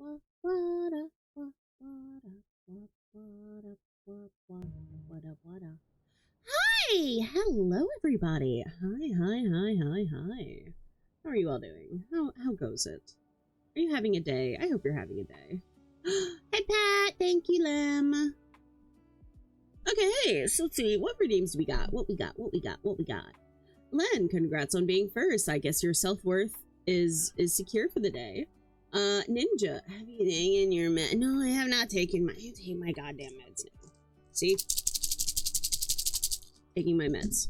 Hi! Hello, everybody. Hi. How are you all doing? How goes it? Are you having a day? I hope you're having a day. Hey, Pat! Thank you, Lem. Okay, so let's see. What redeems do we got? What we got? Len, congrats on being first. I guess your self-worth is secure for the day. Ninja, have you taken your med? No, I have not taken my goddamn meds now. See? Taking my meds.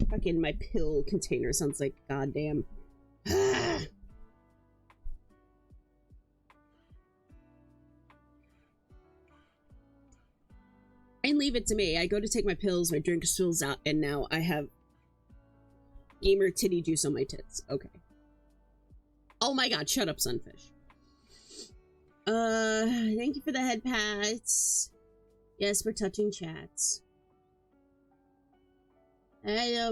Fucking my pill container sounds like goddamn. And leave it to me. I go to take my pills, my drink spills out, and now I have gamer titty juice on my tits. Okay. Oh my god, shut up, Sunfish. Thank you for the head pats. Yes, we're touching chats. Ah,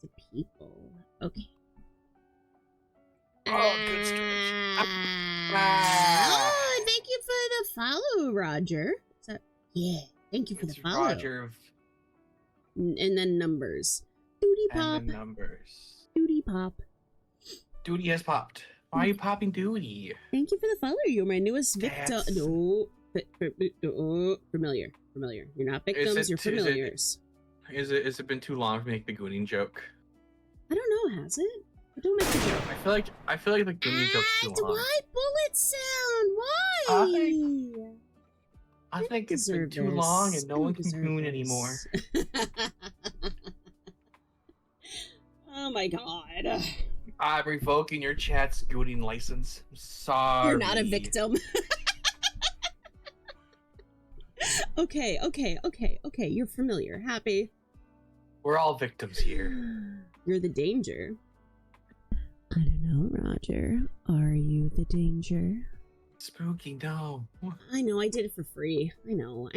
the people. Okay. Oh, good stretch. Oh, thank you for the follow, Roger. Yeah, thank you for the follow. Roger. And then numbers. Duty pop. And then numbers. Duty pop. Duty has popped. Why are you popping Duty? Thank you for the follow. You're my newest victim. No, familiar. You're not victims. You're familiars. Is it been too long to make the Gooning joke? I don't know. Has it? But don't make the joke. I feel like the Gooning joke's too long. Why bullet sound? Why? I think it's been too long and no one can goon anymore. Oh my god. I'm revoking your chat's gooning license. I'm sorry. You're not a victim. Okay. You're familiar. Happy. We're all victims here. You're the danger. I don't know, Roger. Are you the danger? Spooky, no. I know, I did it for free. I know.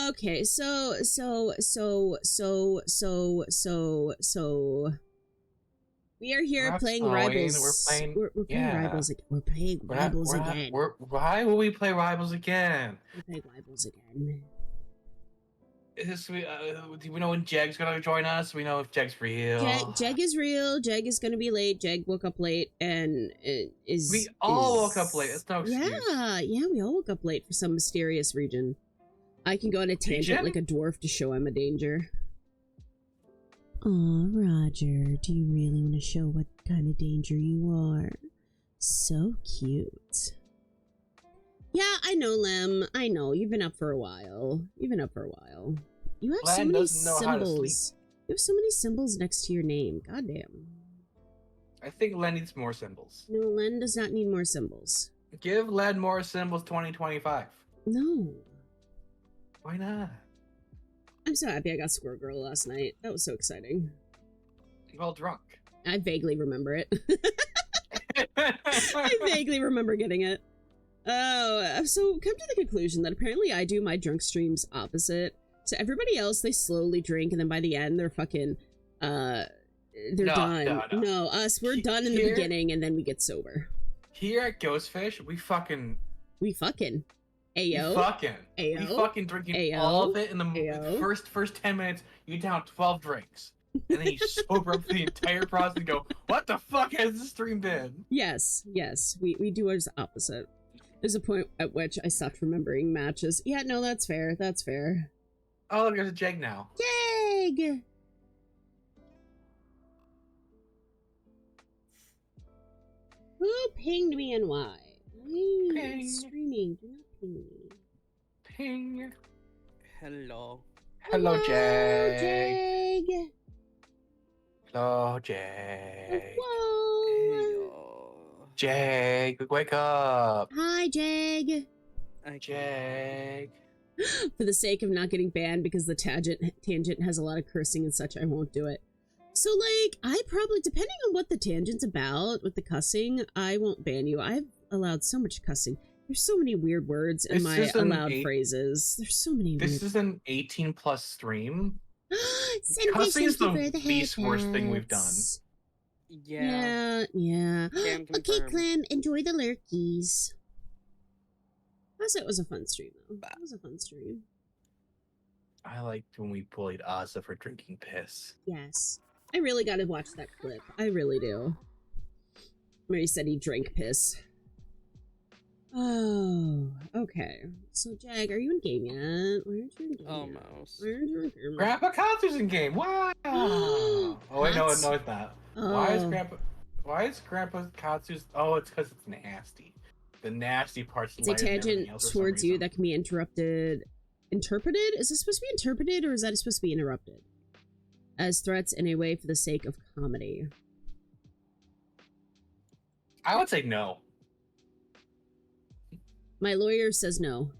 Okay, so we are here playing Rivals. We're playing Rivals again. We're playing Rivals again. Why will we play Rivals again? We play Rivals again. Do we know when Jeg's gonna join us? We know if Jeg's real. Jeg is real. Jeg is gonna be late. Jeg woke up late and We all woke up late. That's no excuse. Yeah, we all woke up late for some mysterious region. I can go on a tangent like a dwarf to show I'm a danger. Aw, Roger, do you really want to show what kind of danger you are? So cute. Yeah, I know, Lem. I know. You've been up for a while. You have so many symbols. You have so many symbols next to your name. Goddamn. I think Len needs more symbols. No, Len does not need more symbols. Give Len more symbols 2025. No. Why not? I'm so happy I got Squirrel Girl last night. That was so exciting. You're all drunk. I vaguely remember it. I vaguely remember getting it. Oh, so come to the conclusion that apparently I do my drunk streams opposite. So everybody else, they slowly drink, and then by the end, they're fucking, they're done. No, us, we're done in the beginning, and then we get sober. Here at Ghostfish, we fucking... Ayo. We fucking drinking all of it in the first 10 minutes. You down 12 drinks. And then you sober up for the entire process and go, what the fuck has this stream been? Yes. We do ours opposite. There's a point at which I stopped remembering matches. Yeah, no, that's fair. Oh, look, there's a Jeg now. Jeg! Who pinged me and why? Ping. Streaming, do not ping me. Ping. Hello. Hello, Jeg. Jeg. Hello, Jeg. Whoa. Jeg, wake up. Hi, Jeg. Jeg. For the sake of not getting banned because the tangent has a lot of cursing and such, I won't do it. So, like, I probably, depending on what the tangent's about, with the cussing, I won't ban you. I've allowed so much cussing. There's so many weird words in my allowed phrases. There's so many This is an 18+ stream. Cussing is the least worst thing we've done. Yeah. Yeah. Can Okay, confirm. Clem, enjoy the lurkies. It was a fun stream, though. It was a fun stream. I liked when we bullied Asa for drinking piss. Yes. I really gotta watch that clip. I really do. Where he said he drank piss. Oh, okay. So, Jag, are you in game yet? Why aren't you in game Almost. Why aren't you in game Grandpa Katsu's in game. Wow. Oh wait, no, it's not. Oh. Why is Grandpa Katsu's? Oh, it's because it's nasty. The nasty parts. It's a tangent towards you that can be interrupted. Interpreted? Is this supposed to be interpreted, or is that supposed to be interrupted? As threats in a way for the sake of comedy. I would say no. My lawyer says no.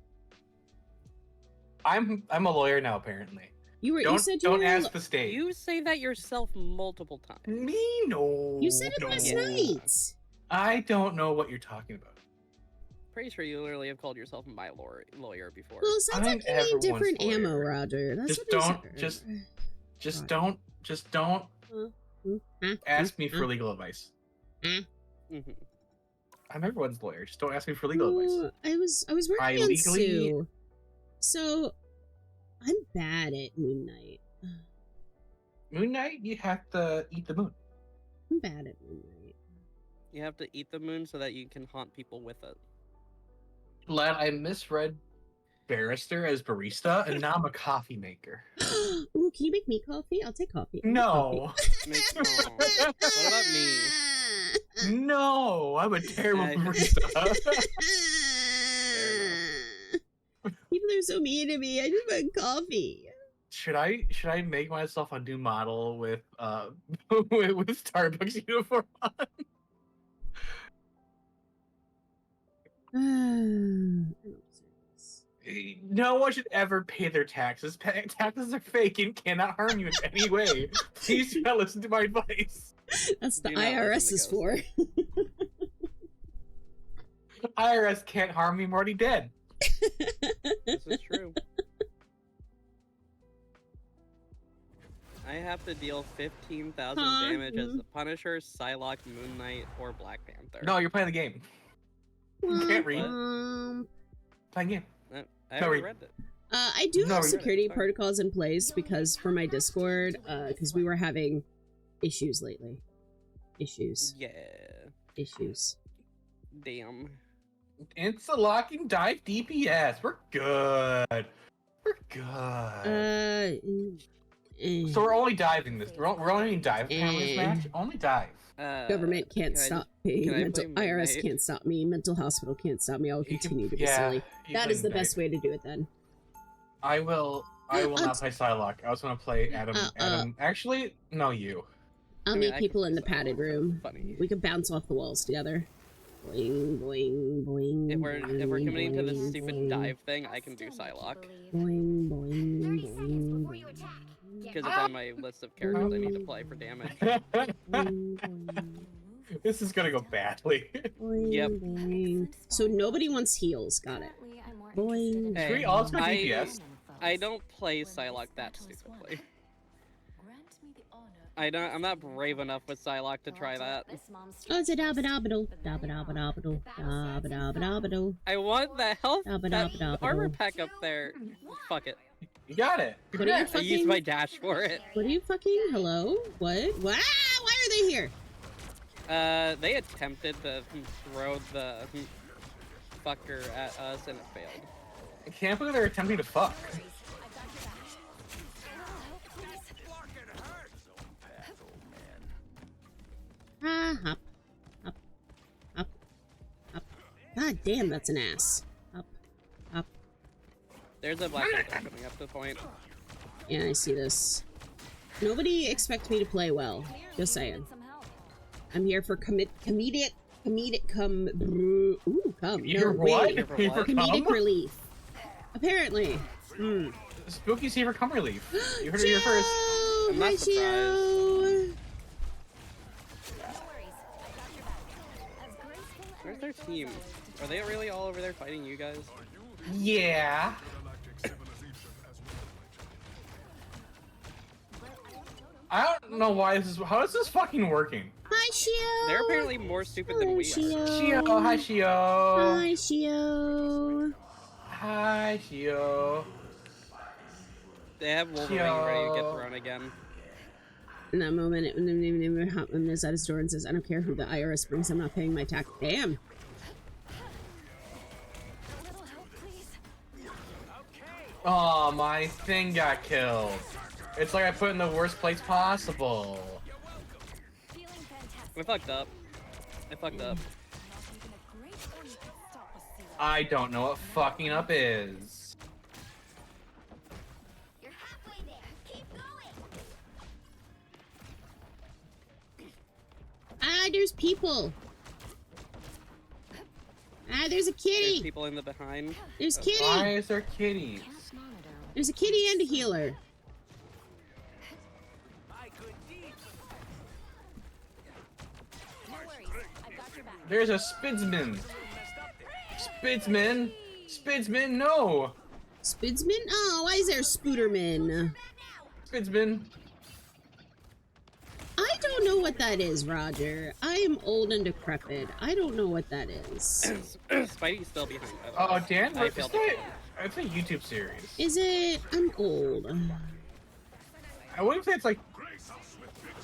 I'm a lawyer now, apparently. You said you don't were ask the state. You say that yourself multiple times. Me? No. You said it last night. I don't know what you're talking about. Pretty sure you literally have called yourself my lawyer before. Well, it sounds like you need different ammo, Roger. That's just don't ask me for legal advice. Mm-hmm. I'm everyone's lawyer. Just don't ask me for legal advice. I was working on Sue. So I'm bad at Moon Knight. Moon Knight, you have to eat the moon. I'm bad at Moon Knight. You have to eat the moon so that you can haunt people with it. Lad, I misread barrister as barista, and now I'm a coffee maker. Ooh, can you make me coffee? I'll take coffee. No. What about me? No, I'm a terrible barista. People are so mean to me. I just want coffee. Should I make myself a new model with with Starbucks uniform on? No one should ever pay their taxes. Taxes are fake and cannot harm you in any way. Please do not listen to my advice. That's the IRS is for. IRS can't harm me. I'm already dead. This is true. I have to deal 15,000 damage as the Punisher, Psylocke, Moon Knight, or Black Panther. No, you're playing the game. You can't read. Playing game. I already read it. I do have security protocols in place because for my Discord, because we were having issues lately. Yeah. Issues. Damn. Insta locking dive DPS. We're good. We're good. So we're only diving this. We're only in dive this match. Only dive. Government can't stop me. IRS can't stop me. Mental hospital can't stop me. I will continue to be silly. That is the best way to do it then. I will not play Psylocke. I also want to play Adam. Actually, no, you. I'll meet people in the padded room. We can bounce off the walls together. Boing, boing, boing. If we're committing to this stupid dive thing, I can do Psylocke. Boing, boing, boing. Because it's on my list of characters I need to play for damage. This is gonna go badly. Yep. So nobody wants heals. Got it. Boing. Should we all go DPS? I don't play Psylocke that stupidly. I'm not brave enough with Psylocke to try that. Oh, it's a dabba-dabba-do. Dabba-dabba-dabba-do. Dabba-dabba-dabba-do. I want that health, that armor pack up there. Fuck it. You got it. What are you fucking... I used my dash for it. What are you fucking... Hello? What? Wow! Why are they here? They attempted to throw the fucker at us and it failed. I can't believe they're attempting to fuck. Hop. Hop. Hop. Hop. God damn, that's an ass. Hop. Hop. There's a Black Panther coming up to the point. Yeah, I see this. Nobody expect me to play well. Just saying. I'm here for comedic come. Ooh, come. You're no, what? Wait. For comedic relief. Apparently. Spooky's here for cum relief. You heard it here first. I'm not surprised. Where's their team? Are they really all over there fighting you guys? Yeah. I don't know why this is. How is this fucking working? Hi, Shio. They're apparently more stupid than we are. Shio, hi Shio. Hi, Shio. Hi Shio. They have Wolverine ready to get thrown again. In that moment, when Hotman is at his door and says, "I don't care who the IRS brings, I'm not paying my tax." Damn. Oh, my thing got killed. It's like I put in the worst place possible. I fucked up. I fucked up. I don't know what fucking up is. You're halfway there. Keep going. Ah, there's people. Ah, there's a kitty. There's people in the behind. There's kitty. Why is there kitties? There's a kitty and a healer. There's a Spidsman. Spidsman? Spidsman, no! Spidsman? Oh, why is there Spooderman? Spidsman. I don't know what that is, Roger. I am old and decrepit. I don't know what that is. Spidey's still behind. Oh, Dan, I failed to kill. it's a YouTube series. Is it? I'm old. I wouldn't say it's like...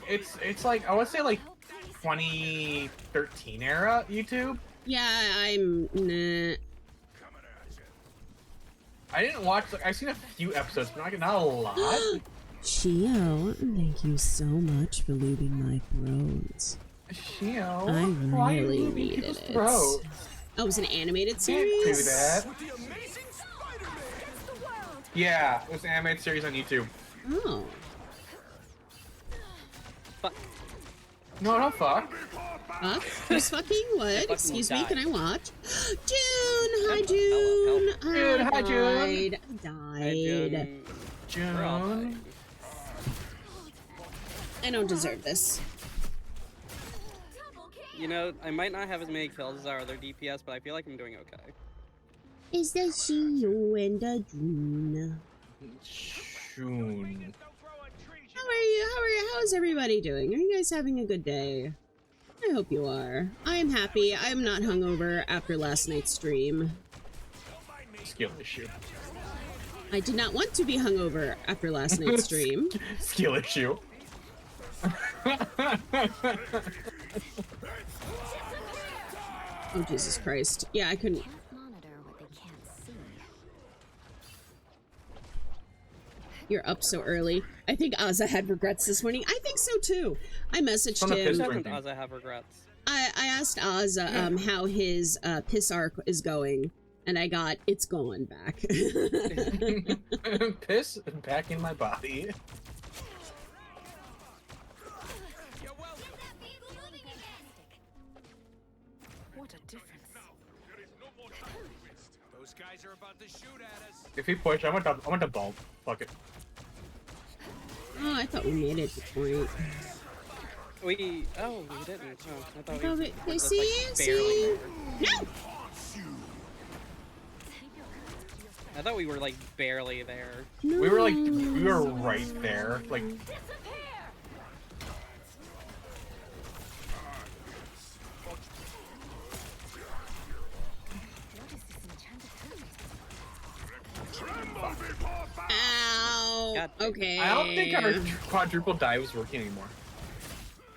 It's like, I would say like 2013 era YouTube. Yeah, I'm... Nah. I didn't watch, like, I've seen a few episodes, but not a lot. Shio, thank you so much for lubing my throat. Shio, I why are you really lubing needed people's it. throat? Oh, it was an animated Can't series? do that. Yeah, it was an animated series on YouTube. Oh. Fuck. No, don't fuck. Fuck? Who's fucking what? Excuse me, die. can I watch? June! Hi, Help, June! help, help. Dude, hi, June. I died. We're all June. dying. I don't deserve this. You know, I might not have as many kills as our other DPS, but I feel like I'm doing okay. Is that Shio and the June? June. How are you? How's everybody doing? Are you guys having a good day? I hope you are. I am happy. I am not hungover after last night's stream. Skill issue. I did not want to be hungover after last night's stream. Skill issue. Oh, Jesus Christ. Yeah, I couldn't. You're up so early. I think Ozza had regrets this morning. I think so too. I messaged From the him. Pittsburgh. Doesn't Ozza have regrets? I asked Ozza how his piss arc is going, and I got it's going back. Piss back in my body. What a difference. Those guys are about to shoot at us. If he push, I want to bump. Fuck it. Oh, I thought we made it to point. We didn't. Oh, I thought Oh, we but, were see, like, see? barely over. No! I thought we were like barely there. No. We were right there. Like, Ow. God. Okay. I don't think our quadruple dive is working anymore.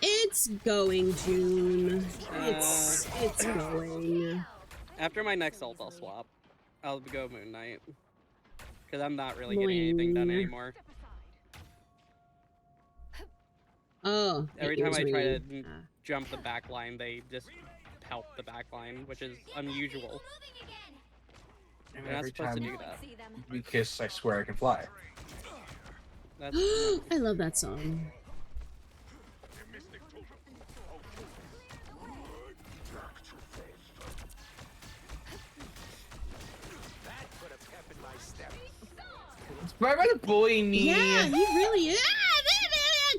It's going, June. It's going. After my next ult, I'll swap. I'll go Moon Knight. Because I'm not really getting anything done Boing. anymore. Oh. Every it time was I try to ringing. jump the back line, they just help the back line, which is unusual. And You're not every supposed to time do that. we kiss, I swear I can fly. That's I love that song. Why are you bullying me? Yeah, he really is.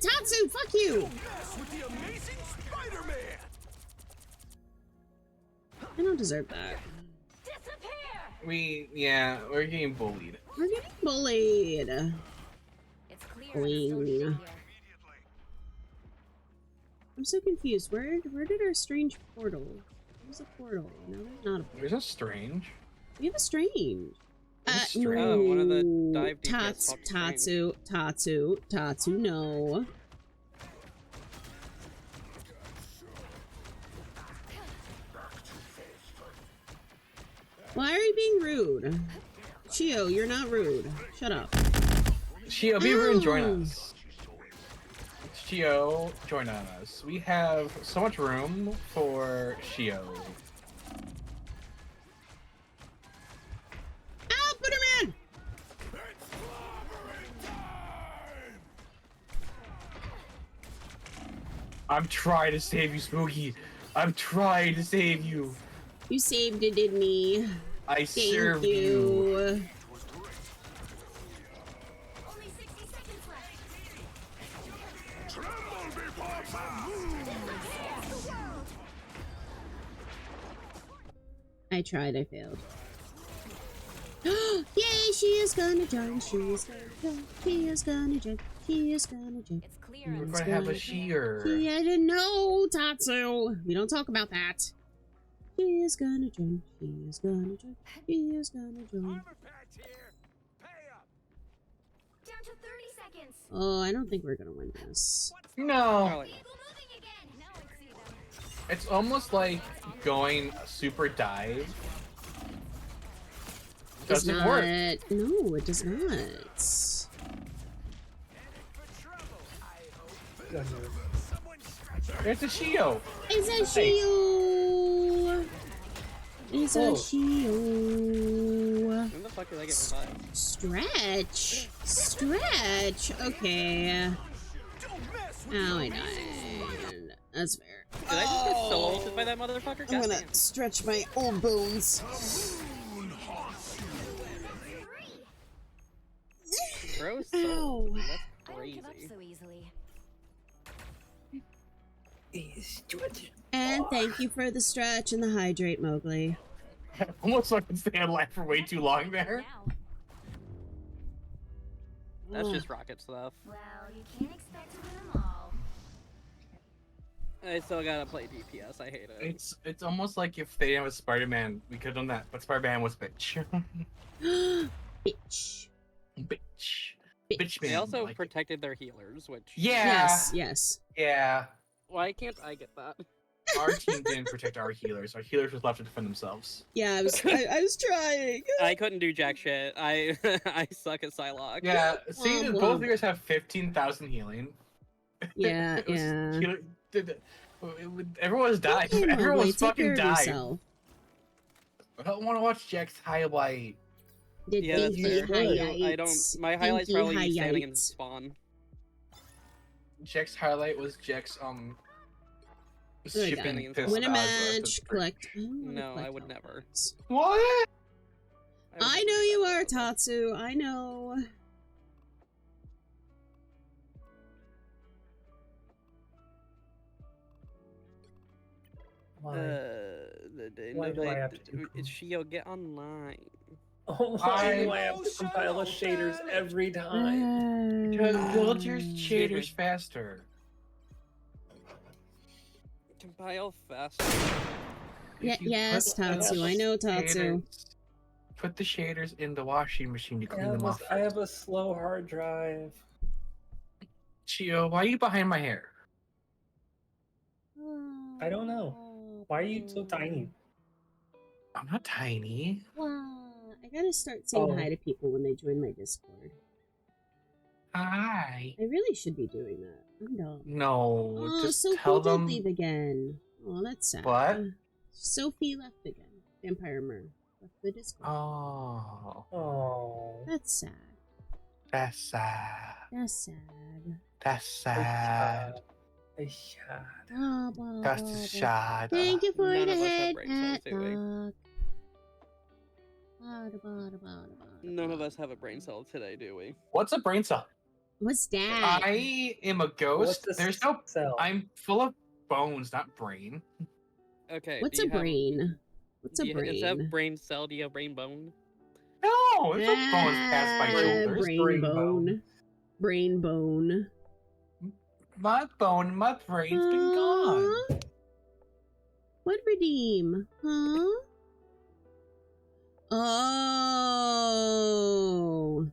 Tatsu, fuck you. With the amazing Spider-Man. I don't deserve that. We're getting bullied. We're getting bullied. It's clear Boing. I'm so confused. Where did our strange portal? There's a portal. No, there's not a portal. There's a strange. We have a strange. Strange. No. One of the dive DPS swapped strange. Tatsu, no. Why are you being rude? Shio, you're not rude. Shut up. Shio, be rude and join us. Shio, join us. We have so much room for Shio. Ow, Butterman! I'm trying to save you, Spooky. I'm trying to save you. You saved it, didn't me? I Thank served you. you. Only 60 seconds left. Tremble before the moon. I tried, I failed. Yay, she is gonna join, she is gonna join, she is gonna join, she is gonna join. It's clear. We're We're gonna have a shear. I didn't know, Tatsu. We don't talk about that. She is gonna join, she is gonna join, she is gonna join. Armor patch here. Pay up. Down to 30 seconds. Oh, I don't think we're gonna win this. No. Probably Vehicle moving again. Now I see them. It's almost like going super dive. It's Doesn't not. work. No, it does not. Heading for trouble, I hope. Someone stretch her. It's a Shio. It's a Shio. It's a Shio. When the fuck did I get revived? Stretch. Stretch. Okay. Don't mess with Oh, your I died. That's fair. Did I just get solo-ulted by that motherfucker? I'm gonna Goddamn. stretch my old bones. Bro, Ow. solo. That's I don't crazy. give up so easily. And thank you for the stretch and the hydrate, Mowgli. Almost like I stay alive for way too long there. Now. That's Ugh. just rocket stuff. Well, you can't expect to win them all. I still gotta play DPS. I hate it. It's almost like if they didn't have a Spider-Man, we could have done that. But Spider-Man was bitch. Bitch. bitch. Bitch man. They also like it. protected their healers, which... Yeah. Yes, yes. Yeah. Why can't I get that? Our team didn't protect our healers. Our healers was left to defend themselves. Yeah, I was trying. I couldn't do jack shit. I I suck at Psylocke. Yeah. See, Womp both womp. of yours have 15,000 healing. Yeah, It was- yeah. Everyone was dying. Hey, Everyone Mowgli, was take care fucking of dying. yourself. I don't want to watch Jack's highlight. The Yeah, that's dinky fair. I don't. highlights. My highlights Dinky probably me standing in highlights. spawn. Jack's highlight was Jack's There we go. shipping Win a pistol. match, collect. I don't wanna No, I collect would all never. cards. What? I know you are, Tatsu. I know. Why? Why do I have to do It's Shio, get online. Oh, why do I have to compile the shaders every time? Because build your shaders faster. Compile fast. Yeah, If you yes, put the Tatsu. I know, Tatsu. shaders- Put the shaders in the washing machine to I clean them off. I have a slow hard drive. Chio, why are you behind my hair? I don't know. Why are you so tiny? I'm not tiny. I gotta start saying Oh. hi to people when they join my Discord. Hi. I really should be doing that. I'm dumb. No, Oh, just Sophie tell did them. leave again. Oh, that's sad. What? Sophie left again. Vampire Mer left the Discord. Oh, Oh. That's sad. that's sad. That's sad. That's sad. Blah, blah, That's blah, blah. sad. Thank you for None the of us have head brain cells, pat do we? talk. Bada, bada, bada, bada, None of bada. us have a brain cell today, do we? What's a brain cell? What's that? I am a What's ghost. the There's no. cell? I'm full of bones, not brain. Okay. What's do a you have- brain? What's a do you- Instead of brain? brain cell, do you have brain bone? No, there's no bones past my Ah, shoulders. Brain Brain bone. bone. Brain bone. My bone, my brain's been gone. What redeem? Huh? Oh.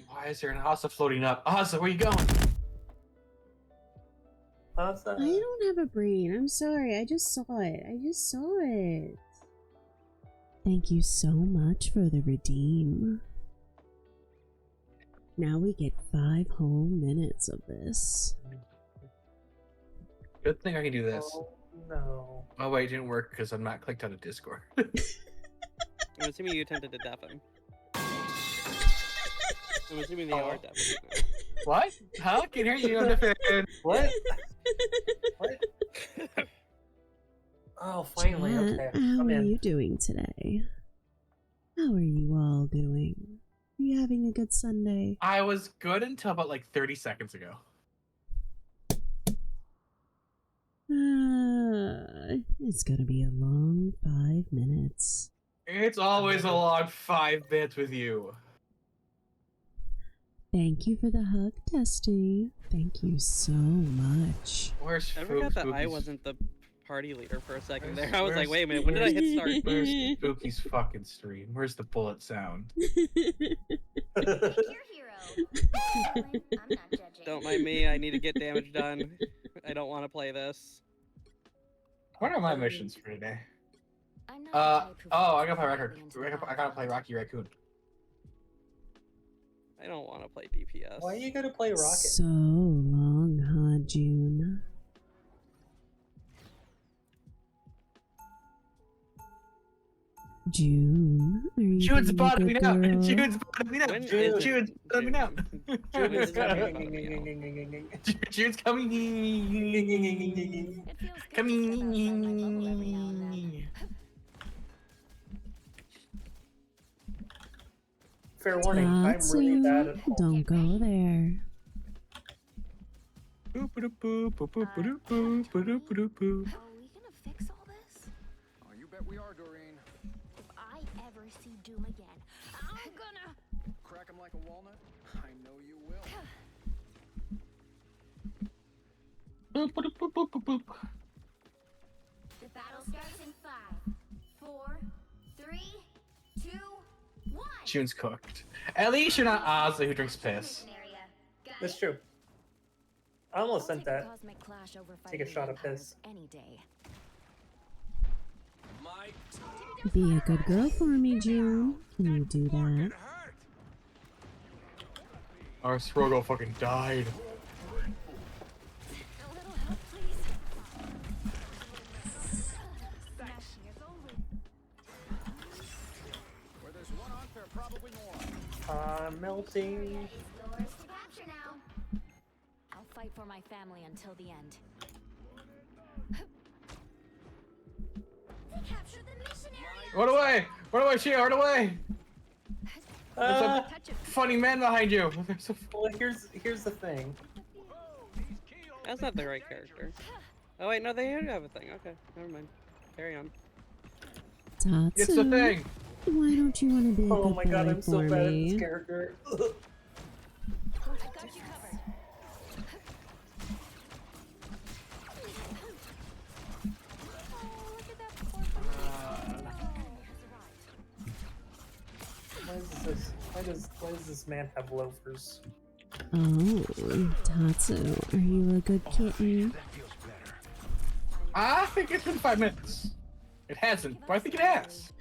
Why is there an Asa floating up? Asa, where you going? Asa. I don't have a brain. I'm sorry. I just saw it. Thank you so much for the redeem. Now we get 5 whole minutes of this. Good thing I can do this. Oh, no. Oh wait, it didn't work because I'm not clicked out of Discord. I'm assuming you attempted to deafen. I'm assuming they are deafen. What? How can hear you on the fan? What? What? Oh, finally. Chat, Okay. how I'm are in. you doing today? How are you all doing? Are you having a good Sunday? I was good until about like 30 seconds ago. It's gonna be a long 5 minutes. It's always a long 5 minutes with you. Thank you for the hug, Dusty. Thank you so much. Where's I forgot that I Spooky's- wasn't the party leader for a second Where's- there. I was like, where's- wait a minute, when did I hit start? Where's Spooky's fucking stream? Where's the bullet sound? Pick your hero. I'm not judging. Don't mind me, I need to get damage done. I don't want to play this. What are my missions for today? I'm not the type who Oh, I falls gotta play completely record. into the I gotta play Rocky Raccoon. I don't want to play DPS. Why are you gonna play Rocket? So long, huh, June? June, are you June's being a bottoming good out. girl? June's bottoming out. When is June's it bottoming out. When is June's it coming. coming? June's coming. It feels good to step outside my bubble every now and then. Fair warning, I'm really bad at home. Don't go there. Boop, boop, boop, boop, boop, boop, boop, boop, boop, boop. Are we gonna fix all this? Oh, you bet we are, Doreen. If I ever see Doom again, I'm gonna. Crack him like a walnut? I know you will. Boop, boop, boop, boop, boop, boop. The battle starts in 5, 4, 3, 2, 1. June's cooked. At least you're not Ozzy who drinks piss. That's true. I almost sent that. Take a shot of piss. Any day. Be a good girl for me, June. Can you do that? Our Srogo fucking died. A little help, please. Smashing is over. Where there's one on, there are probably more. I'm melting. Doors to capture now. I'll fight for my family until the end. They captured the missionary. Run away! Run away, Shia! Run away! There's a Touch it. funny man behind you. There's a Well, here's the thing. That's not the right character. Oh wait, no, they do have a thing. Okay, never mind. Carry on. Tatsu, It's the thing. why don't you want to be a Oh good my god, boy I'm so for bad at me? this character. I got you covered. Oh, look at that poor Why does this man have loafers? Oh, Tatsu, are you a good kitten? I think it's been 5 minutes. It hasn't, but I think it has.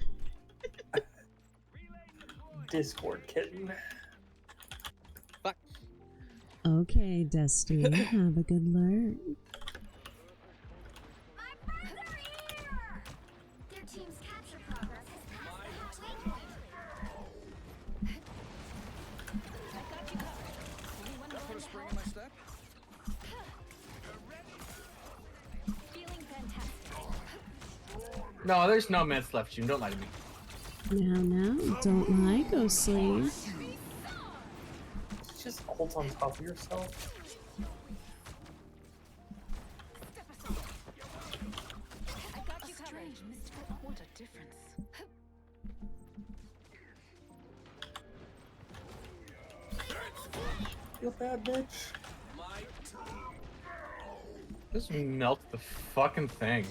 Discord kitten. Fuck. Okay, Dusty, have a good learn. My friends are here! Their team's capture progress has passed the halfway point. I got you covered. Anyone Put a willing to spring help? in my step? Feeling fantastic. No, there's no minutes left, June. Don't lie to me. Now, don't lie, Ghostly. Just hold on top of yourself. I got you covered. What a difference. Feel bad, bitch. Just melt the fucking thing.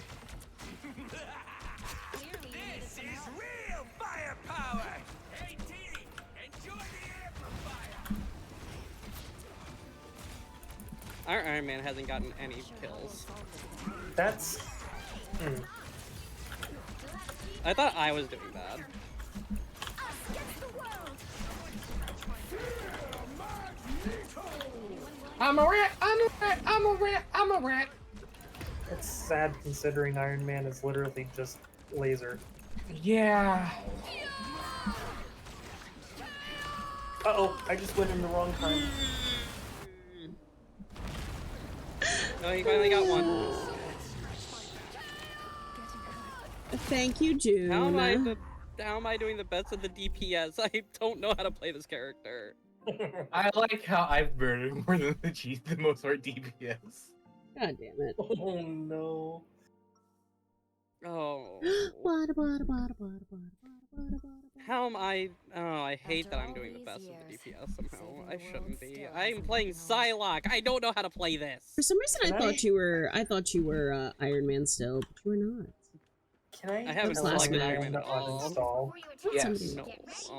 This is real firepower. Hey, T, enjoy the amplifier. Our Iron Man hasn't gotten any kills. That's... I thought I was doing bad. I'm a rat, I'm a rat, I'm a rat, I'm a rat. It's sad considering Iron Man is literally just laser. Yeah. Uh-oh, I just went in the wrong time. Oh, he finally got one. Thank you, June. How am I doing the best of the DPS? I don't know how to play this character. I like how I've murdered more than the most hard DPS. God damn it. Oh no. Oh. How am I? Oh, I hate that I'm doing the best of the DPS somehow. I shouldn't be. I'm playing Psylocke. I don't know how to play this. For some reason, I thought you were Iron Man still, but you were not. Can I haven't selected Iron Iron Man Man to uninstall? Yes. No.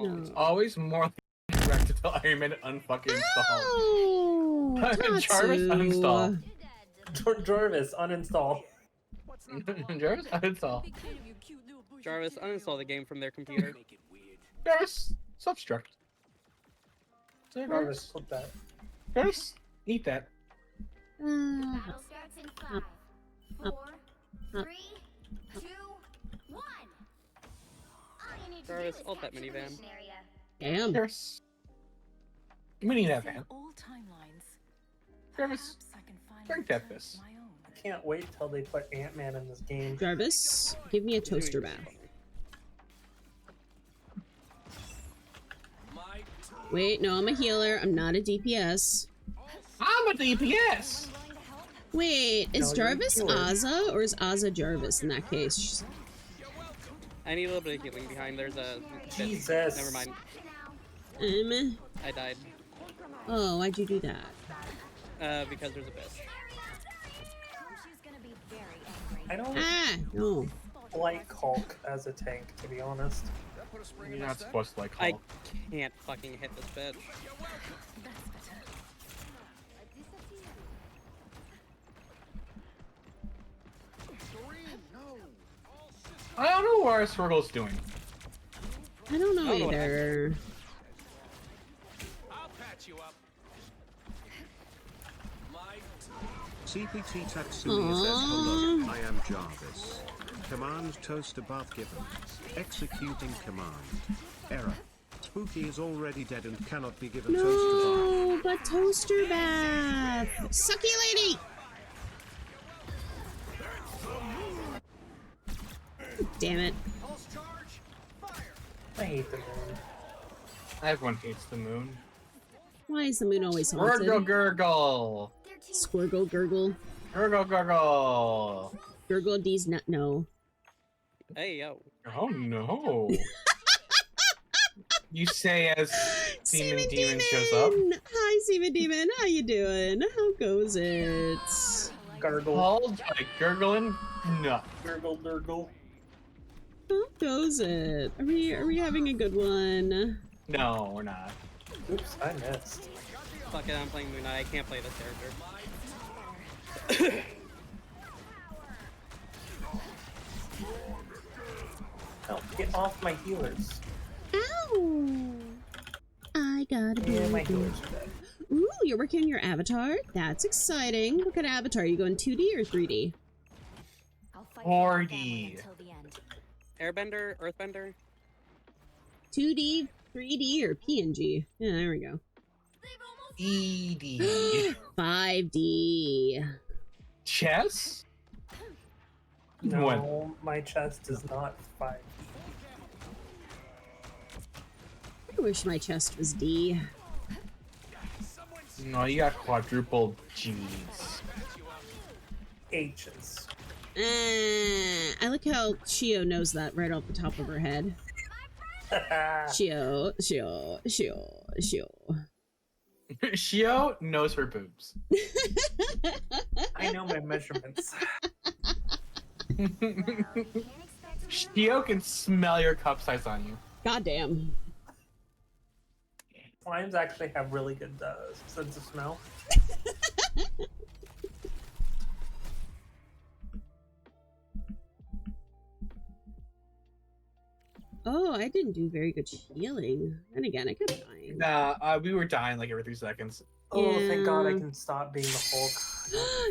No. Always more correct to tell Iron Man to unfucking install. Oh, Jarvis uninstall. Jarvis, uninstall. Jarvis uninstall. Jarvis, uninstall the game from their computer. Jarvis, substruct. Jarvis, flip that. Jarvis, eat that. Battle starts in 5, 4, 3, 2, 1. All you need to Jarvis, do is ult that capture the minivan. mission area. damn. Jarvis. We need that man. All timelines. Jarvis, Perhaps I can find bring a that return this. to my own. I can't wait till they put Ant-Man in this game. Jarvis, give me a toaster bath. Wait, no, I'm a healer. I'm not a DPS. I'm a DPS. Wait, is No, you're a Jarvis healer. Azza or is Azza Jarvis in that case? I need a little bit of healing behind. There's a. Jesus. Never mind. I died. Oh, why'd you do that? Because there's a bitch. She's gonna be very angry. I don't Ah, no. like Hulk as a tank, to be honest. You're not supposed to like I Hulk. can't fucking hit this bitch. That's better. I don't know what our Swirgle's doing. I don't know I don't know what either. I'll patch you up. CPT Tatsumi says, hello, I am Jarvis. Command toaster bath given. Executing command. Error. Spooky is already dead and cannot be given toaster No, but toaster bath. Sucky lady. Damn it. I hate the moon. Everyone hates the moon. Why is the moon always haunted? Gurgle, gurgle. Squirgle, gurgle. Gurgle, gurgle. Gurgle D's nut no. Hey yo. Oh no. You say as Seaman Demon shows up. Hi, Seaman Demon. How you doing? How goes it? Gargle. Called by gurgling nut. Gurgle, gurgle. How goes it? Are we having a good one? No, we're not. Oops, I missed. Fuck it, I'm playing Moon Knight. I can't play this character. Oh, get off my healers. Ow! I gotta be. Yeah, my healers are dead. Ooh, you're working on your avatar? That's exciting. What kind of avatar? Are you going 2D or 3D? I'll fight for my 4D. family until the end. Airbender, Earthbender. 2D, 3D, or PNG? Yeah, there we go. ED. 5D. Chess? No, What? my chest is not 5. I wish my chest was D. No, you got quadruple G's. H's. I like how Shio knows that right off the top of her head. Shio. Shio knows her boobs. I know my measurements. Shio can smell your cup size on you. Goddamn. Slimes actually have really good sense of smell. Oh, I didn't do very good healing. And again, I kept dying. Nah, we were dying like every 3 seconds. Oh, Yeah. thank God I can stop being the Hulk.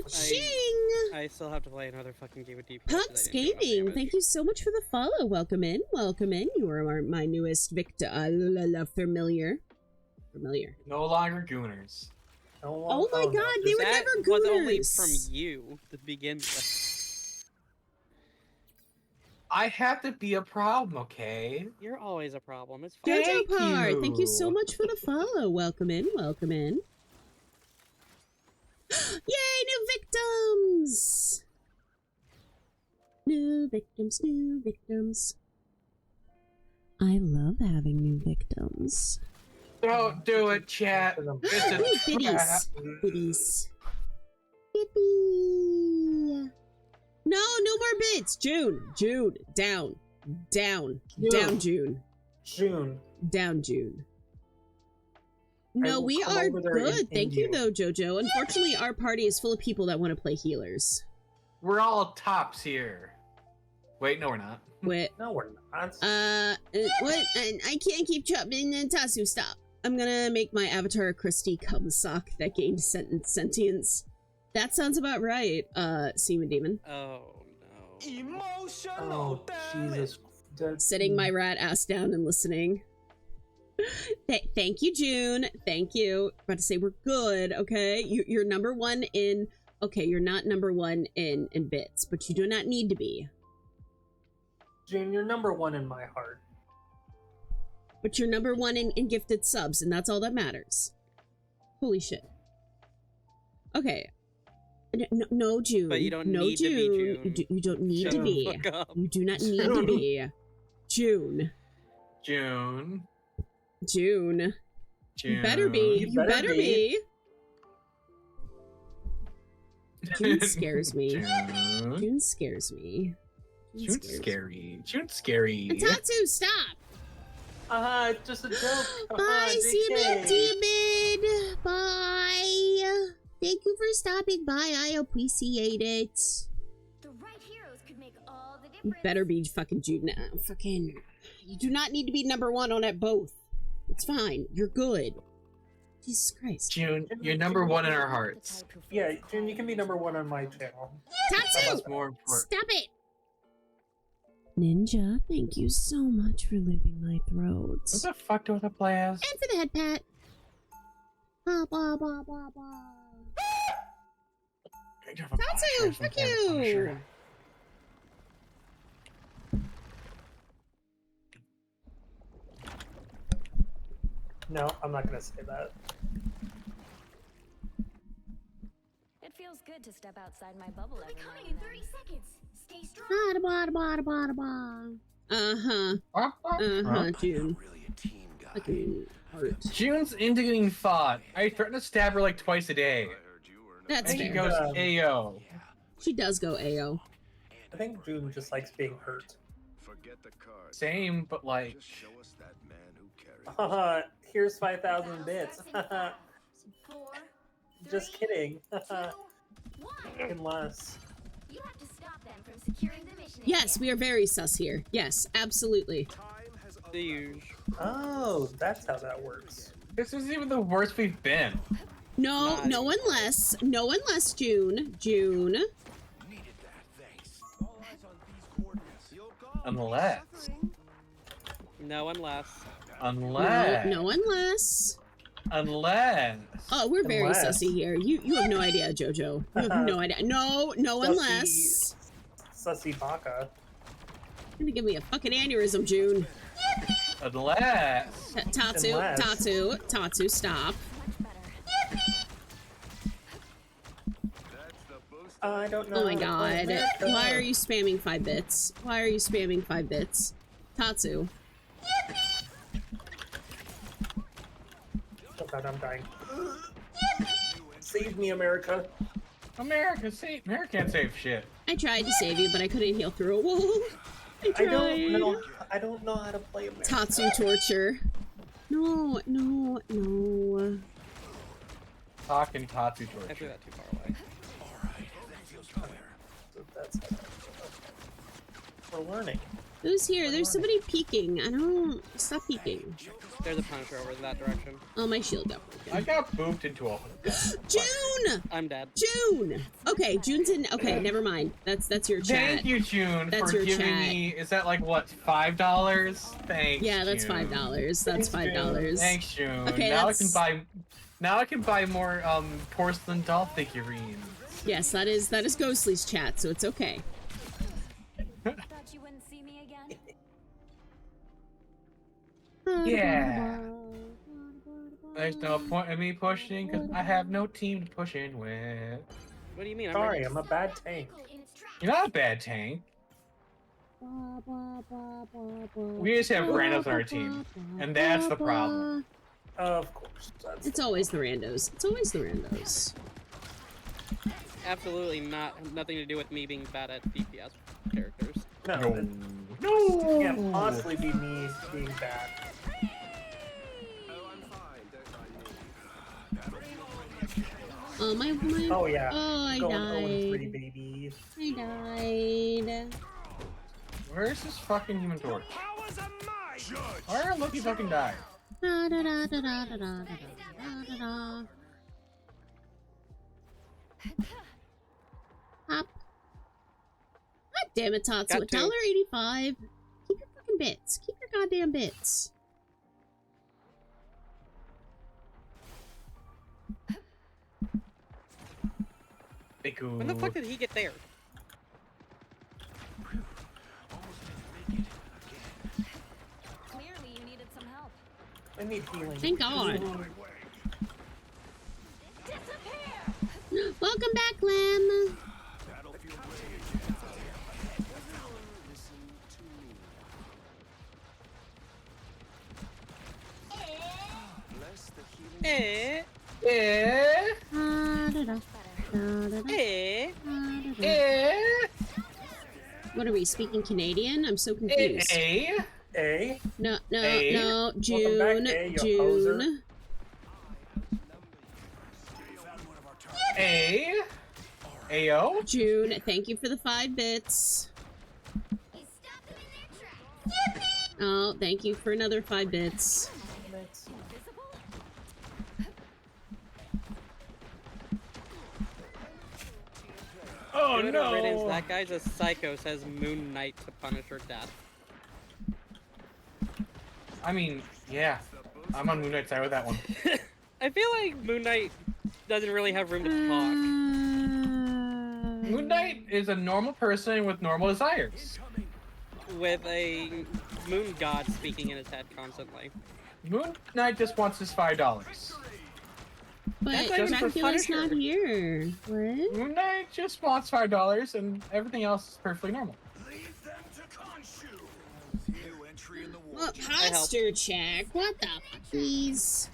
Shing! I still have to play another fucking game of DPS. Pups Gaming, thank you so much for the follow. Welcome in, welcome in. You are my newest victim. Familiar. No longer gooners. Oh my God, they were that never gooners. was only from you to begin with. I have to be a problem, okay? You're always a problem. It's fine. Jojo Par, thank you so much for the follow. Welcome in, welcome in. Yay, new victims! New victims, new victims. I love having new victims. Don't do it, chat. It's a Biddies. Biddies. Bippy. No, no more bits. June. Down. Down, June. Down, June. No, we are good. Thank you, though, Jojo. Unfortunately, our party is full of people that want to play healers. We're all tops here. Wait, no, we're not. Wait. No, we're not. What? I can't keep chopping and Tatsu, stop. I'm gonna make my avatar Christy cum sock that gained sentience. That sounds about right, Seaman Demon. Oh, no. Oh, Jesus. Sitting my rat ass down and listening. Thank you, June. Thank you. About to say we're good, okay? You're number one in... Okay, you're not number one in bits, but you do not need to be. June, you're number one in my heart. But you're number one in gifted subs, and that's all that matters. Holy shit. Okay. No, June. But you don't no, need June. to be, June. You don't need Shut to the be. fuck up. You do not need to be. June. June. You better be. You better be. June scares me. June scares me. June's scary. June's scary. Tatsu, stop! It's just a joke. Bye, Seaman Demon. Bye. Thank you for stopping by. I appreciate it. The right heroes could make all the You difference. better be fucking Jude now. Fucking. You do not need to be number one on it both. It's fine. You're good. Jesus Christ. June, you're number one in our hearts. Yeah, June, you can be number one on my channel. Tatsu! That's more important. Stop it! Ninja, thank you so much for living my throat. What the fuck do I play as? And for the head pat. Ba ba ba ba ba. Tatsu, fuck you! No, I'm not gonna say that. It feels good to step outside my bubble We'll be every now coming and in then. 30 seconds. Stay strong. Ba ba ba ba ba ba. June. Fucking heart. June's into getting fought. I threaten to stab her like twice a day. That's And she fair. goes AO. She does go AO. I think June just likes being hurt. Same, but like... Here's 5,000 bits. 4, Just 3, kidding. 2, 1. Unless. You have to stop them from securing the mission. Yes, we are very sus here. Yes, absolutely. The usual. Oh, that's how that works. This is even the worst we've been. No, no unless June. Unless. No unless. No unless. Oh, we're very Unless. sussy here. You have no idea, Jojo. You have no idea. No unless. Sussy Baka. You're gonna give me a fucking aneurysm, June. Unless. Tatsu, stop. I don't know. Oh my god. Why are you spamming 5 bits? Why are you spamming 5 bits? Tatsu. God, I'm dying. Save me, America. America can't save shit. I tried to save you, but I couldn't heal through a wall. I tried. I don't know how to play America. Tatsu torture. No. Talking Tatsu torture. I threw that too far away. Alright, that feels better. So that's how we're learning. Who's here? There's somebody peeking. I don't... Stop peeking. There's a Punisher over that direction. Oh, my shield got broken. I got booped into a June! I'm dead. June! Okay, June's in... Okay, never mind. That's your chat. Thank you, June, That's for your giving chat. me... Is that like, what, $5? Thanks, Yeah, that's June. $5. That's $5. Thanks, June. Okay, now that's... I can buy more porcelain doll figurines. Yes, that is Ghostly's chat, so it's okay. Thought you wouldn't see me again? Yeah. There's no point in me pushing, because I have no team to push in with. What do you mean? Sorry, I'm a bad tank. You're not a bad tank. We just have randos on our team, and that's the problem. Of course. It's always the randos. It's always the randos. Absolutely nothing to do with me being bad at DPS characters. No. No. It can't possibly be me being bad. Oh, my... Oh, yeah. Oh, I Going died. 0-3, baby. I died. Where's this fucking Human Torch? Why are Loki fucking die? Da, da, da, da, da, da, da, da, da. Hop. God damn it, Tatsu. Got two. $1.85. Keep your fucking bits. Keep your goddamn bits. When the fuck did he get there? Clearly you needed some help. I need healing. Thank God. Welcome back, Lem. Eh? What are we speaking Canadian? I'm so confused. A? No, Welcome June, back, A, you June. Ayo? June, thank you for the 5 bits. Oh, thank you for another 5 bits. Oh Good no! riddance, that guy's a psycho, says Moon Knight to punish her death. I mean, yeah. I'm on Moon Knight's side with that one. I feel like Moon Knight doesn't really have room to talk. Moon Knight is a normal person with normal desires. With a moon god speaking in his head constantly. Moon Knight just wants his $5. But just for Dracula's not Punisher. here. What? Moon Knight just wants $5 and everything else is perfectly normal. Well, posture check. What the fuckies?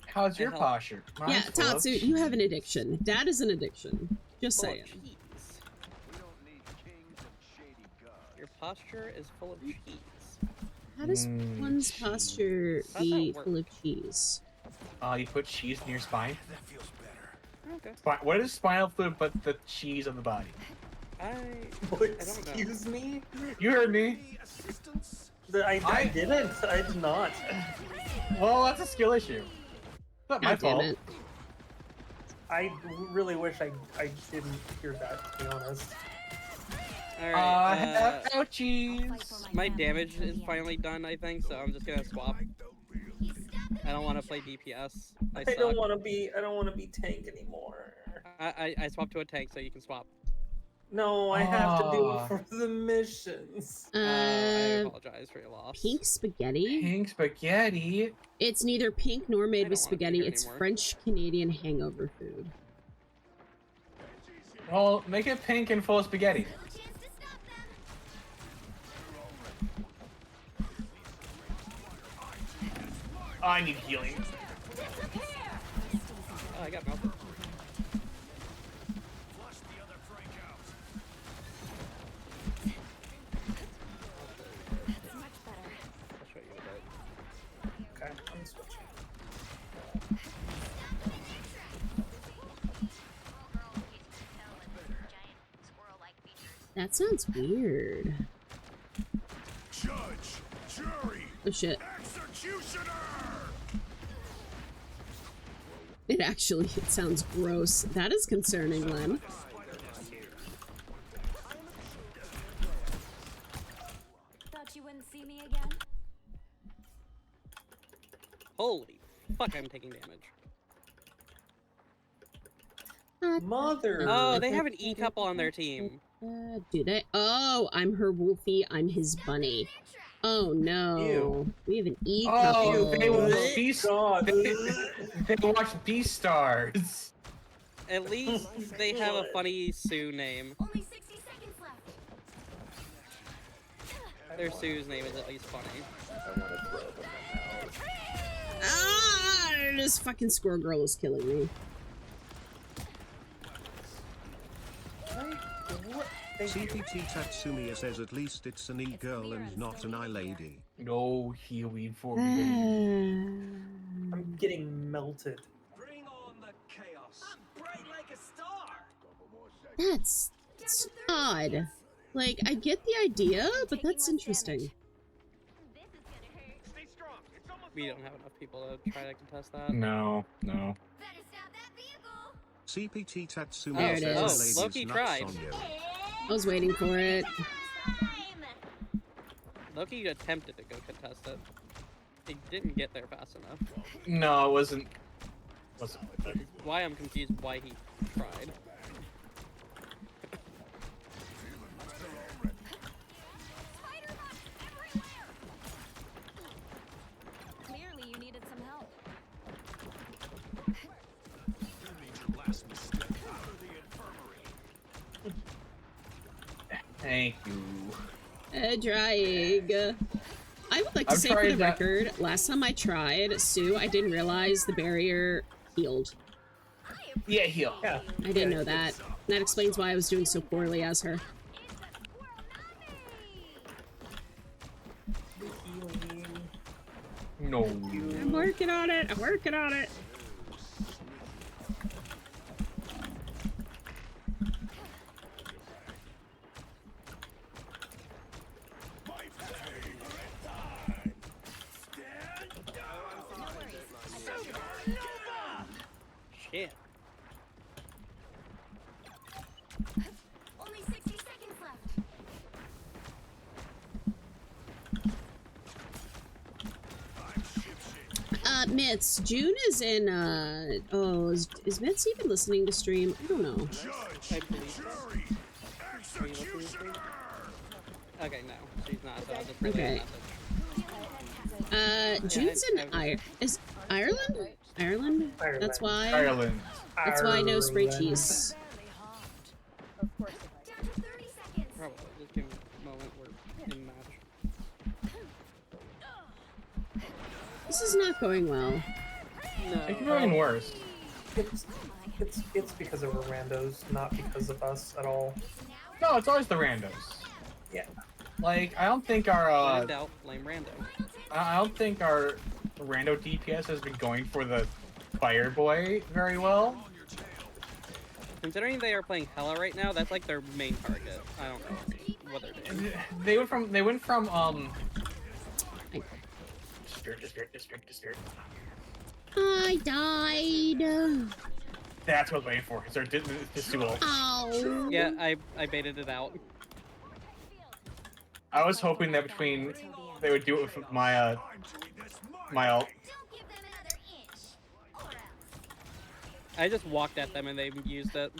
How's your posture? Yeah, Mine's full of Tatsu, you have an addiction. That is an addiction. Just Full of saying. cheese. Your posture is full of cheese. How does one's posture How's be that work? full of cheese? You put cheese in your spine. Okay. What is spinal fluid but the cheese of the body? I don't know. Excuse me? You heard me. I didn't. I did not. Well, that's a skill issue. Not my God damn fault. it. I really wish I didn't hear that, to be honest. Alright, no cheese. my damage is finally done, I think, so I'm just gonna swap. I don't want to play DPS. I don't want to be tank anymore. I swapped to a tank, so you can swap. No, I have to do it for the missions. I apologize for your loss. Pink spaghetti? Pink spaghetti. It's neither pink nor made with don't wanna be spaghetti. here It's anymore. French-Canadian hangover food. Well, make it pink and full of spaghetti. I need healing. Oh, I got melted. Flush the other Frank out. That's much better. I'll show you a bit. Okay, I'm switching. That sounds weird. Judge, jury, Oh shit. executioner. It sounds gross. That is concerning, Len. Thought you wouldn't see me again? Holy fuck, I'm taking damage. Mother. Oh, they have an E couple on their team. Do they? Oh, I'm her Wolfie. I'm his bunny. Oh no. Ew. We have an E Oh, couple. they watch God. they watch Beastars. At least they have a funny Sue name. Only 60 seconds left. Their Sue's name is at least funny. I want to throw them out. Ah! This fucking squirrel girl is killing me. CPT Tatsumi says at least it's an e-girl and not an I-lady. No healing for me. I'm getting melted. Bring on the chaos. I'm bright like a star. That's odd. Like, I get the idea, but that's interesting. This is gonna hurt. Stay strong. It's almost We don't have enough people to try to contest that. No. Better stop that vehicle. CPT Tatsumi There it says is. a lady's Loki nuts tried. on you. I was waiting for it. Loki attempted to go contest it. He didn't get there fast enough. No, it wasn't. Why I'm confused why he tried. Clearly you needed some help. You made your last mistake out of the infirmary. Thank you. Trying. I would like to I've say for tried the that- record, last time I tried Sue, I didn't realize the barrier healed. Yeah, heal. Yeah. I didn't know that. That explains why I was doing so poorly as her. No. I'm working on it. I'm working on it. Shit. Only 60 seconds left. Mitz, June is in, is Mitz even listening to stream? I don't know. I believe. Jury, Are you listening to stream? executioner. Okay, no, she's not, so I'll just relay Okay. a message. June's in Ireland? Ireland? Ireland. That's why. Ireland. That's why no spray Ireland. cheese. Down to 30 seconds. Probably. Just give me a moment. We're in match. This is not going well. It could be going worse. It's because of our randos, not because of us at all. No, it's always the randos. Yeah. Like, I don't think our When in doubt, blame Rando. I don't think our rando DPS has been going for the Fireboy very well. Considering they are playing Hela right now, that's like their main target. I don't know what they're doing. They went from Spirit. I died. That's what I was waiting for. Because they're this duel. Ow. Yeah, I baited it out. I was hoping that between they would do it with my ult. Don't give them another inch. Or else. I just walked at them and they used it.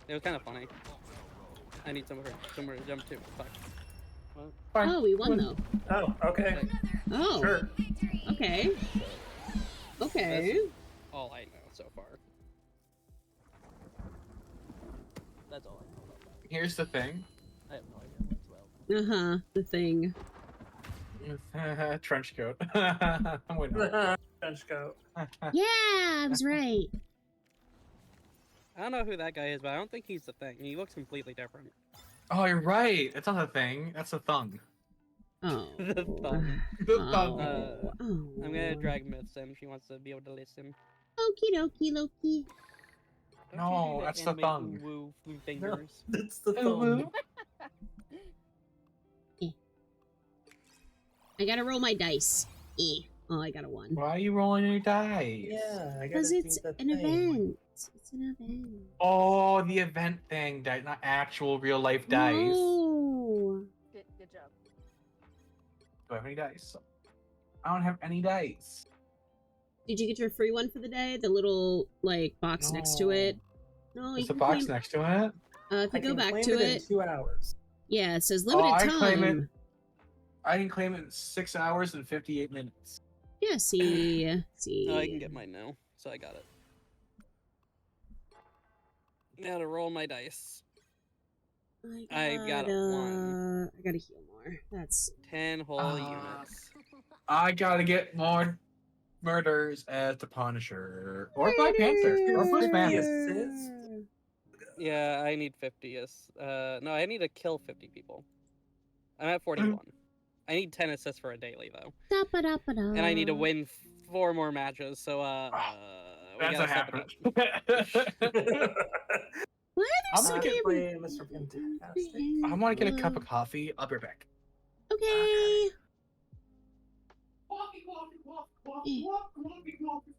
It was kind of funny. I need somewhere to jump to. Fuck. Well, Fine. Oh, we won though. Oh, okay. Oh. Sure. Victory. Okay. Okay. all I know so far. That's all I know about that. Here's the thing. I have no idea what's well. The thing. Trench coat. I'm waiting on it. Trench coat. Yeah, I was right. I don't know who that guy is, but I don't think he's the thing. He looks completely different. Oh, you're right. It's not a thing. That's a thung. Oh. The thumb. The thung. I'm gonna drag Myths in. She wants to be able to listen. Okie dokie Loki. No, that's the thung. Woo fingers. No, that's the thumb. I gotta roll my dice. Oh, I got a 1. Why are you rolling your dice? Yeah, I gotta Because do it's the an thing. event. It's an event. Oh, the event thing, not actual real life dice. No. Good job. Do I have any dice? I don't have any dice. Did you get your free one for the day? The little like box next to it. No, There's you a can box claim... next to it. If you I go can back claim to it in it, 2 hours. yeah, it says limited I time. claim it. I can claim it in 6 hours and 58 minutes. Yeah, see. Oh, I can get mine now, so I got it. Now to roll my dice. I got a 1. I gotta heal more. That's 10 whole units. I gotta get more murders as the Punisher. Or Black Panther. Or Bushman. Assist? Yeah, I need 50. No, I need to kill 50 people. I'm at 41. I need 10 assists for a daily, though. And I need to win 4 more matches, so, we That's gotta what step it happened. up. why are I'm there gonna so get many? Mr. Fantastic. I want to get a cup of coffee. I'll be right back. Okay. I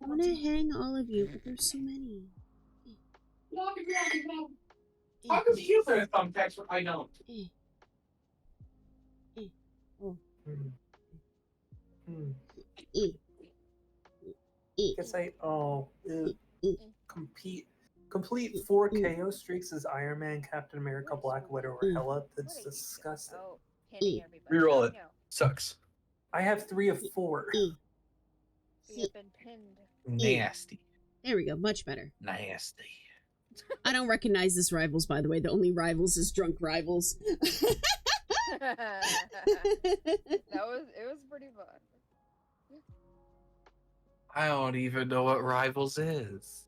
want to hang all of you, but there's so many. I can use it in thumbtacks, but I don't. Oh. Guess complete 4 KO streaks as Iron Man, Captain America, Black Widow, or Hela. That's disgusting. Oh, hitting everybody. Reroll it. No. Sucks. I have 3 of 4. We have been pinned. Nasty. There we go, much better. Nasty. I don't recognize this Rivals, by the way. The only Rivals is Drunk Rivals. It was pretty fun. I don't even know what Rivals is.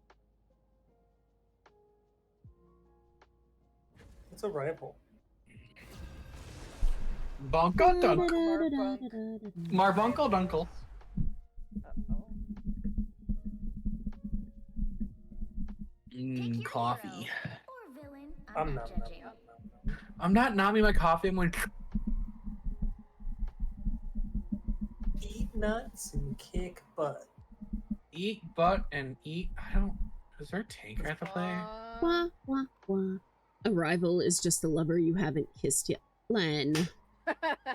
It's a rival. Bunko Dunk. Marbunkle Dunkle. Coffee. Or villain. I'm not not. judging. I'm not nomming my coffee. I'm going. Eat nuts and kick butt. Eat butt and eat. I don't. Is there a tank I have to play? Wah, wah, wah. A rival is just a lover you haven't kissed yet. Len.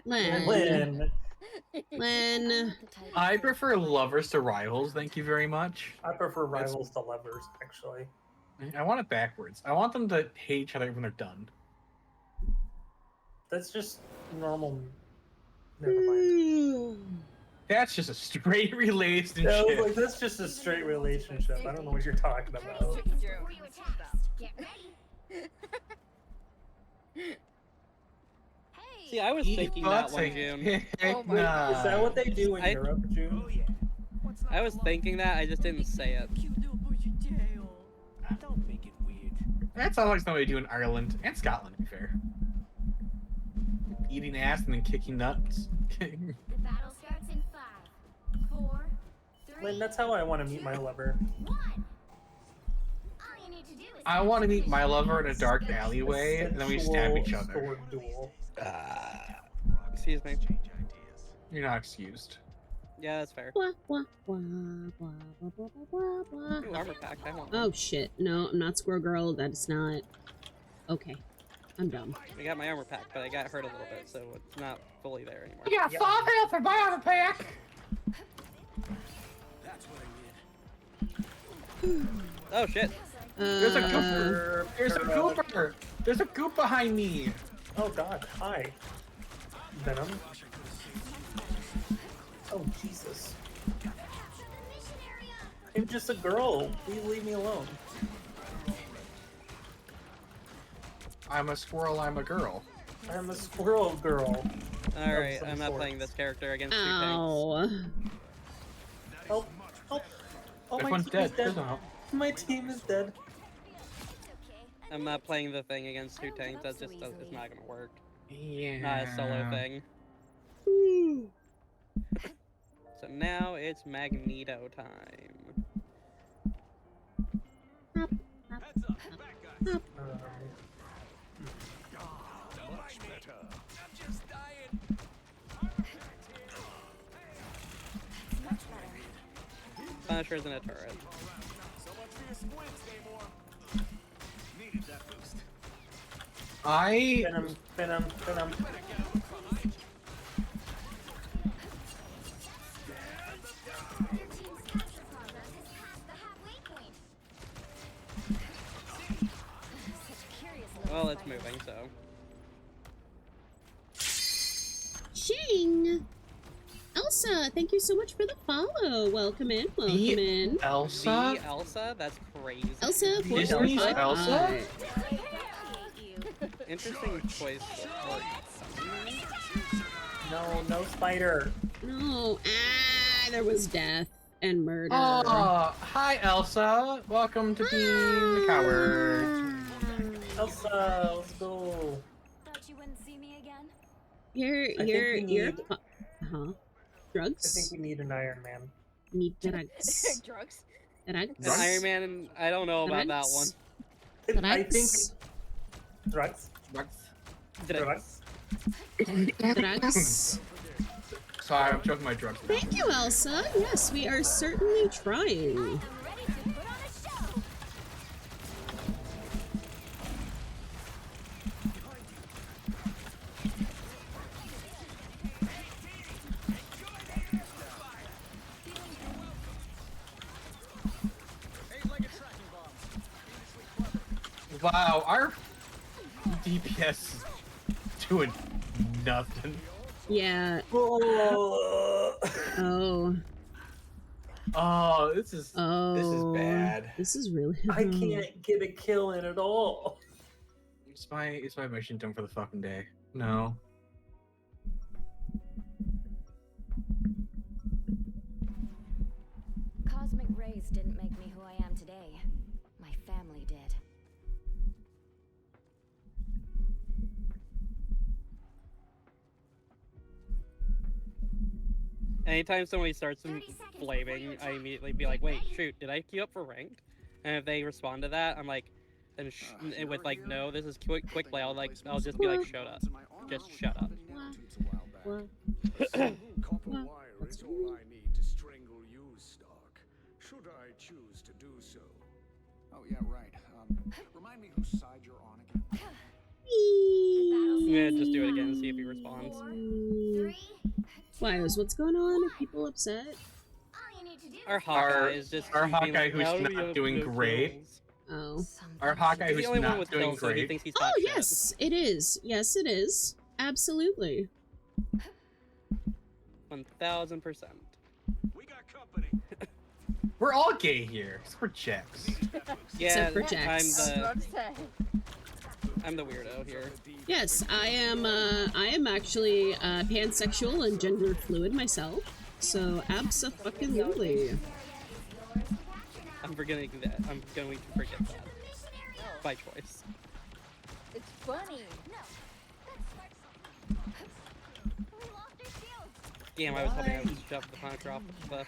Lynn. I prefer lovers to rivals. Thank you very much. I prefer rivals to lovers, actually. I want it backwards. I want them to hate each other when they're done. That's just normal. Never mind. That's just a straight relationship. No, like, that's just a straight relationship. I don't know what you're talking about. Before you attack, get ready. See, I was thinking that one, June. Oh my Nah. Is that what they do in I- Europe, June? Oh yeah. What's not I was thinking that, I just didn't say it. Don't make it weird. That sounds like somebody do in Ireland and Scotland, to be fair. Eating ass and then kicking nuts. The battle starts in 5, 4, 3. Lynn, that's how I want to meet my lover. 1. All you need to do is I want to meet my lover in a dark alleyway, and then we stab each other. Sword duel. Excuse me. You're not excused. Yeah, that's fair. Wah, wah, wah, wah, wah, wah, wah, wah. Ooh, armor pack, I want one. Oh shit, no, I'm not Squirrel Girl, that is not... Okay, I'm dumb. I got my armor pack, but I got hurt a little bit, so it's not fully there anymore. I got 5 health for my armor pack! That's what I need. Oh shit. There's a gooper! There's a gooper! There's a goop behind me! Oh god, hi. Venom. Oh Jesus. I'm just a girl. Please leave me alone. I'm a squirrel, I'm a girl. I'm a squirrel girl. Alright, some I'm not sort. playing this character against 2 tanks. Ow. Help! Help! Oh, This my one's team dead. is dead. There's no help. My team is dead. I'm not playing the thing against 2 tanks. That's just it's not gonna work. Yeah. Not a solo thing. So now it's Magneto time. Heads up, back guys. Much better. I'm just dying. Much better. Punisher's in a turret. So much for your squints, Namor. Needed that boost. Venom. Your team's capture progress has passed the halfway point. Such curious little Well, it's spiders. moving, so. Shing! Elsa, thank you so much for the follow. Welcome in, welcome in. Elsa? The Elsa? That's crazy. Elsa, Disney's Elsa? Interesting choice. No spider. No, there was death and murder. Oh, hi Elsa. Welcome to being the coward. Elsa, let's go. Thought you wouldn't see me again? You're I think we need- drugs? I think we need an Iron Man. Need drugs. Drugs. Drugs. And Iron Man, I don't know about that one. I think drugs. Drugs. Drugs. Sorry, I'm choking my drugs now. Thank you, Elsa. Yes, we are certainly trying. I'm ready to put on a show. Wow, our DPS is doing nothing. Yeah. Oh. Oh, this is bad. This is really. I can't get a kill in at all. It's my mission done for the fucking day. No. Cosmic rays didn't make me who I am today. My family did. Anytime somebody starts flaming, I immediately be like, wait, shoot, did I queue up for ranked? And if they respond to that, I'm like, then with like, no, this is quick play, I'll just be like, shut up. Just shut up. Copper wire is all I need to strangle you, Stark. Should I choose to do so? Oh yeah, right. Remind me whose side you're on again. Yeah, just do it again and see if he responds. 4, 3. Wiles, what's going on? Are people upset? All you need to do Our is Hawkeye is just our being Hawkeye like, who's "How do not you have doing no great." kills?" Oh. Our Hawkeye He's who's the only one not with doing kills, so he great. thinks he's Oh, hot shit. yes, it is. Yes, it is. Absolutely. 1000%. We got company. We're all gay here. Except for Jax. Yeah, Except for Jax. I'm the weirdo here. Yes, I am actually pansexual and gender fluid myself. So abso-fucking-lutely. I'm forgetting that. I'm going to forget that. By choice. It's funny. Damn, I was hoping I would shove the Punisher off the cliff.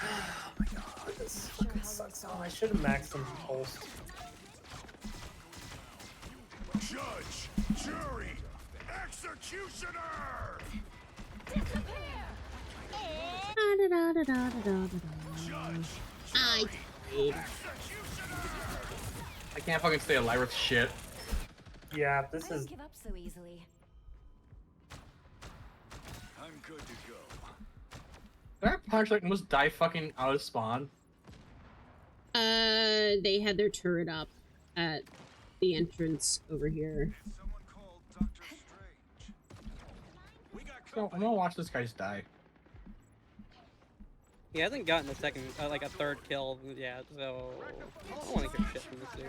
Oh my god, this fucking sucks. Oh, I should have maxed him pulse. Judge, jury, executioner. I died. I can't fucking stay alive with shit. Yeah, I this don't is. give up so easily. I'm good to go. Did our Punisher like almost die fucking out of spawn? They had their turret up at the entrance over here. Someone called Dr. Strange. We got So I'm gonna watch this guys die. He hasn't gotten a second, like a third kill yet, so I don't want to get shit from this dude.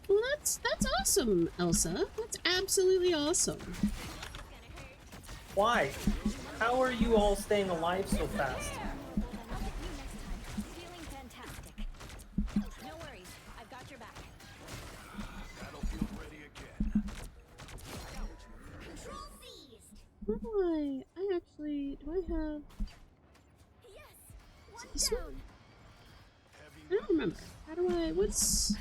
Well, that's awesome, Elsa. That's absolutely awesome. Why? How are you all staying alive so fast? Feeling fantastic. No worries. do I actually, do I have... This one? I don't remember. How do I, what's...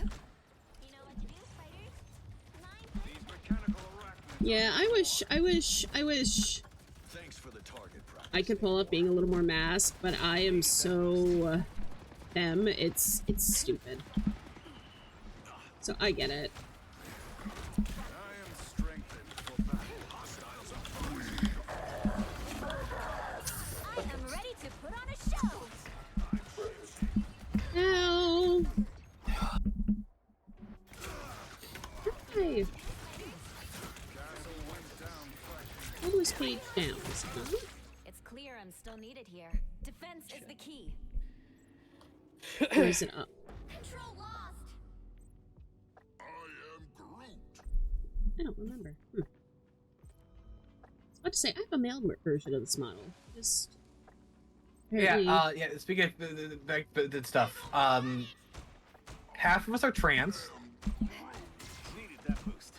Yeah, I wish I could pull up being a little more masked, but I am so femme, it's stupid. So I get it. No. Hi. Almost page down. It's clear I'm still needed here. Defense is the key. Or is it up? Control lost. I don't remember. I was about to say, I have a male version of this model. Just... Yeah, speaking of the stuff, half of us are trans. Needed that boost.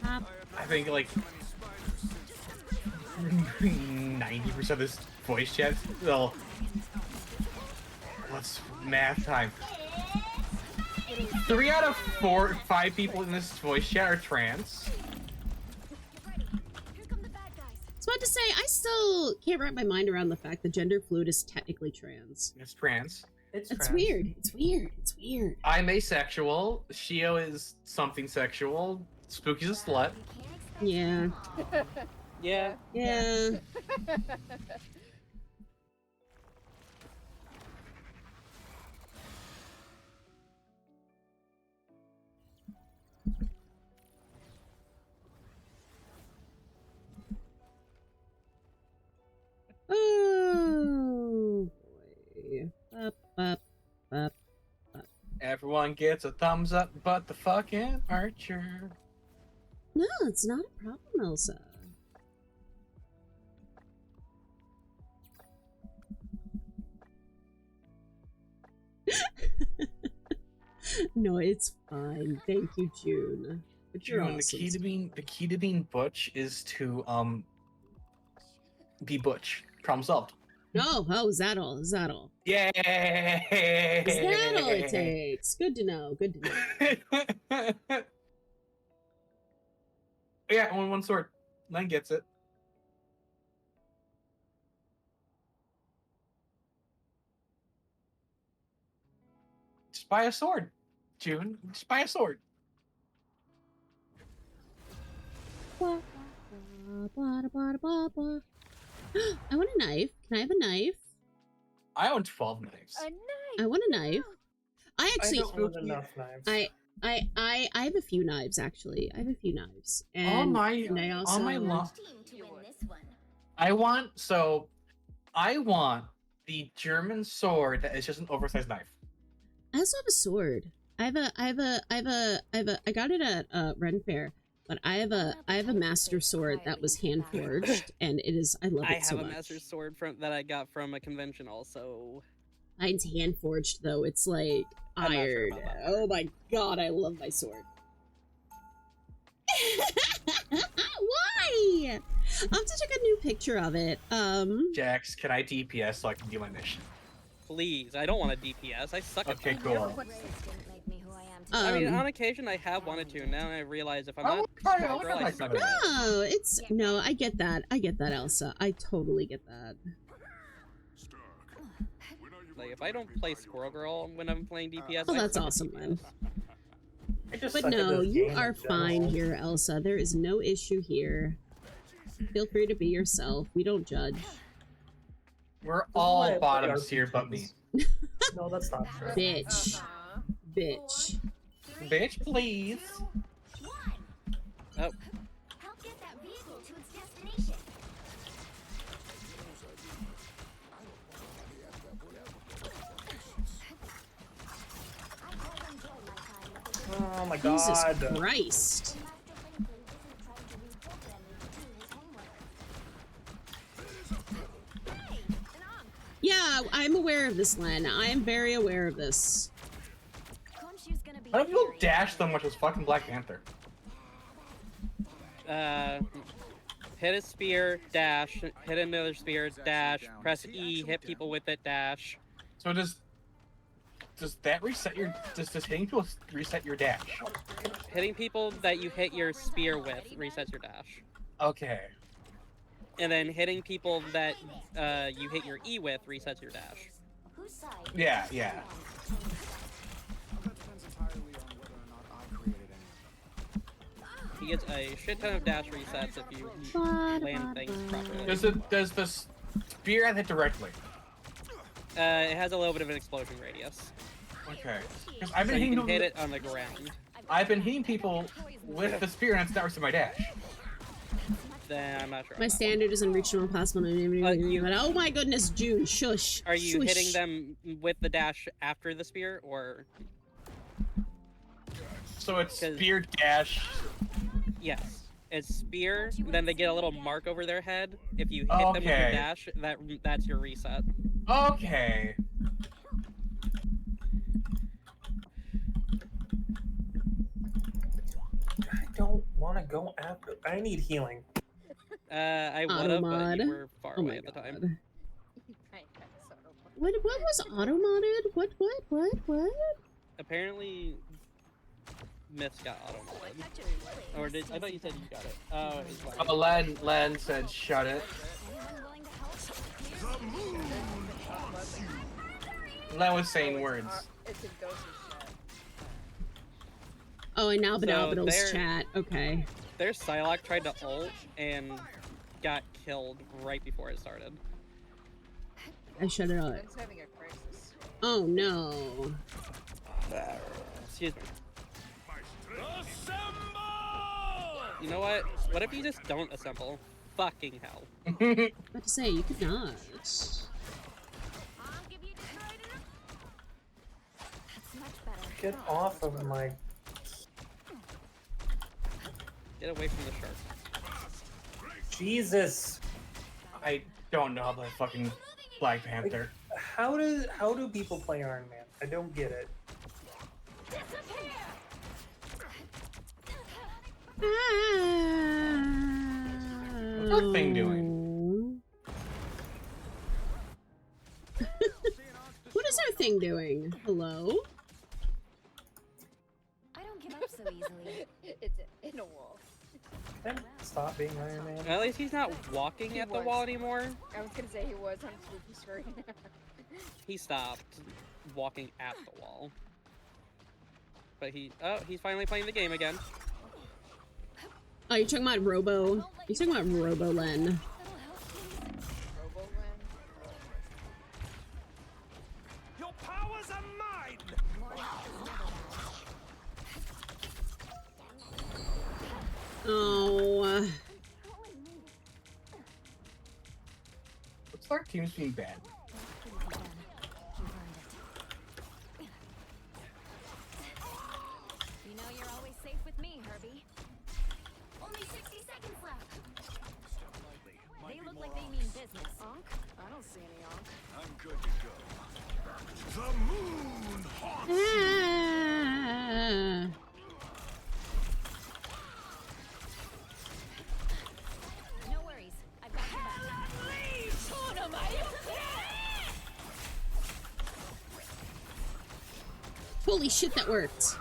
I think like 90% of this voice chat. Well, what's math time? 3 out of 5 people in this voice chat are trans. was about to say, I still can't wrap my mind around the fact that gender fluid is technically trans. It's trans. It's weird. It's weird. It's weird. I'm asexual. Shio is something sexual. Spooky's a slut. Yeah. Yeah. Yeah. Oh boy. Up. Everyone gets a thumbs up but the fucking archer. No, it's not a problem, Elsa. No, it's fine. Thank you, June. But you're June, awesome. the key to being butch is to be butch. Problem solved. Oh, is that all? Is that all? Yay! Is that all it takes? Good to know. Good to know. Yeah, only one sword. Nine gets it. Just buy a sword, June. Just buy a sword. I want a knife. Can I have a knife? I own 12 knives. A knife. I want a knife. I actually I don't own enough knives. I have a few knives actually. I have a few knives. And On my I also on my Team to win this one. I want the German sword that is just an oversized knife. I also have a sword. I got it at Ren Fair, but I have a master sword that was hand forged, and it is I love it so much. I have a master sword that I got from a convention also. Mine's hand forged though. It's like iron. Oh my god, I love my sword. Why? I'll have to check a new picture of it. Jax, can I DPS so I can do my mission? Please, I don't want a DPS. I suck at that. Okay, cool. I mean, on occasion I have wanted to. Now I realize if I'm not strong girl, I suck at it. No, it's no. I get that. I get that, Elsa. I totally get that. Like if I don't play Squirrel Girl when I'm playing DPS, Oh, I that's suck at awesome, DPS. man. But no, you are fine here, Elsa. There is no issue here. Feel free to be yourself. We don't judge. We're all bottoms here but me. No, that's not true. Bitch. Bitch. Bitch, please. Oh. Help get that vehicle to its destination. Oh my Jesus god. Christ. Yeah, I'm aware of this, Len. I am very aware of this. Why do people dash so much as fucking Black Panther? hit a spear, dash, hit another spear, dash, press E, hit people with it, dash. So does that reset your does hitting people reset your dash? Hitting people that you hit your spear with resets your dash. Okay. And then hitting people that you hit your E with resets your dash. Yeah. He gets a shit ton of dash resets if you land things properly. Does the spear hit directly? It has a little bit of an explosion radius. Okay. I've been so hitting you can hit it on the ground. I've been hitting people with the spear and it's not reaching my dash. Then I'm not sure. My standard is unreachable, impossible. But oh my goodness, June, shush. Are you shush. hitting them with the dash after the spear, or? So it's spear dash. Yes, it's spear. Then they get a little mark over their head. If you hit them with your dash, that's your reset. Okay. I don't want to go after. I need healing. I would have, but you were far away at the time. What was auto-modded? What? Apparently, Myths got auto-modded. Or I thought you said you got it. Oh, Len said shut it. Len was saying words. Oh, and now Benabidel's chat. Okay. Their Psylocke tried to ult and got killed right before it started. I shut it up. Oh no. Excuse me. You know what? What if you just don't assemble? Fucking hell. About to say, you could not. Get off of my... Get away from the shark. Jesus. I don't know about fucking Black Panther. How do people play Iron Man? I don't get it. What's that thing doing? What is our thing doing? Hello? I don't give up so easily. It's in a wall. Then stop being Iron Man. At least he's not walking at the wall anymore. I was gonna say he was on his spooky screen. He stopped walking at the wall. But he's finally playing the game again. Oh, you're talking about Robo. You're talking about Robo-Len. Your powers are mine. Oh. Looks like our team's being bad. You know you're always safe with me, Herbie. Only 60 seconds left. They look like they mean business. Onk? I don't see any onk. I'm good to go. The moon haunts No worries. I've got your back. Holy shit, that worked.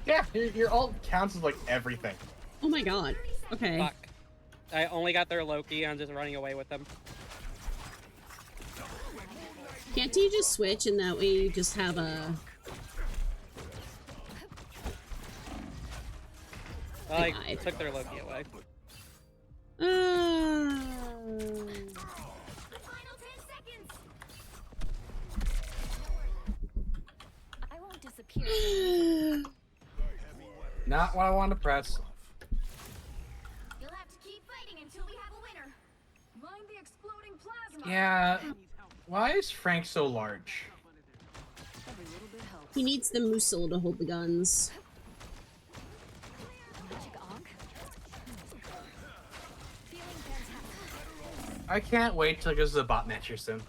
Yeah, your ult counts as like everything. Oh my god. Okay. Fuck. I only got their Loki. I'm just running away with them. Can't you just switch and that way you just have a... I took their Loki away. I won't disappear. Not what I want to press. You'll have to keep fighting until we have a winner. Mind the exploding plasma. Yeah. Why is Frank so large? Every little bit helps. He needs the Musil to hold the guns. I can't wait till it goes to the bot matcher soon.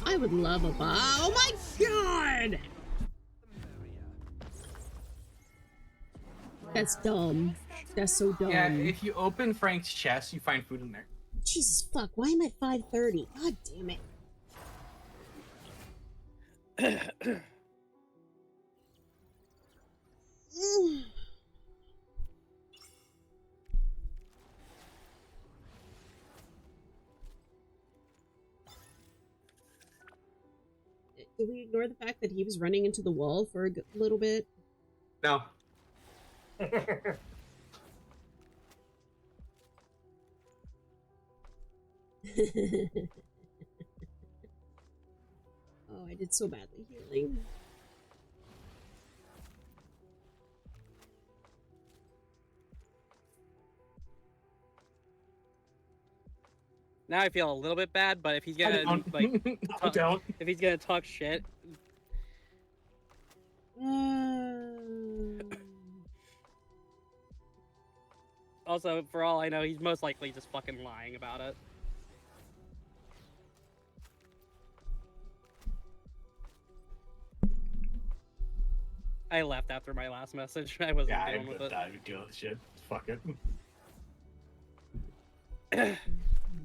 I would love a bot. Oh my god! That's dumb. That's so dumb. Yeah, if you open Frank's chest, you find food in there. Jesus fuck, why am I at 5:30? God damn it. Did we ignore the fact that he was running into the wall for a little bit? No. Oh, I did so badly healing. Now I feel a little bit bad, but if he's gonna like, if he's gonna talk shit. Also, for all I know, he's most likely just fucking lying about it. I left after my last message. I wasn't dealing with it. I would deal with shit. Fuck it.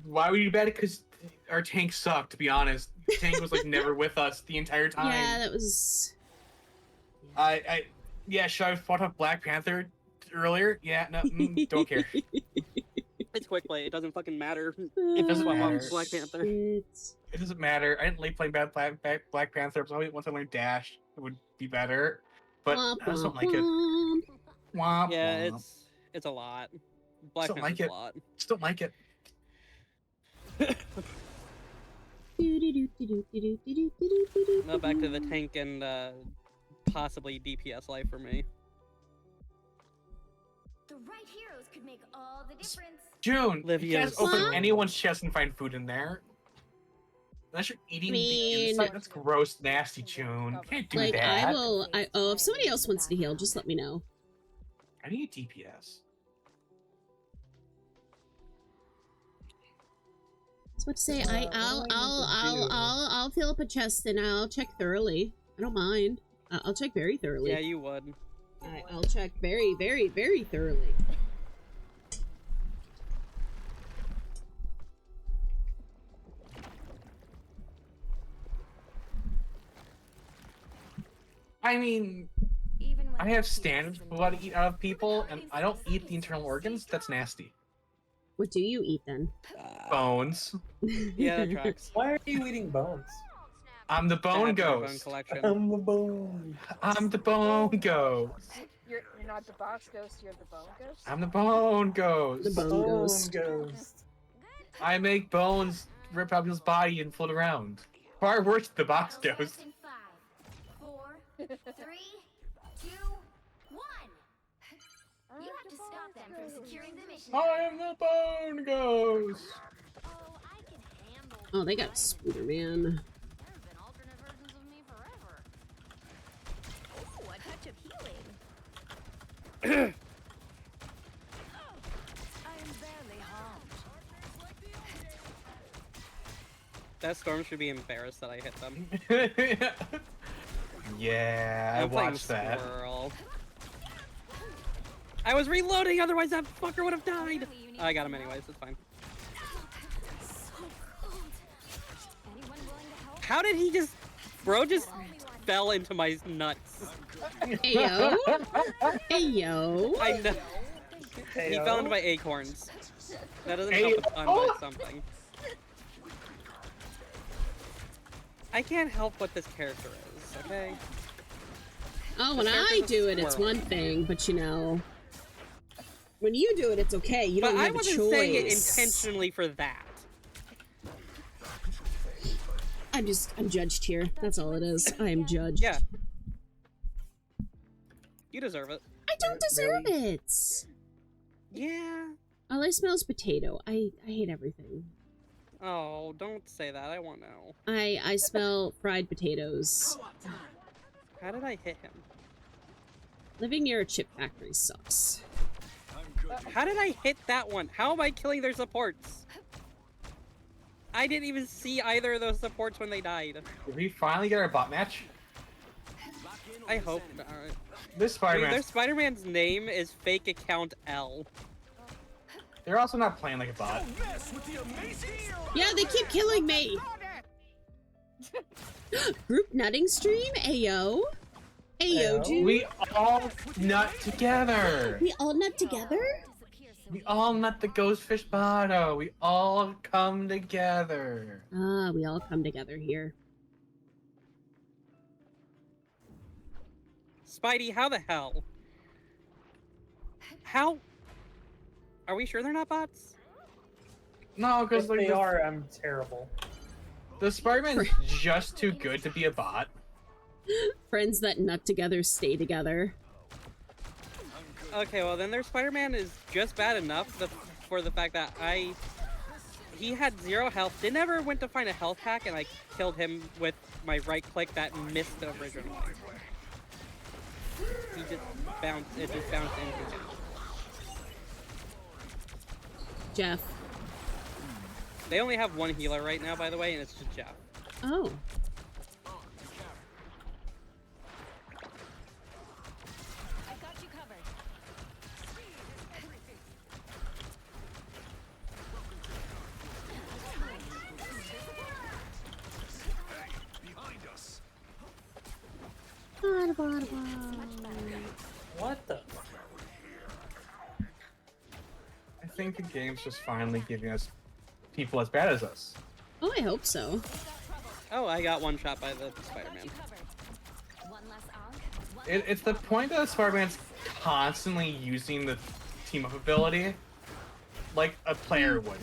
Why would you bet it? Because our tank sucked, to be honest. The tank was like never with us the entire time. Yeah, that was... Yeah, should I have fought up Black Panther earlier? Yeah, no, don't care. It's quick play. It doesn't fucking matter. It doesn't matter. Black Panther. It doesn't matter. I didn't like playing Black Panther. Probably once I learned Dash, it would be better. But I just don't like it. Womp, Yeah, womp. it's a lot. Black Don't Panther's like it. a lot. Just don't like it. No, back to the tank and possibly DPS life for me. The right heroes could make all the difference. June, you Livia's can't open son. anyone's chest and find food in there. Unless you're eating the inside. That's gross, nasty, June. You can't do like, that. oh, if somebody else wants to heal, just let me know. I need DPS. I was about to say, I'll fill up a chest and I'll check thoroughly. I don't mind. I'll check very thoroughly. Yeah, you would. I'll check very, very, very thoroughly. I mean, I have standards for what I eat out of people, and I don't eat the internal organs. That's nasty. What do you eat then? Bones. Yeah, that tracks. Why are you eating bones? I'm the bone ghost. I'm the bone. I'm the bone ghost. You're not the box ghost, you're the bone ghost? I'm the bone ghost. The bone ghost. I make bones rip out people's body and float around. Far worse than the box ghost. 5, 4, 3, 2, 1. You have to stop them from securing the mission. I am the bone ghost. Oh, I can handle. Oh, they got Spooder Man. There have been alternate versions of me forever. Ooh, a touch of healing. I'm barely harmed. That Storm should be embarrassed that I hit them. Yeah, I I'm playing watched that. Squirrel. I was reloading, otherwise that fucker would have died. I got him anyways, it's fine. How did he just... Bro just fell into my nuts. Ayo. Ayo. I know. He fell into my acorns. That doesn't help a ton, but something. I can't help what this character is, okay? Oh, when I do it, it's one thing, but you know... When you do it, it's okay. You don't have a choice. But I wasn't saying it intentionally for that. I'm judged here. That's all it is. I am judged. Yeah. You deserve it. I don't deserve it. Yeah. All I smell is potato. I hate everything. Oh, don't say that. I won't know. I smell fried potatoes. How did I hit him? Living near a chip factory sucks. How did I hit that one? How am I killing their supports? I didn't even see either of those supports when they died. Did we finally get our bot match? I hope not. This Spider-Man. Their Spider-Man's name is Fake Account L. They're also not playing like a bot. Yeah, they keep killing me. Group nutting stream? Ayo. Ayo, dude. We all nut together. We all nut together? We all nut the Ghostfish Botto. We all come together. Ah, we all come together here. Spidey, how the hell? How? Are we sure they're not bots? No, because if they are, I'm terrible. The Spider-Man's just too good to be a bot. Friends that nut together stay together. Okay, well then their Spider-Man is just bad enough for the fact that he had 0 health, didn't ever went to find a health pack, and I killed him with my right click that missed the original. It just bounced into him. Jeff. They only have 1 healer right now, by the way, and it's just Jeff. Oh. I've got you covered. Behind us. What the? I think the game's just finally giving us people as bad as us. Oh, I hope so. Oh, I got 1 shot by the Spider-Man. It's the point that Spider-Man's constantly using the team-up ability like a player would.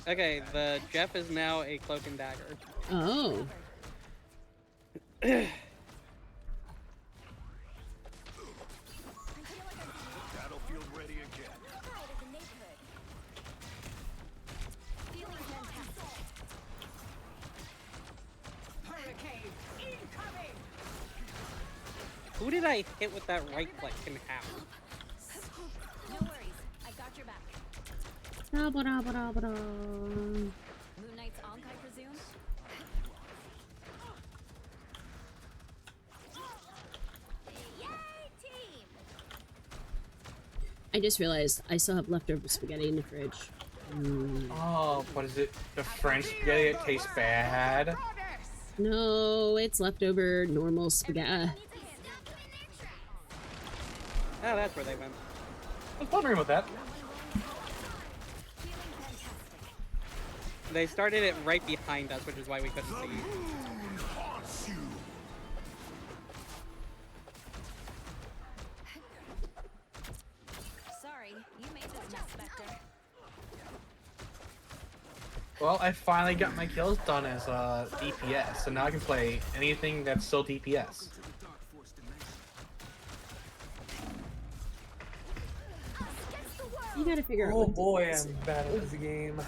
Okay, the Jeff is now a cloak and dagger. Oh. Battlefield ready again. Who did I hit with that right click and how? No worries, I got your back. Moon Moon Knight's Ankh, I presume? Yay, team! I just realized I still have leftover spaghetti in the fridge. Oh, what is it? The French spaghetti that tastes bad? No, it's leftover normal spaghetti. Oh, that's where they went. I was wondering about that. They started it right behind us, which is why we couldn't see. Sorry, you made this mess, Spectre. Well, I finally got my kills done as DPS, so now I can play anything that's still DPS. You gotta figure out. Oh boy, I'm bad at this game.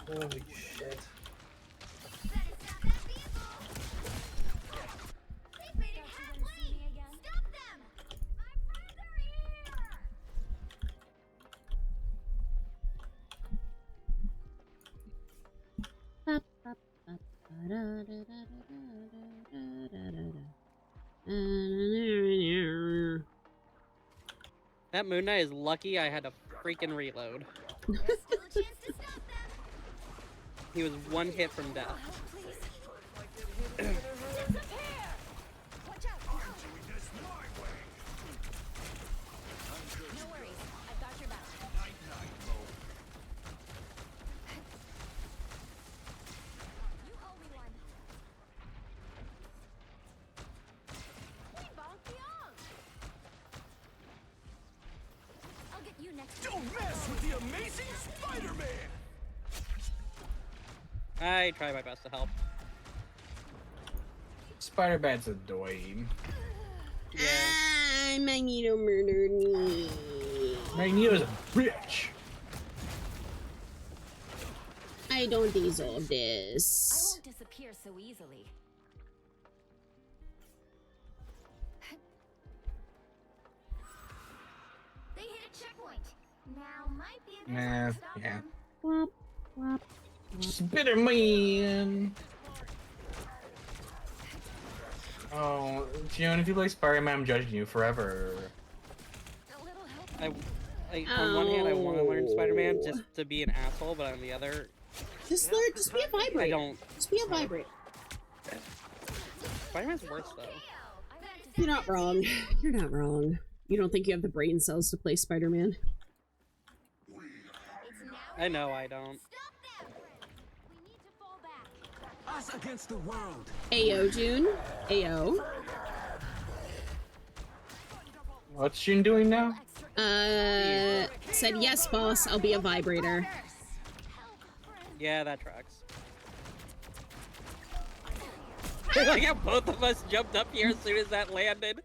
Holy shit. That Moon Knight is lucky I had to freaking reload. He was 1 hit from death. No worries, I've got your back. You owe me one. I'll get you next. Don't mess with the amazing Spider-Man! I try my best to help. Spider-Man's a dweeb. Yeah. Magneto murdered me. Magneto's a bitch! I don't deserve I this. won't disappear so easily. They hit a checkpoint. Now might be a good time to stop Yeah. them. Wop, wop. Spider-Man! Oh, June, if you play Spider-Man, I'm judging you forever. On one hand, I want to learn Spider-Man just to be an asshole, but on the other, Just learn. Just be a vibrator. I don't. Just be a vibrator. Spider-Man's worse though. You're not wrong. You're not wrong. You don't think you have the brain cells to play Spider-Man? I know I don't. Us against the world. Ayo, June. Ayo. What's June doing now? Said yes, boss. I'll be a vibrator. Yeah, that tracks. Like how both of us jumped up here as soon as that landed.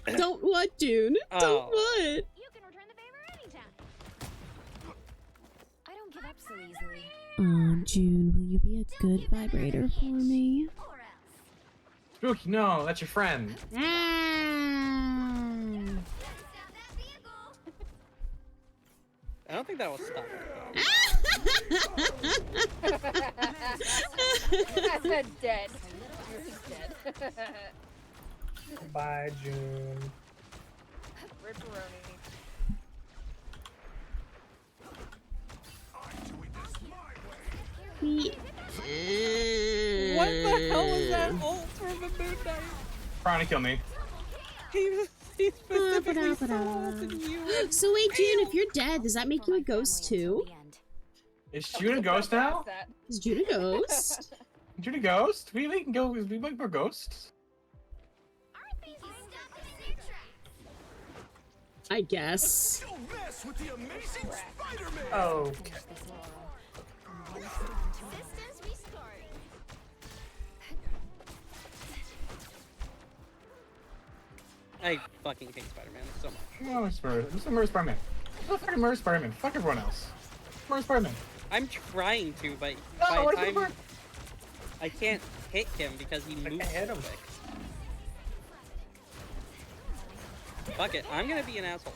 Don't what, June? Oh. Don't what? You can return the favor anytime. I don't give up so easily. Oh, June, will you be a good vibrator for me? Spooky, no, that's your friend. I don't think that will stop it. Dead. You're dead. Bye, June. Ripperoni. What the hell was that ult from the Moon Knight? Trying to kill me. He specifically assaulted you. So wait, June, if you're dead, does that make you a ghost too? Is June a ghost now? Is June a ghost? June a ghost? We can go. We might be ghosts. I guess. Don't mess with the amazing Spider-Man. Okay. Systems restarting. I fucking hate Spider-Man so much. Oh, I'm Murder Spider-Man. Oh, fucking Murder Spider-Man. Fuck everyone else. Murder Spider-Man. I'm trying to, but No, by what the is time I can't hit him because he moves hit him. quick. Fuck it, I'm gonna be an asshole.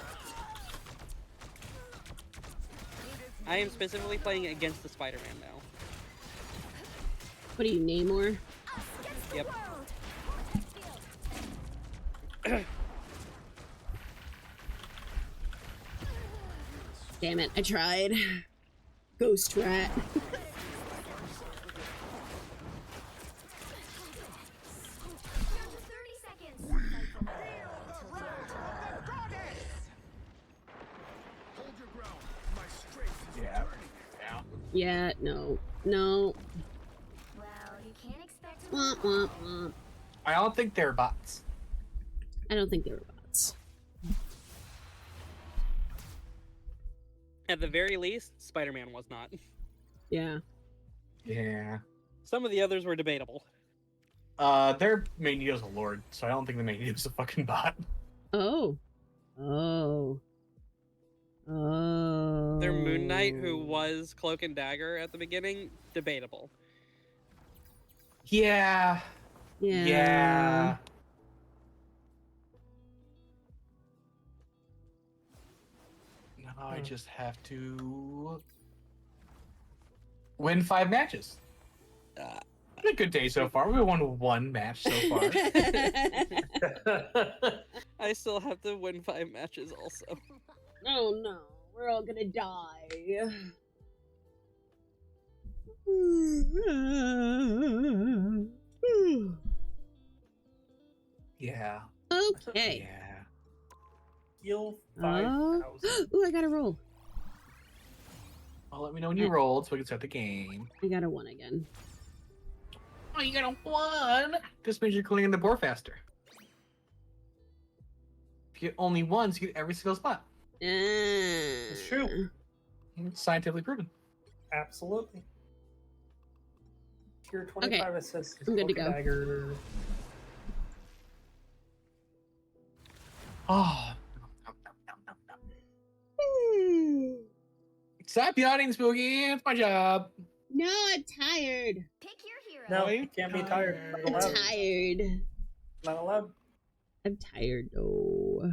I am specifically playing against the Spider-Man now. What are you, Namor? Yep. Damn it, I tried. Ghost rat. Yeah. Yeah, no. No. Well, you can't expect to Womp, womp, womp. I don't think they're bots. I don't think they were bots. At the very least, Spider-Man was not. Yeah. Yeah. Some of the others were debatable. Their Magneto's a lord, so I don't think the Magneto's a fucking bot. Oh. Oh. Oh. Their Moon Knight, who was Cloak and Dagger at the beginning, debatable. Yeah. Yeah. Yeah. Now I just have to win 5 matches. Been a good day so far. We won 1 match so far. I still have to win 5 matches also. Oh no, we're all gonna die. Yeah. Okay. Yeah. Heal 5,000. Ooh, I got a roll. Well, let me know when you rolled so we can start the game. I got a 1 again. Oh, you got a 1! This means you're clearing the board faster. If you get only 1s, you get every single spot. It's true. It's scientifically proven. Absolutely. Tier 25 Okay, assists. I'm good to go. Dagger. Oh. Stop yawning, Spooky. It's my job. No, I'm tired. pick your hero. No, you can't be tired. Not I'm allowed. tired. Not allowed. I'm tired though.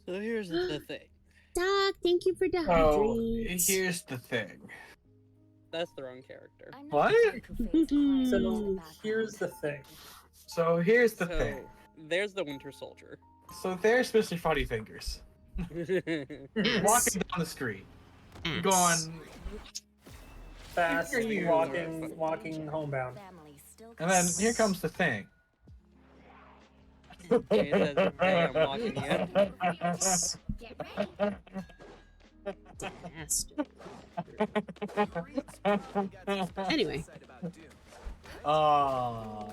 So here's the thing. Doc, thank you for the So, hydrate. here's the thing. That's the wrong character. What? So here's the thing. So here's the So, thing. there's the Winter Soldier. So there's Mr. Funny Fingers. Walking down the street. Going fast, Here you walking homebound. and then here comes the thing. Okay, it says, "Hey, I'm walking in." Anyway. Oh,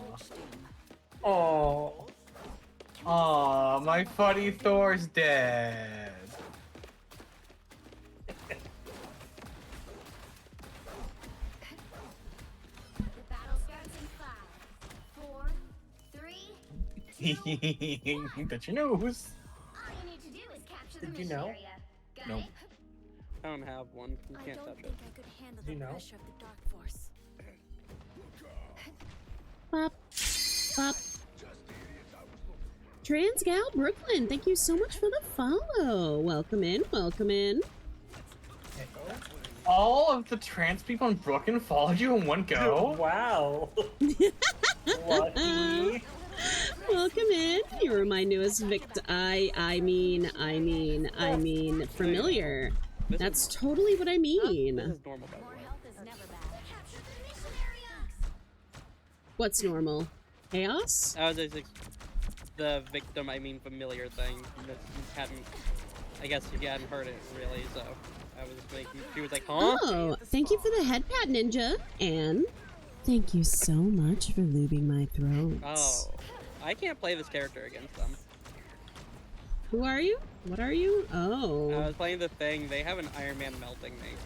my funny Thor's dead. That you knows. Did you know? Nope. I don't have one. You can't touch it. Do you know? Pop. Pop. Transgal Brooklyn, thank you so much for the follow. Welcome in, welcome in. All of the trans people in Brooklyn followed you in one go? Wow. Lucky. Welcome in. You were my newest I mean familiar. That's totally what I mean. This is normal, by the way. What's normal? Chaos? I was just the victim, I mean familiar thing. That you hadn't, I guess you hadn't heard it really, so I was making, she was like, huh? Oh, thank you for the head pat, Ninja. And thank you so much for lubing my throat. Oh, I can't play this character against them. Who are you? What are you? Oh. I was playing the thing, they have an Iron Man melting me.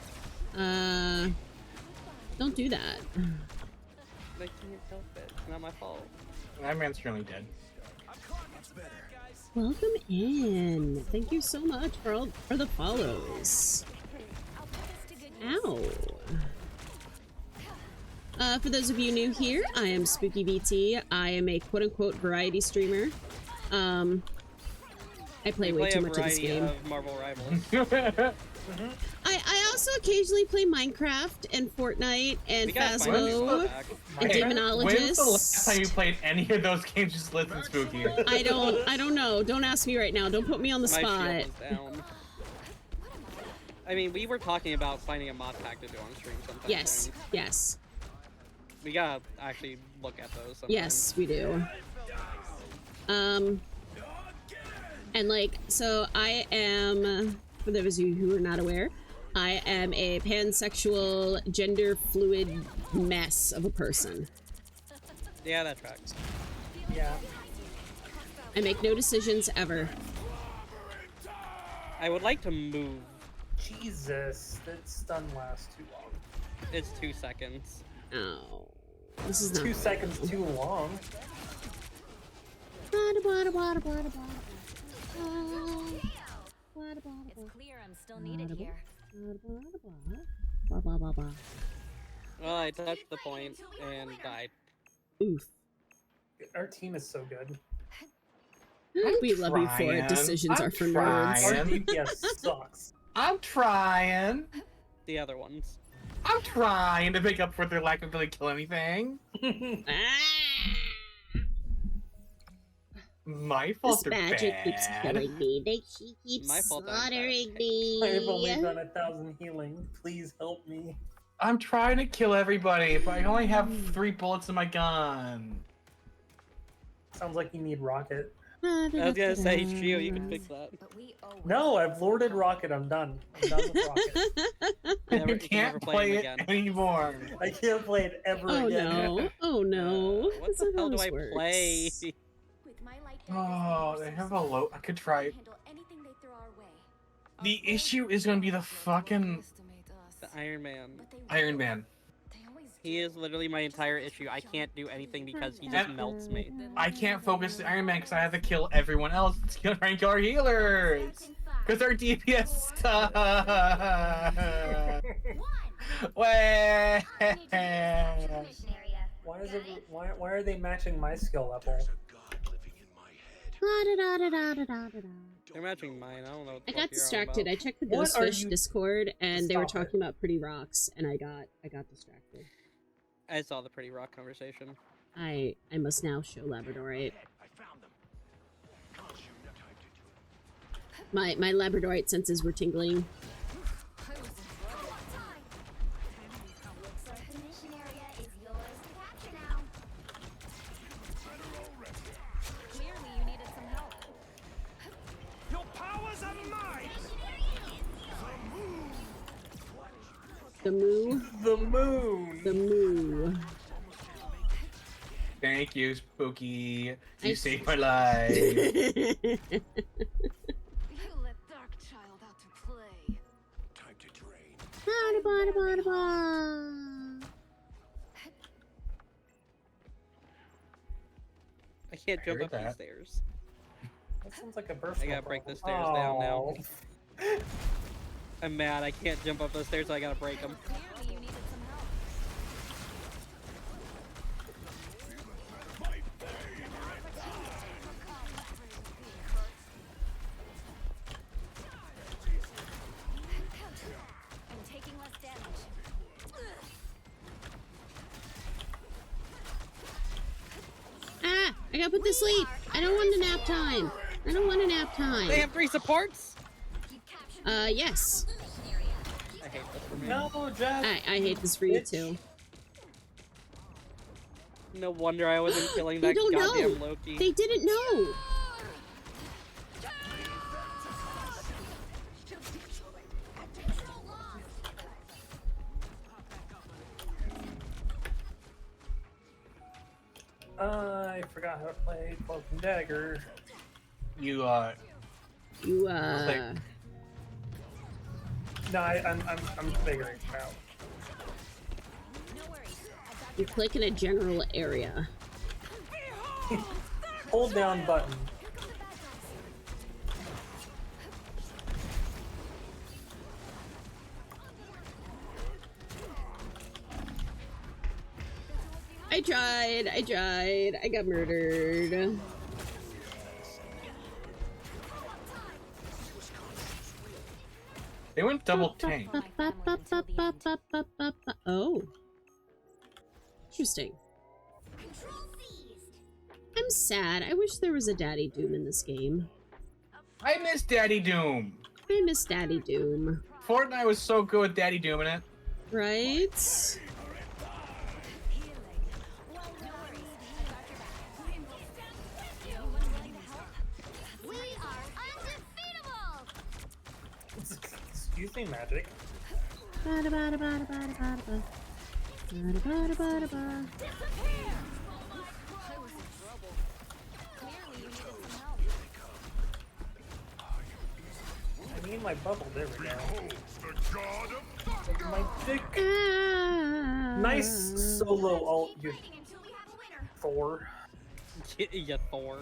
Don't do that. They can't help it, it's not my fault. That man's currently dead. Welcome in. Thank you so much for the follows. Ow. For those of you new here, I am Spooky BT. I am a quote-unquote variety streamer. I play way too much of this game. Of Marvel Rivals. I also occasionally play Minecraft and Fortnite and Phasmo and Demonologist. When's the last time you played any of those games? Just listen, Spooky. I don't know. Don't ask me right now. Don't put me on the spot. My shield is down. I mean, we were talking about finding a mod pack to do on stream sometime. Yes, soon. yes. We gotta actually look at those sometime. Yes, we do. And like, so I am, for those of you who are not aware, I am a pansexual, gender fluid mess of a person. Yeah, that tracks. Yeah. I make no decisions ever. I would like to move. Jesus, that stun lasts too long. It's 2 seconds. Oh, this is not 2 seconds too long. It's clear I'm still needed here. Well, I touched the point and died. Oof. Our team is so good. We love you for it. Decisions are for nerds. Our DPS sucks. I'm trying. The other ones. I'm trying to make up for their lack of ability to kill anything. My fault. This magic keeps killing me. She keeps slaughtering me. I've only done 1,000 healing. Please help me. I'm trying to kill everybody, but I only have 3 bullets in my gun. Sounds like you need Rocket. I was gonna say, Trio, you can fix that. No, I've lorded Rocket. I'm done. I'm done with Rocket. You can't play it anymore. I can't play it ever again. No. Oh no. What the hell do I play? Oh, they have a low. I could try. The issue is gonna be the fucking The Iron Man. Iron Man. He is literally my entire issue. I can't do anything because he just melts me. I can't focus the Iron Man because I have to kill everyone else to kill rank our healers. Because our DPS stuff. Wait. Why are they matching my skill level? They're matching mine. I don't know what the I fuck got you're on distracted. about. I checked the What Ghost are Fish you- Discord, and they were Stop it. talking about pretty rocks, and I got distracted. I saw the pretty rock conversation. I must now show Labradorite. My Labradorite senses were tingling. The mission area is yours to capture now. Clearly, you needed some help. Your powers are mine! The moo. The moon! The moo. Thank you, Spooky. I- You saved my life. You let Darkchild out to play. Time to drain. I can't jump heard up these that. stairs. That sounds like a birth. I gotta break the stairs down now. I'm mad. I can't jump up those stairs, so I gotta break them. Clearly, you needed some help. I'm taking less damage. Ah! I got put to sleep. I don't want a nap time. I don't want a nap time. They have 3 supports? Yes. I hate this for me. No, Jeff. I hate this for you too. No wonder I wasn't killing They that don't goddamn know. Loki. They didn't know. I forgot how to play Cloak and Dagger. You You No, I'm figuring it out. you click in a general area. Hold down button. I tried. I got murdered. they went double tank. Oh. Interesting. I'm sad. I wish there was a Daddy Doom in this game. I miss Daddy Doom. I miss Daddy Doom. Fortnite was so good with Daddy Doom in it. Right? We are undefeatable! Excuse me, magic. Bada bada bada bada bada bada. Bada bada bada bada. Clearly, you needed some help. I need my bubble. There we go. Look at my dick. Ah. Nice solo alt, you Fighting until we have a winner. Thor. You Thor.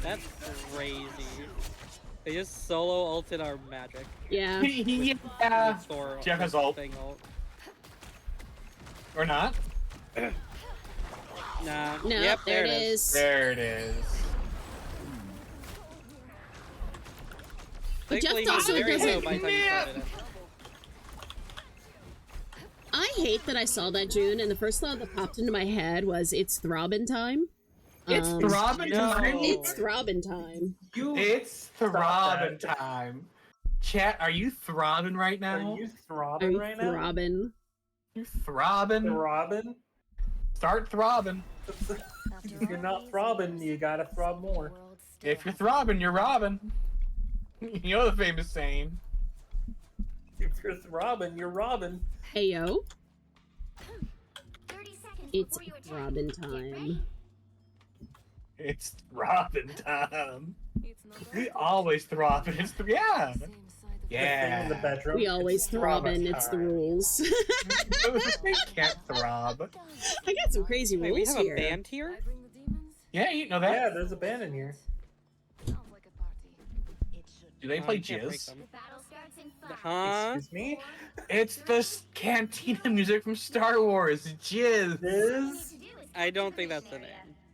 That's crazy. They just solo ulted our magic. Yeah. Yeah. Thor Jeff has ult. thing ult. Or not? Nah. No, Yep, there it is. There it is. But Jeff Thankfully, he also was very doesn't- low by the time he started it. I hate that I saw that, June, and the first thought that popped into my head was, it's throbbing time. It's throbbing time. It's throbbing time. It's throbbing time. Chat, are you throbbing right now? Are you Are throbbing you right now? throbbing? You throbbing? Throbbing? Start throbbing. If you're not throbbing, you gotta throb more. If you're throbbing, you're robbing. You know the famous saying. If you're throbbing, you're robbing. Hey, yo. 30 seconds It's before you attack. throbbing time. It's throbbing time. It's not We always throbbing. It's yeah. same side of Yeah. In the bedroom. We always it's throbbing, throbbing it's the time. rules. They can't throb. I got some crazy Wait, we rules have here. a band here? I bring the demons. Yeah, you know that. Yeah, there's a band in here. Sounds like a party. Do they play I can't break jizz? them. The battle starts in Huh? Excuse me? It's the cantina music from Star Wars. Jizz. I don't think that's the name.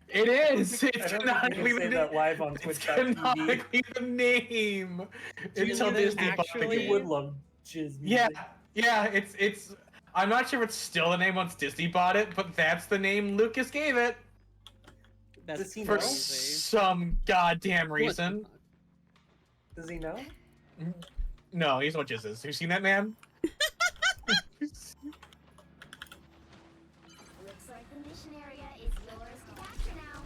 It is. I It's don't think you canonically can say the that live on It's Twitch.tv. canonically the name. Until it Disney bought the actually? game. You would love jizz Yeah, music. yeah. It's. I'm not sure if it's still the name once Disney bought it, but that's the name Lucas gave it That's Does he for know? crazy. some goddamn reason. Does he know? No, he's what Jizz is. You seen that man? Looks like the mission area is yours to capture now.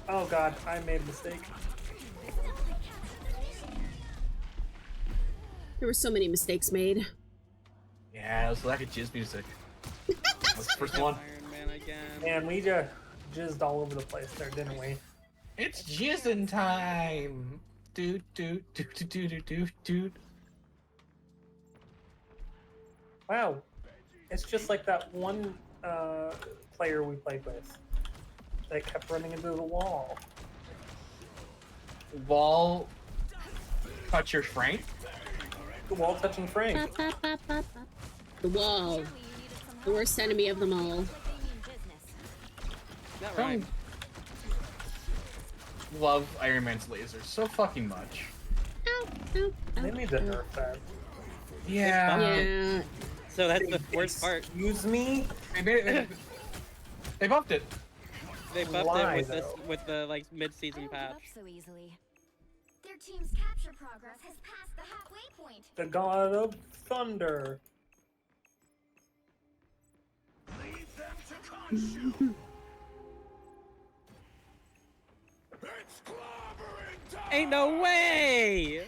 Oh god, I made a mistake. There were so many mistakes made. Yeah, it was lack of Jizz music. That was the first one. Iron Man again. Man, we just jizzed all over the place there, didn't we? It's jizzing time. Dude, dude, dude, dude, dude, dude, dude. Wow. It's just like that one player we played with that kept running into the wall. Wall. Touch your Frank. The wall touching Frank. Bop, bop, bop, bop, bop. The wall. The worst enemy of them all. That right. Love Iron Man's lasers so fucking much. Ow, ow, They ow, need to ow. nerf that. Yeah. Yeah. So that's the worst part. Excuse me? They buffed it. They buffed Why, it with though? with the like mid-season patch. So easily. Their team's capture progress has passed the halfway point. The god of thunder. Leave them to consume. It's clobbering time. Ain't no way!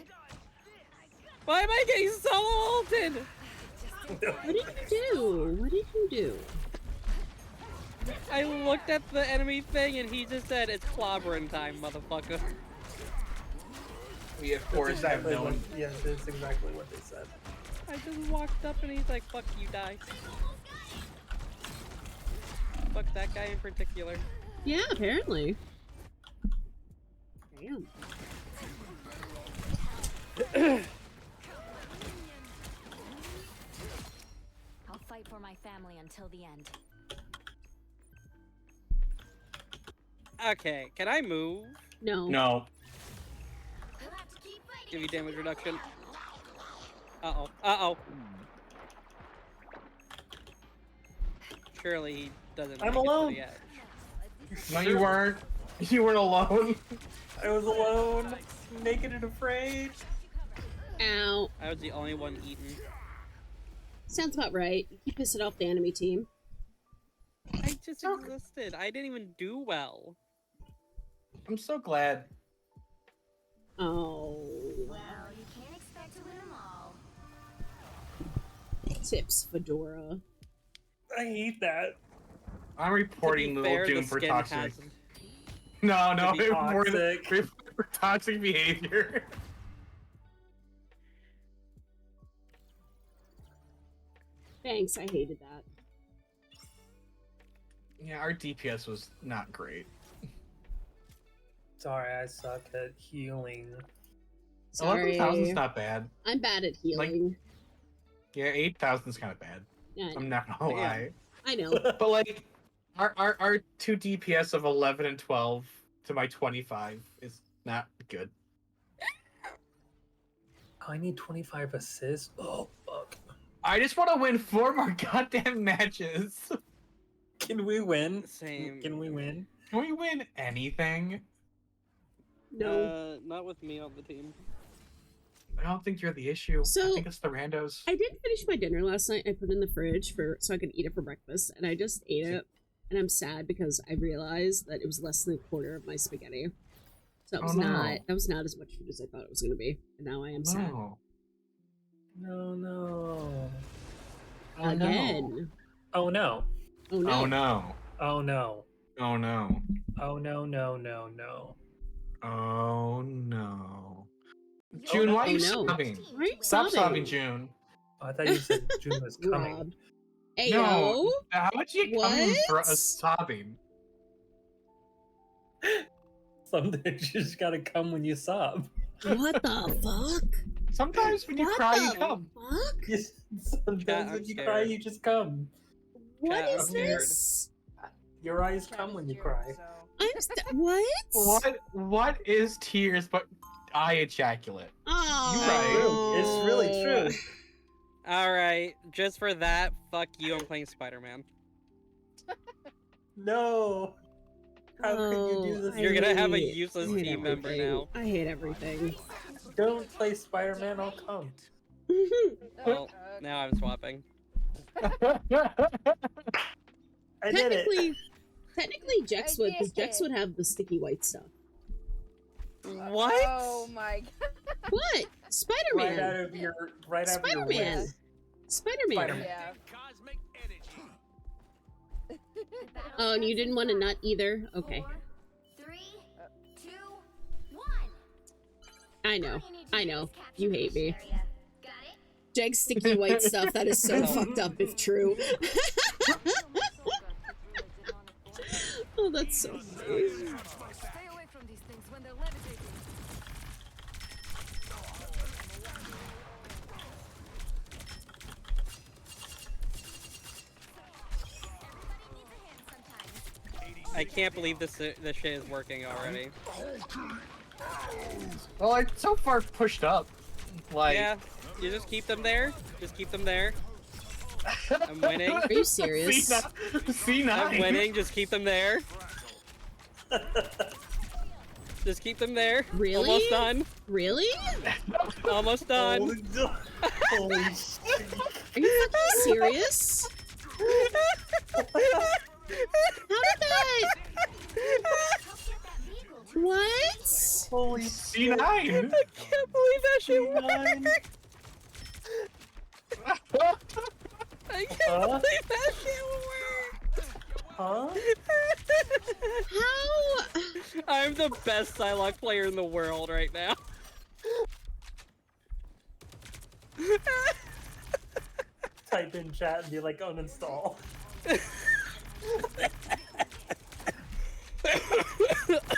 Why am I getting solo ulted? What did you do? What did you do? I looked at the enemy thing and he just said it's clobbering time, motherfucker. We of That's course have exactly known. what, yeah, that's exactly what they said. I just walked up and he's like, fuck you, die. Fuck that guy in particular. Yeah, apparently. Damn. I'll fight for my family until the end. Okay, can I move? No. No. We'll have to keep fighting. Give me damage reduction. Uh-oh. Uh-oh. Surely he doesn't I'm make it to alone. the edge. No, you weren't. You weren't alone. I was alone, naked and afraid. Ow. I was the only one eaten. Sounds about right. You keep pissing off the enemy team. I just existed. I didn't even do well. I'm so glad. Oh. Well, you can't expect to win them all. Tips, Fedora. I hate that. I'm reporting To be Little fair, Doom the for skin toxic. has- No, To be reporting toxic. for toxic behavior. Thanks, I hated that. Yeah, our DPS was not great. Sorry, I suck at healing. Sorry. 11,000's not bad. I'm bad at healing. Yeah, 8,000's kind of bad. Yeah, I'm not gonna Damn. lie. I know. But like, our 2 DPS of 11 and 12 to my 25 is not good. I need 25 assists. Oh, fuck. I just want to win 4 more goddamn matches. Can we win? Same. Can we win? Can we win anything? No. Not with me on the team. I don't think you're the issue. So- I think it's the randos. I did finish my dinner last night. I put it in the fridge so I could eat it for breakfast, and I just ate it. And I'm sad because I realized that it was less than a quarter of my spaghetti. So that was not as much food as I thought it was going to be. And now I am sad. No. No. Again. Oh no. Oh no. Oh no. Oh no. Oh no. Oh no, no, no, no. Oh no. June, why are you no. sobbing? Why are you Stop sobbing? sobbing, June. Oh, I thought you said June was coming. Robbed. Hey, No. yo. How would you come What? for us sobbing? Sometimes you just gotta come when you sob. What the fuck? Sometimes when you cry, you come. Fuck? Yes, sometimes when you cry, you just come. What Chat, I'm is scared. this? Your eyes come when you cry. What? What is tears but eye ejaculate? Oh, It's really true. Alright, just for that, fuck you, I'm playing Spider-Man. No. How could you do this? You're gonna have a useless team member now. I hate everything. Don't play Spider-Man, I'll come. Well, now I'm swapping. I did it. Technically, Jex would, because Jex would have the sticky white stuff. What? Oh my god. What? Spider-Man. Right out of your Spider-Man. wrist. Spider-Man. Yeah. Oh, and you didn't want to nut either? Okay. 4, 3, 2, 1. I know. I know. You hate me. Area. Got it? Jex sticky white stuff. That is so fucked up if true. Oh, that's so funny. Stay away from these things when they're levitating. I can't believe this shit is working already. Well, it's so far pushed up. Like, yeah, you just keep them there. Just keep them there. I'm winning. Are you serious? C9. I'm winning. Just keep them there. Just keep them there. Really? Almost done. Really? Almost done. Holy shit. Are you fucking serious? How did that? What? Holy C9. I can't believe that shit worked. I can't believe that shit worked. Huh? How? I'm the best Psylocke player in the world right now. Type in chat and be like, uninstall.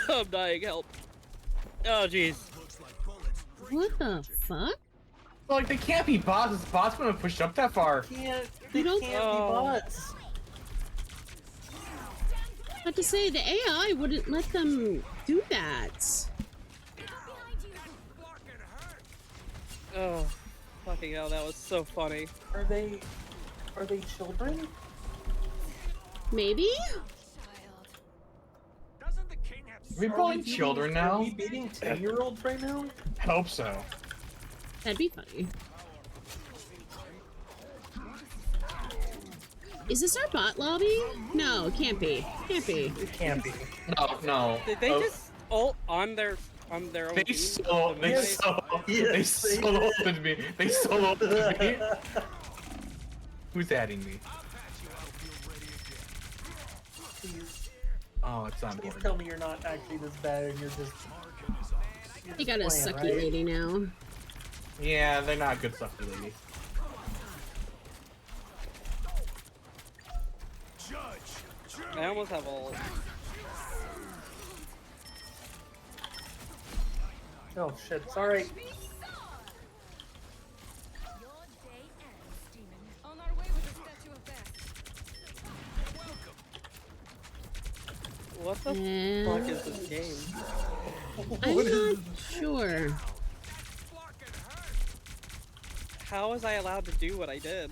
I'm dying, help. Oh, jeez. What the fuck? Like, they can't be bots. Bots wouldn't have pushed up that far. They You don't- can't be bots. I have to say, the AI wouldn't let them do that. Oh, fucking hell, that was so funny. Are they children? Maybe? Are we pulling children now? Are we beating 10-year-olds right now? Hope so. That'd be funny. Is this our bot lobby? No, it can't be. Can't be. It can't be. No. Did they just ult on their own They team? soloed me. They soloed me. Who's adding me? Please, Oh, it's on please board. tell me you're not actually this bad and you're just. You got a playing, sucky right? lady now. Yeah, they're not good stuff, lady. I almost have ult. Oh shit, sorry. Your day ends, demon. On our way with the statue of death. What the fuck is this game? I'm not sure. How was I allowed to do what I did?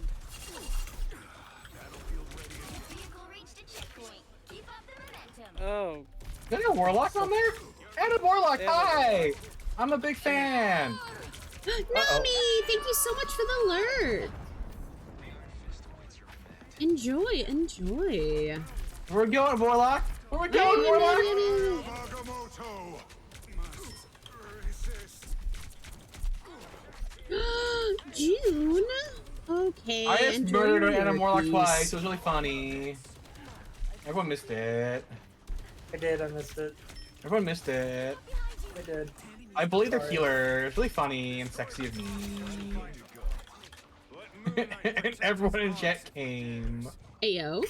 Vehicle reached a checkpoint. Keep up the momentum. Oh. Is there a Warlock on there? And a Warlock, hi! I'm a big fan! Nami, thank you so much for the alert. Enjoy, enjoy. Where we going, Warlock? Where we going, Warlock? June? Okay. I just enjoy murdered your an Adam Warlock piece. twice. It was really funny. Everyone missed it. I did, I missed it. Everyone missed it. I did. I bullied their Sorry. healer. It's really funny and sexy of me. And everyone in chat came. Ayo.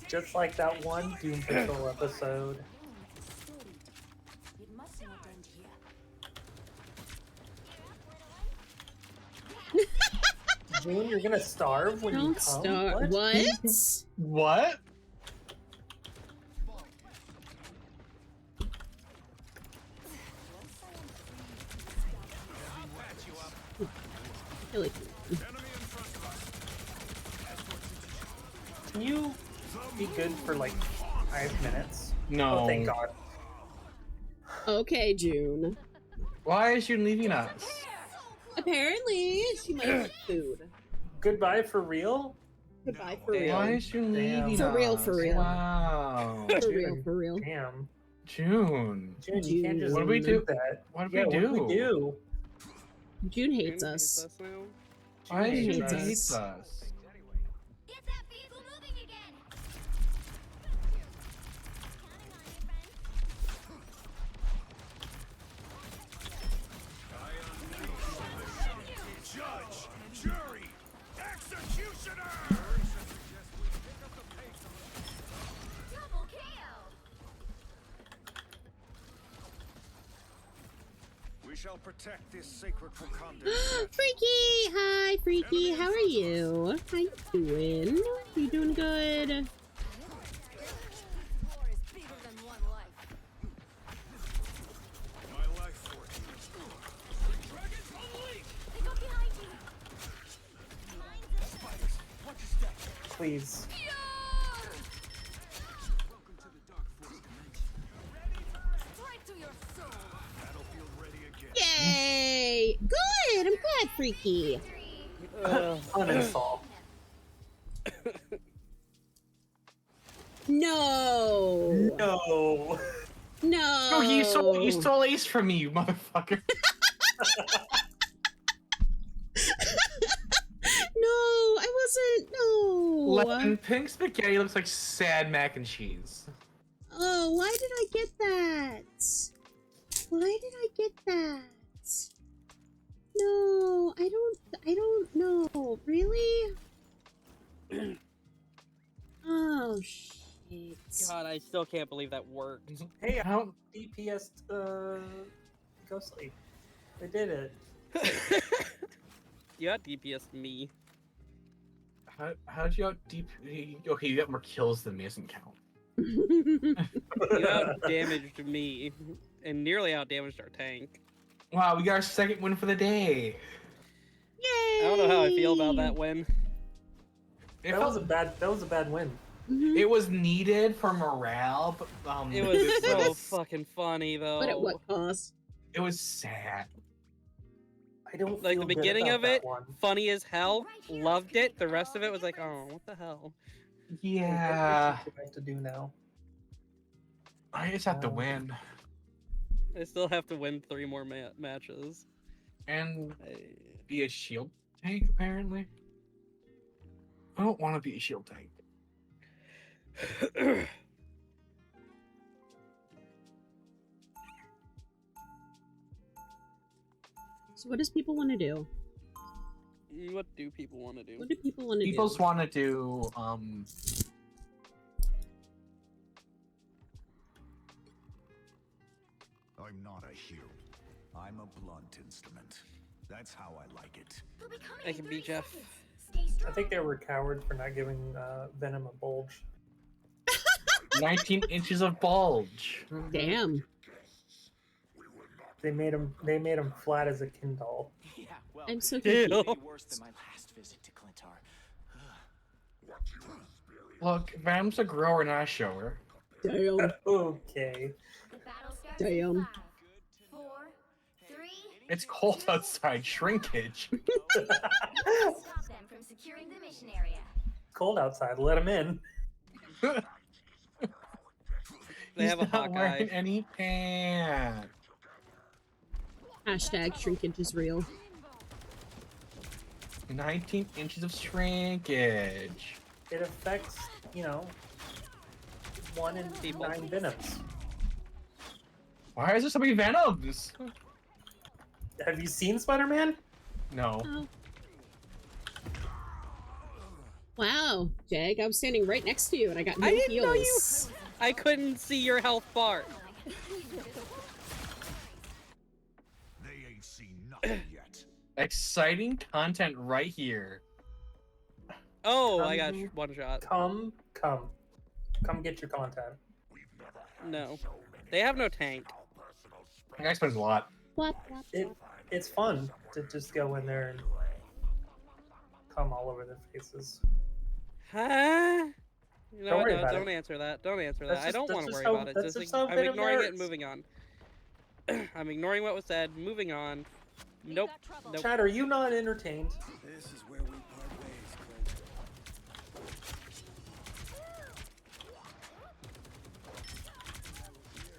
Just like that one Doom Patrol episode. It must not end here. June, you're gonna starve when you Don't come? starve. What? What? I feel like Can you be good for like 5 minutes? No. Oh, thank God. okay, June. Why is she leaving us? Apparently, she might want food. Goodbye for real? Goodbye for real. Why is she leaving For us? real, for real. Wow. For real, for real. Damn. June. June, you can't just What do we do? that. What Yeah, do we do? what do we do? June hates us. now. Why June does she hates hate us. us? Get that vehicle moving again. Judge, jury, executioner! Double KO. We shall protect this sacred Wakanda. Freaky! Hi, Freaky. How are you? How you doing? You doing good? War is bigger than one life. My life force. They go behind you. Please. Welcome to the Dark Force Dimension. Straight to your soul. Battlefield ready again. Yay! Good! I'm glad, Freaky. Uninstall. No! No. No! Oh, you stole Ace from me, you motherfucker. No, I wasn't. No. Lemon pink spaghetti looks like sad mac and cheese. Oh, why did I get that? Why did I get that? No, I don't know. Really? Oh, shit. God, I still can't believe that worked. Hey, I How? DPS Ghostly. They did it. You got DPS me. How'd you out deep? Okay, you got more kills than me. Doesn't count. You out damaged me, and nearly out damaged our tank. Wow, we got our second win for the day. Yay! I don't know how I feel about that win. It, That was felt, a bad win. it was needed for morale, but It was so fucking funny though. But at what cost? it was sad. I don't Like feel the good beginning about of that it, one. funny as hell. Loved it. The rest of it was like, oh, what the hell? Yeah, What do I have to do now? I just have to win. I still have to win 3 more matches. And be a shield tank, apparently. I don't want to be a shield tank. So what does people want to do? What do people want to do? What do people want to do? People want to do, I'm not a shield. I'm a blunt instrument. That's how I like it. They'll be coming I in can 30 beat Jeff. seconds. Stay strong. I think they were cowards for not giving Venom a bulge. 19 inches of bulge. Damn. They made him flat as a Kindle. Yeah, well, I'm so Ew. confused. maybe worse than my last visit to Clintar. Look, Venom's a grower, not a shower. Damn. Okay. The battle starts Damn. in 5, 4, 3. It's cold outside. Shrinkage. Stop them from securing the mission area. Cold outside. Let him in. They He's have a not Hawkeye. wearing any pants. Hashtag shrinkage is real. 19 inches of shrinkage. It affects, 1 in 9 Venoms. Why is there so many Venoms? Have you seen Spider-Man? No. Oh. Wow, Jag, I was standing right next to you and I got no I didn't heals. know you. I couldn't see your health bar. They ain't seen nothing yet. Exciting content right here. Oh, I got one shot. Come get your content. No. They have no tank. That guy spends a lot. It's fun to just go in there and come all over their faces. Huh? No, worry no, about don't it. answer that. Don't answer That's that. I just- don't that's want to just worry how- about it. that's Just just how I'm venom ignoring it and works. moving on. I'm ignoring what was said, moving on. Nope. Nope. Chad, are you not entertained? This is where we part ways, Clint.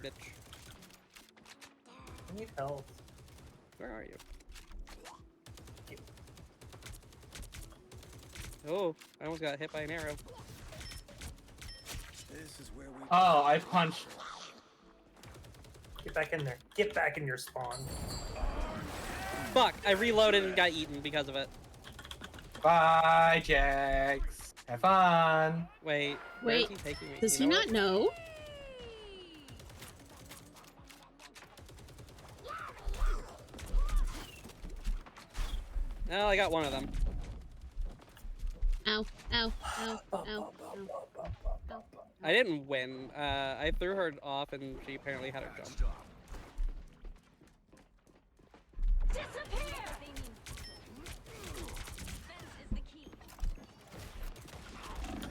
Bitch. I need help. Where are you? Oh, I almost got hit by an arrow. This is where we Oh, I punched. Get back in there. Get back in your spawn. Fuck, I reloaded and got eaten because of it. Bye, Jax. Have fun. Wait, where is he taking me? Does You he know not what? know? No, I got one of them. Ow, ow, ow, ow, ow. I didn't win. I threw her off and she apparently had her jump.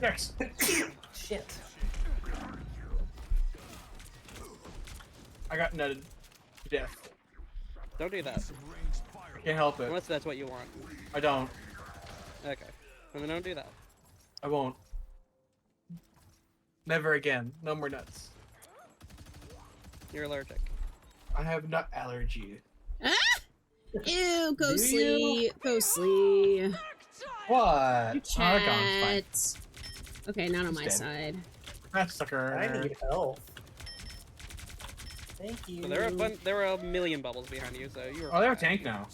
Yes. Shit. I got nutted to death. Don't do that. Can't help it. Unless that's what you want. I don't. Okay. Well, then don't do that. I won't. Never again. No more nuts. You're allergic. I have nut allergy. Ah! Ew, ghostly, Do you? ghostly. What? Your Oh, that guy's chat. Okay, not on my dead. side. That sucker. I need help. Thank you. Well, there were a million bubbles behind you, so you were. Oh, they're a fine. tank now.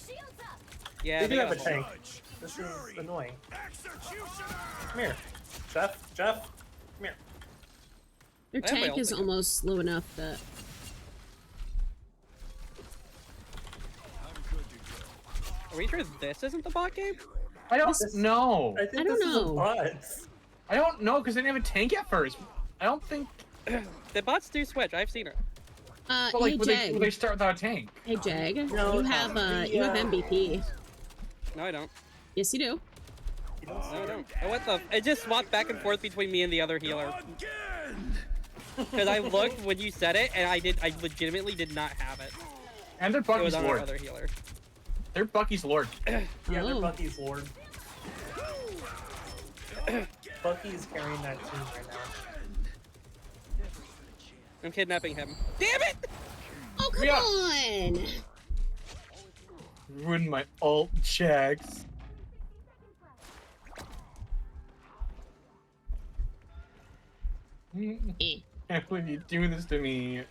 Yeah, They they do have a got tank. This is annoying. Come here. Jeff, come here. Their I have my tank is ultimate. almost low enough that. Are we sure this isn't the bot game? I don't know. I think I don't this is a know. bot. I don't know because they didn't have a tank at first. I don't think. The bots do switch. I've seen it. But like, Hey will Jag. they start without a tank? Hey Jag. No, you have MVP. No, I don't. Yes, you do. No, I don't. Oh, what the? It just swapped back and forth between me and the other healer. Because I looked when you said it, and I legitimately did not have it. And they're It was Bucky's on our Lord. other healer. They're Bucky's Lord. Yeah, they're Oh. Bucky's Lord. Bucky's carrying that team right now. I'm kidnapping him. Damn it! Oh, come Yeah. on! Ruined my ult checks. Eh. Can't believe you do this to me.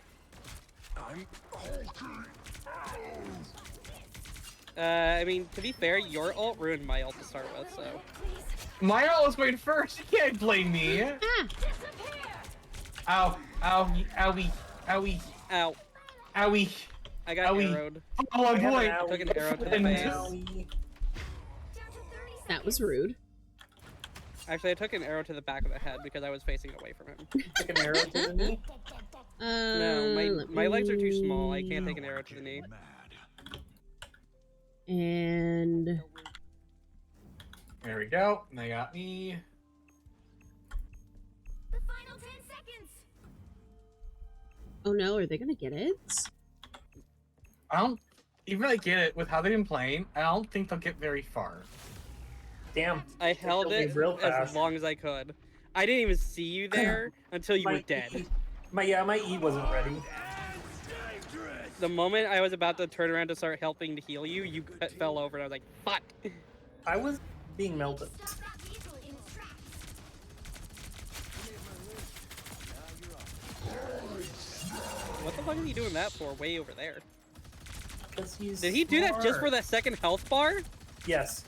I mean, to be fair, your ult ruined my ult to start with, so. My ult was going first. You can't blame me. Ah! Ow! Ow! Owie! Owie! Ow. Owie! I got Owie. arrowed. Oh, I have boy! an Took an owie. arrow to the An face. owie. That was rude. Actually, I took an arrow to the back of the head because I was facing away from him. Took an arrow to the knee. No, let my legs are too me- small. I can't take an arrow to the knee. And There we go. They got me. The final 10 seconds. oh no, are they gonna get it? I don't even really get it with how they've been playing. I don't think they'll get very far. Damn. I held killed me it real as fast. long as I could. I didn't even see you there until you were dead. My E wasn't ready. The moment I was about to turn around to start helping to heal you, you fell over and I was like, fuck. I was being melted. Stop that vehicle in its tracks. What the fuck is he doing that for way over there? Because he's Did he do that just for smart. that second health bar? Yes.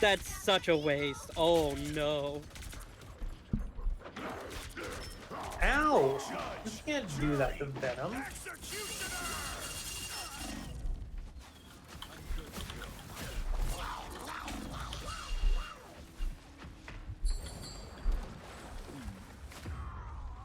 That's such a waste. Oh no. Ow! You can't do that to Venom.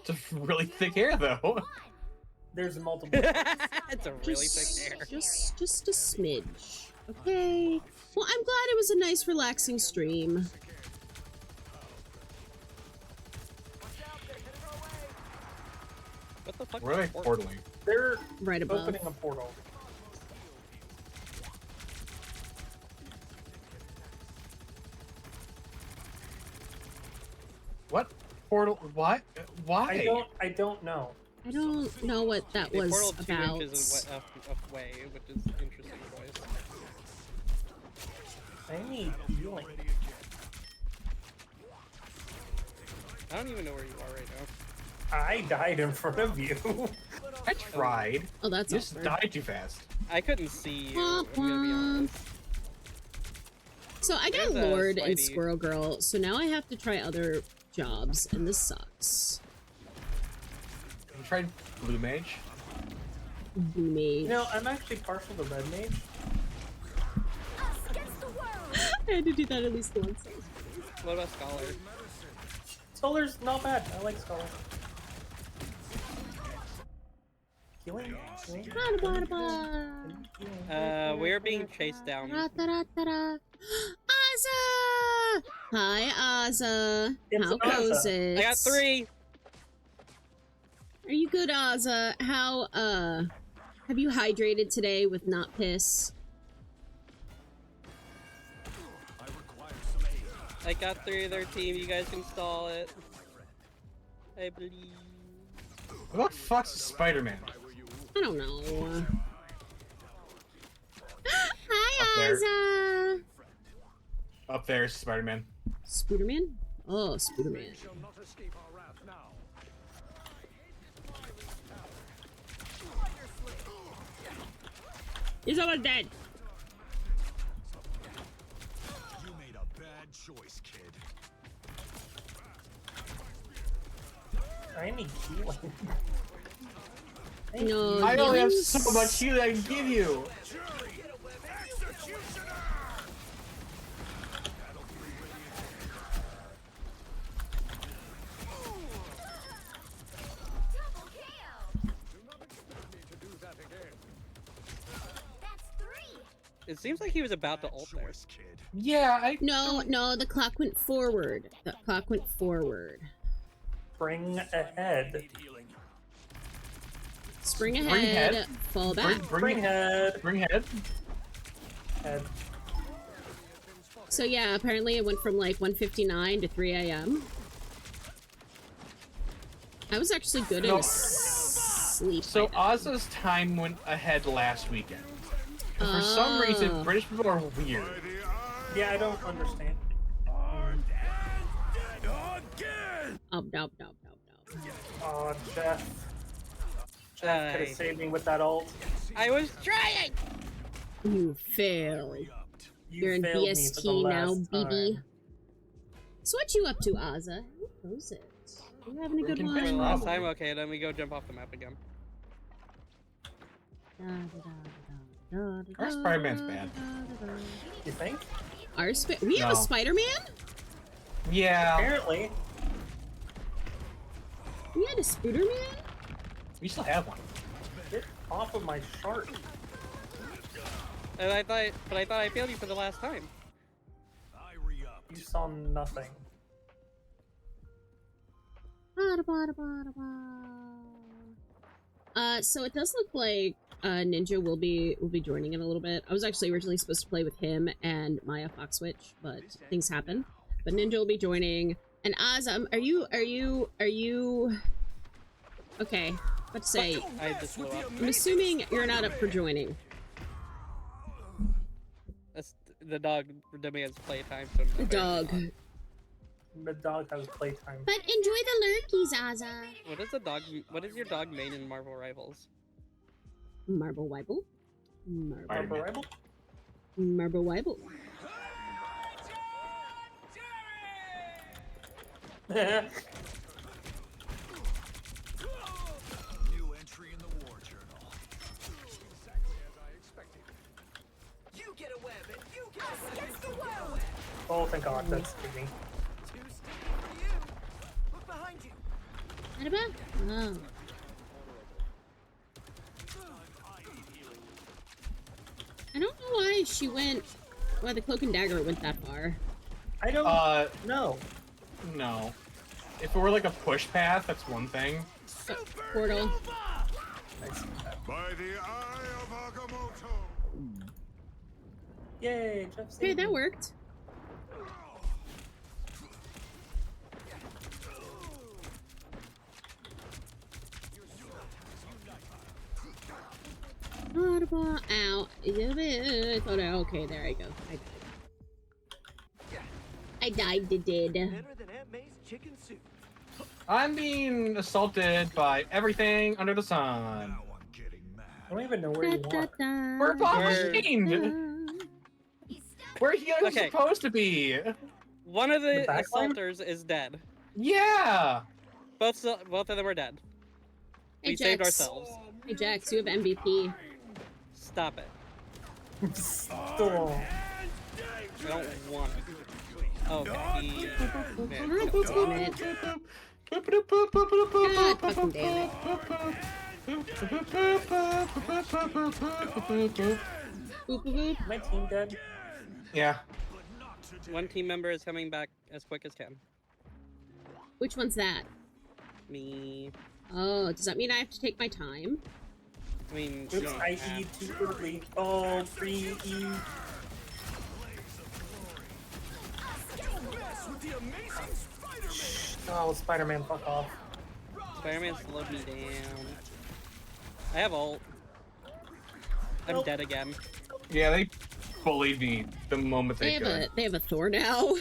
It's a really thick hair, though. There's multiple. It's a really thick hair. Just a smidge. Okay. Well, I'm glad it was a nice, relaxing stream. What the fuck? Where are they portaling? They're right above. Opening a portal. What portal? What? Why? I don't know. I don't know what that was portal 2 about. inches away, which is an interesting choice. I need healing. I don't even know where you are right now. I died in front of you. I tried. Oh, that's you just died too fast. I couldn't see you. I'm gonna be honest. So I got Lord and Squirrel Girl, so now I have to try other jobs, and this sucks. You tried Blue Mage? Blue Mage. You know, I'm actually partial to Red Mage. I had to do that at least once. What about Scholar? Scholar's not bad. I like Scholar. Healing? We're being chased down. Ozza! Hi, Ozza. How goes it? I got 3. Are you good, Ozza? How, have you hydrated today with not piss? I got 3 of their team. You guys can stall it. I believe. What the fuck's Spider-Man? I don't know. Hi, Up Ozza! Up there's Spider-Man. Spooderman? Oh, Spooderman. He's almost dead. You made a bad choice, kid. I need healing. No, I only have so much healing I can give you. It seems like he was about to ult there. Yeah, No, the clock went forward. The clock went forward. Spring ahead. Spring ahead. Fall back. Spring head. Bring head. Head. So yeah, apparently it went from like 1:59 to 3 a.m. I was actually good in sleep. So Ozza's time went ahead last weekend. And for some reason, British people are weird. Yeah, I don't understand. Oh, Jeff. Jeff could have saved me with that ult. I was trying! You failed. You're in failed me for BST the now, last BB. time. So what you up to, Ozza? Who knows it? You having a good one? Last time? Okay, then we go jump off the map again. Our Spider-Man's bad. You think? We have a Spider-Man? Yeah. Apparently. We had a Spooderman? We still have one. Get off of my shark. And I thought I failed you for the last time. You saw nothing. So it does look like Ninja will be joining in a little bit. I was actually originally supposed to play with him and Maya Foxwitch, but things happen. But Ninja will be joining. And Ozza, are you okay? Let's say I just blew up. I'm assuming you're not up for joining. That's, the dog demands playtime. So the dog. The dog has playtime. But enjoy the lurkies, Ozza. What is the dog? What is your dog main in Marvel Rivals? Marble Wibble. Marble Wibble. Marble Wibble. New entry in the war journal. Exactly as I expected. You get a web and you get a web. Against the world. Oh, thank God, that's me. Too sticky for you. Look behind you. What? Oh. I don't know why she went. Why the cloak and dagger went that far. I don't know. No. If it were like a push path, that's one thing. Portal. By the eye of Agamotto. Yay, Jeff. Okay, that worked. Ow. Okay, there I go. I died. I'm being assaulted by everything under the sun. I don't even know where you are. We're behind! Where healing's supposed to be! One of the assaulters is dead. Yeah! Both of them are dead. Hey, we saved ourselves. Hey Jax, you have MVP. Stop it. Stop. I don't want it. Oh, God damn it. God fucking damn it. My team dead? Yeah. One team member is coming back as quick as can. Which one's that? Me. Oh, does that mean I have to take my time? I mean, oops, I E too early. Oh, 3E. Oh, Spider-Man, fuck off. Spider-Man slowed me down. I have ult. I'm dead again. Yeah, they bullied me the moment they could. They have a Thor now.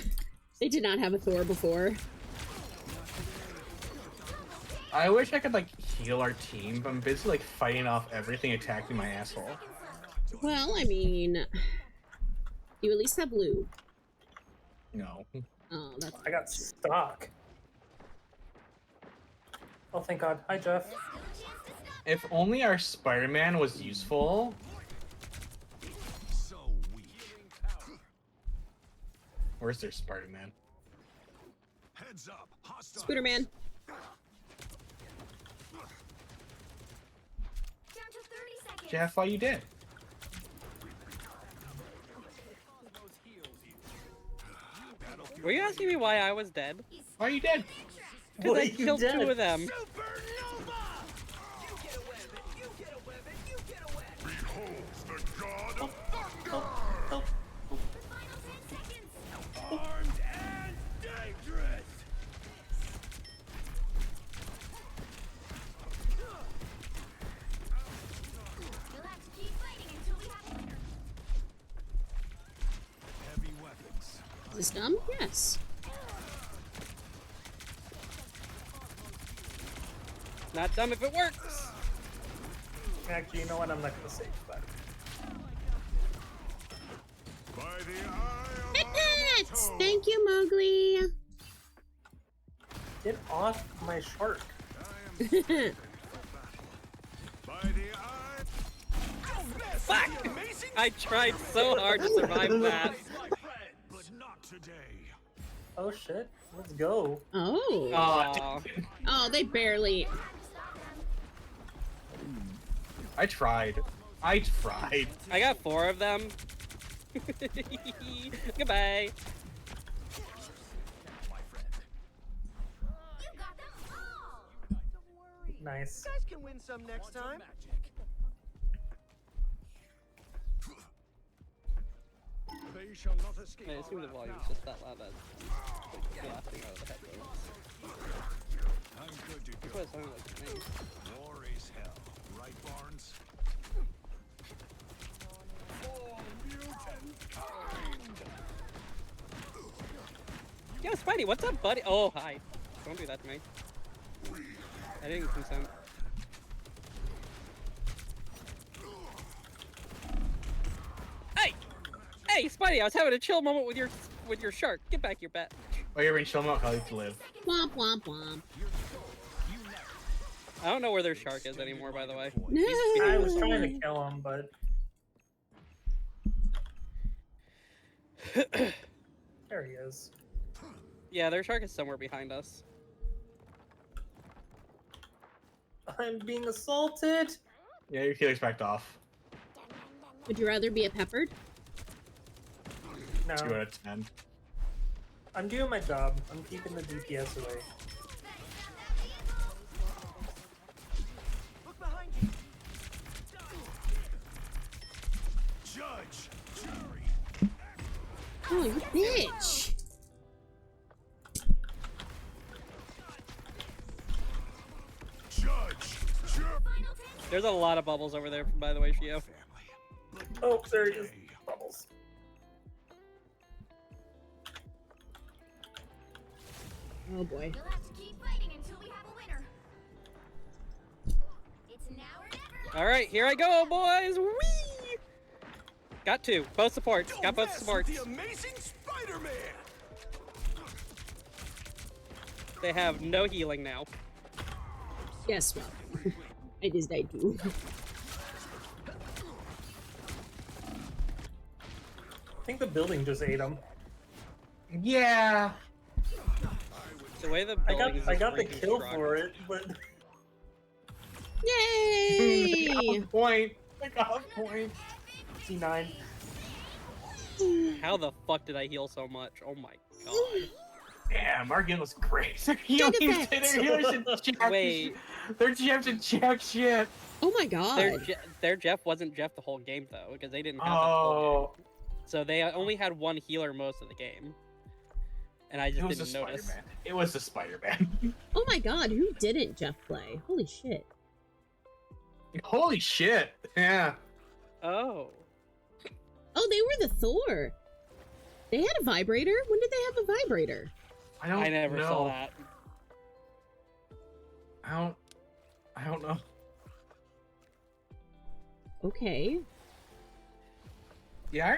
They did not have a Thor before. I wish I could, like, heal our team, but I'm busy, like, fighting off everything attacking my asshole. Well, I mean... You at least have blue. No. Oh, that's... I got stuck. Oh, thank God. Hi, Jeff. If only our Spider-Man was useful. Where's their Spider-Man? Spider-Man. Jeff, why you dead? Were you asking me why I was dead? Why are you dead? Because I killed 2 of them. Is this dumb? Yes. Not dumb if it works. Actually, you know what? I'm not gonna save that. Hits! Thank you, Mowgli. Get off my shark. Fuck! I tried so hard to survive that. Oh shit, let's go. Oh. Oh, they barely. I tried. I got 4 of them. Goodbye. Nice. You guys can win some next time. They shall not escape. I assume the volume's just that loud that blasting out of the headphones. I'm good to That's go. what it sounded like to me. War is hell, right, Barnes? Yo, Spidey, what's up, buddy? Oh, hi. Don't do that to me. I didn't consent. Hey! Hey, Spidey, I was having a chill moment with your shark. Get back your bat. Oh, you're being chill about how to live. Womp womp womp. I don't know where their shark is anymore, by the way. No. I was trying to kill him, but there he is. Yeah, their shark is somewhere behind us. I'm being assaulted. Yeah, your healer's backed off. Would you rather be a peppered? No. 2 out of 10. I'm doing my job. I'm keeping the DPS away. Look behind you. Judge, jury. Oh, you bitch! Judge, jury. There's a lot of bubbles over there, by the way, Shio. Oh, there he is. Bubbles. Oh boy. You'll have to keep fighting until we have a winner. It's now or never. All right, here I go, boys. Whee! Got 2. Both supports. Got both supports. The amazing Spider-Man. They have no healing now. Guess what? I just died too. I think the building just ate him. Yeah. The way the I building got is the freaking kill strong. for it, but Yay! Point. I got a point. C9. How the fuck did I heal so much? Oh my god. Damn, our game was great. Their healers should jack Wait. Their Jeff should jack shit. Oh my god. Their Jeff wasn't Jeff the whole game though, because they didn't have the Oh. game. So they only had one healer most of the game. And I just It was didn't the notice. Spider-Man. It was the Spider-Man. Oh my god, who didn't Jeff play? Holy shit. Holy shit. Yeah. Oh. Oh, they were the Thor. They had a vibrator? When did they have a vibrator? I never know. saw that. I don't know. Okay. Yeah,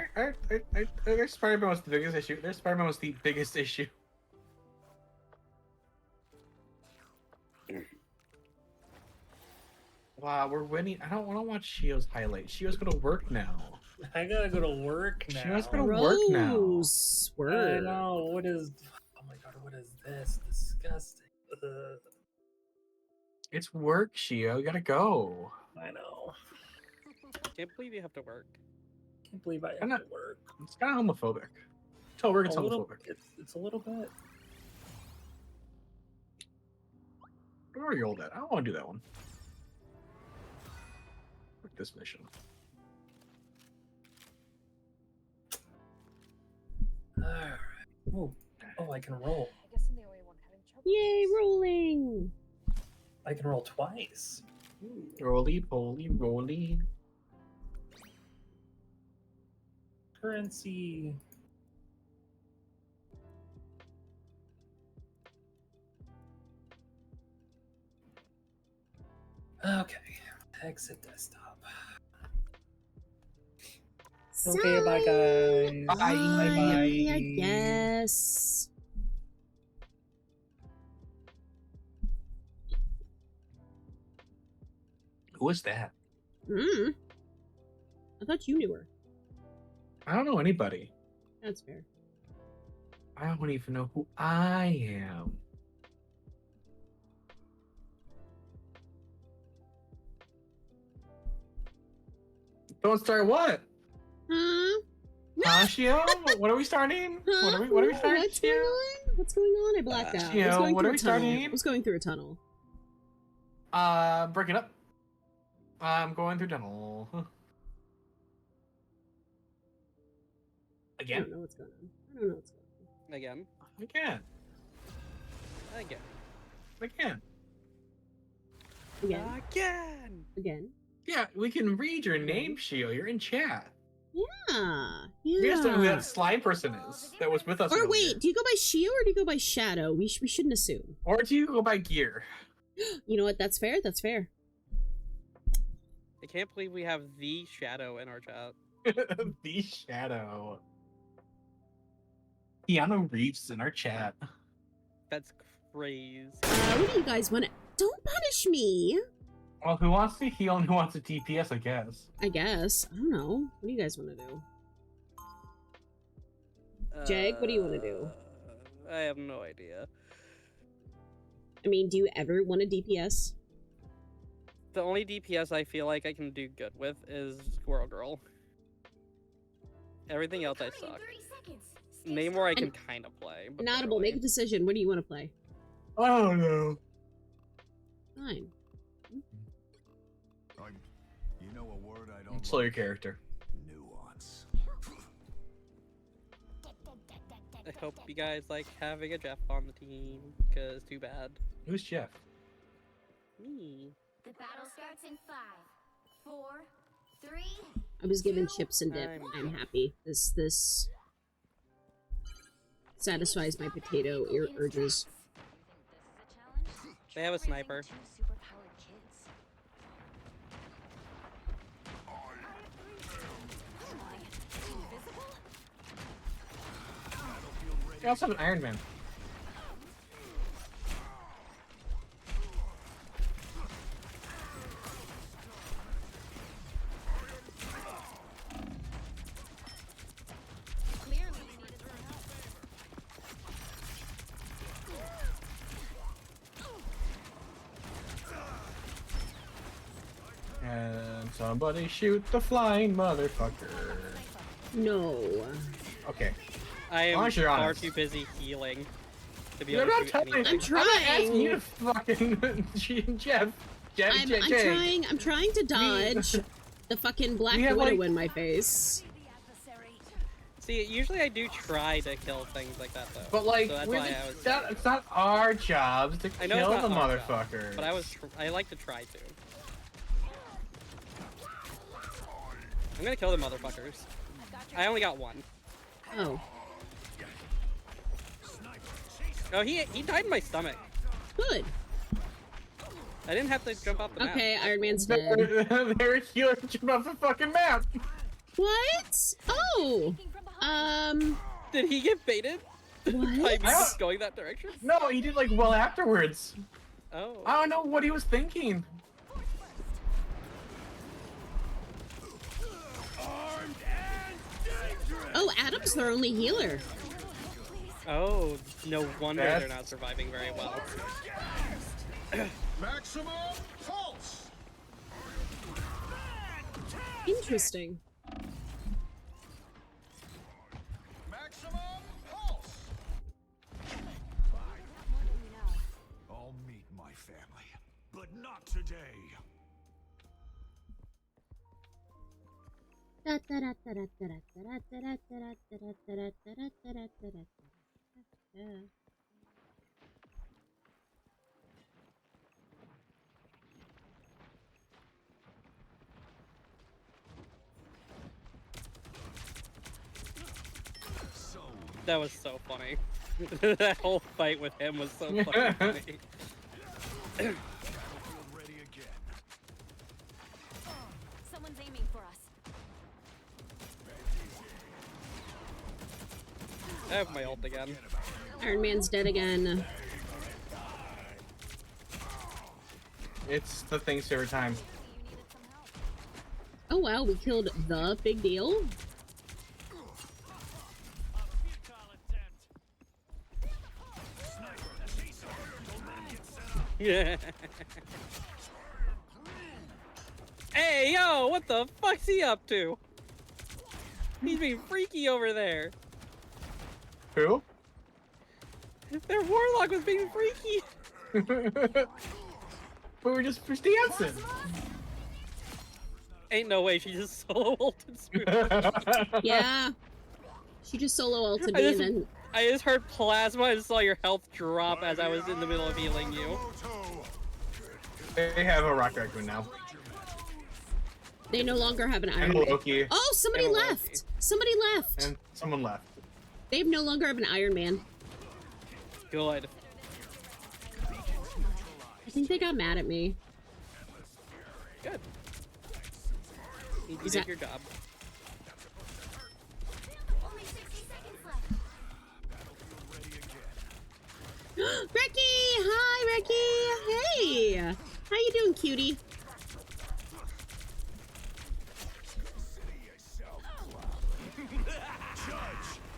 their Spider-Man was the biggest issue. Their Spider-Man was the biggest issue. Wow, we're winning. I don't want to watch Shio's highlight. Shio's gonna work now. I gotta go to work now. Shio's gonna work now. Gross. I Word. know. What is? Oh my god! What is this? Disgusting. Ugh. It's work, Shio. You gotta go. I know. Can't believe you have to work. Can't believe I have I'm not- to work. It's kind of homophobic. Tell work it's A little, homophobic. it's a little bit. Where are you all at? I don't want to do that one. Fuck this mission. Alright. Oh, I can roll. I guess I'm the only one having trouble. Yay, rolling. I can roll twice. Roly poly roly. Currency. Okay. Exit desktop. Okay, bye guys. Bye. I guess. Who is that? I thought you knew her. I don't know anybody. That's fair. I don't even know who I am. Don't start what? Huh? Shio? What are we starting? Huh? What are we starting? What's going on? What's going on? I blacked out. Shio, I was going what through are we a tunnel. starting? I was going through a tunnel. Break it up. I'm going through tunnel. I Again? don't know what's going on. I don't know what's going on. Again. Again. Again. Again. Again. Again. Again. Yeah, we can read your name, Shio. You're in chat. Yeah. We just don't know who Yeah. that slime person is that was with us. Or earlier. wait, do you go by Shio or do you go by Shadow? We shouldn't assume. Or do you go by Gear? You know what? That's fair. That's fair. I can't believe we have the Shadow in our chat. The Shadow. Keanu Reeves in our chat. That's crazy. What do you guys want to... Don't punish me! Well, who wants to heal and who wants to DPS, I guess. I guess. I don't know. What do you guys want to do? Jag, what do you want to do? I have no idea. I mean, do you ever want to DPS? The only DPS I feel like I can do good with is Squirrel Girl. Everything else I suck. Namor I can kind of play. But Inaudible, make a decision. What do you want to play? I don't know. Fine. You know a word I don't Slow your character. Nuance. I hope you guys like having a Jeff on the team, because too bad. Who's Jeff? Me. The battle starts in 5, 4, 3. I was given chips and dip. I'm happy. This satisfies my potato urges. They have a sniper. They also have an Iron Man. And somebody shoot the flying motherfucker. No. Okay. I am Unless you're far honest. too busy healing to be You're able to not shoot telling anything. I'm trying. I'm not asking you to fucking Jeff. I'm trying to dodge the fucking Black We have, Widow like- in my face. See, usually I do try to kill things like that though. But like, so that's we're why the- I was. it's not our jobs to I know kill it's the not our job, motherfucker. but I like to try to. I'm gonna kill the motherfuckers. I only got one. Oh. Oh, he died in my stomach. Good. I didn't have to jump off the map. Okay, Iron Man's dead. They're healing jump off the fucking map. What? Oh. Did he get baited? What? By me just going that direction? No, he did like well afterwards. Oh. I don't know what he was thinking. Oh, Adam's their only healer. Oh, no wonder That's- they're not surviving very well. Maximum pulse. Interesting. Maximum pulse. I'll meet my family, but not today. That was so funny. That whole fight with him was so fucking funny. Ready again. Someone's aiming for us. I have my ult again. Iron Man's dead again. It's the things every time. Oh wow, we killed the big deal. Yeah. Hey, yo, what the fuck's he up to? He's being freaky over there. Who? Their warlock was being freaky. But we're just dancing. Ain't no way she just solo ulted Smooth. Yeah. She just solo ulted me and then... I just heard plasma and saw your health drop as I was in the middle of healing you. They have a rock raccoon now. They no longer have an Iron And a Man. Loki. Oh, somebody And a left! Loki. Somebody left! And someone left. They no longer have an Iron Man. Good. I think they got mad at me. Good. You Is did that- your job. Only 60 seconds left. Ricky! Hi, Ricky! Hey! How you doing, cutie?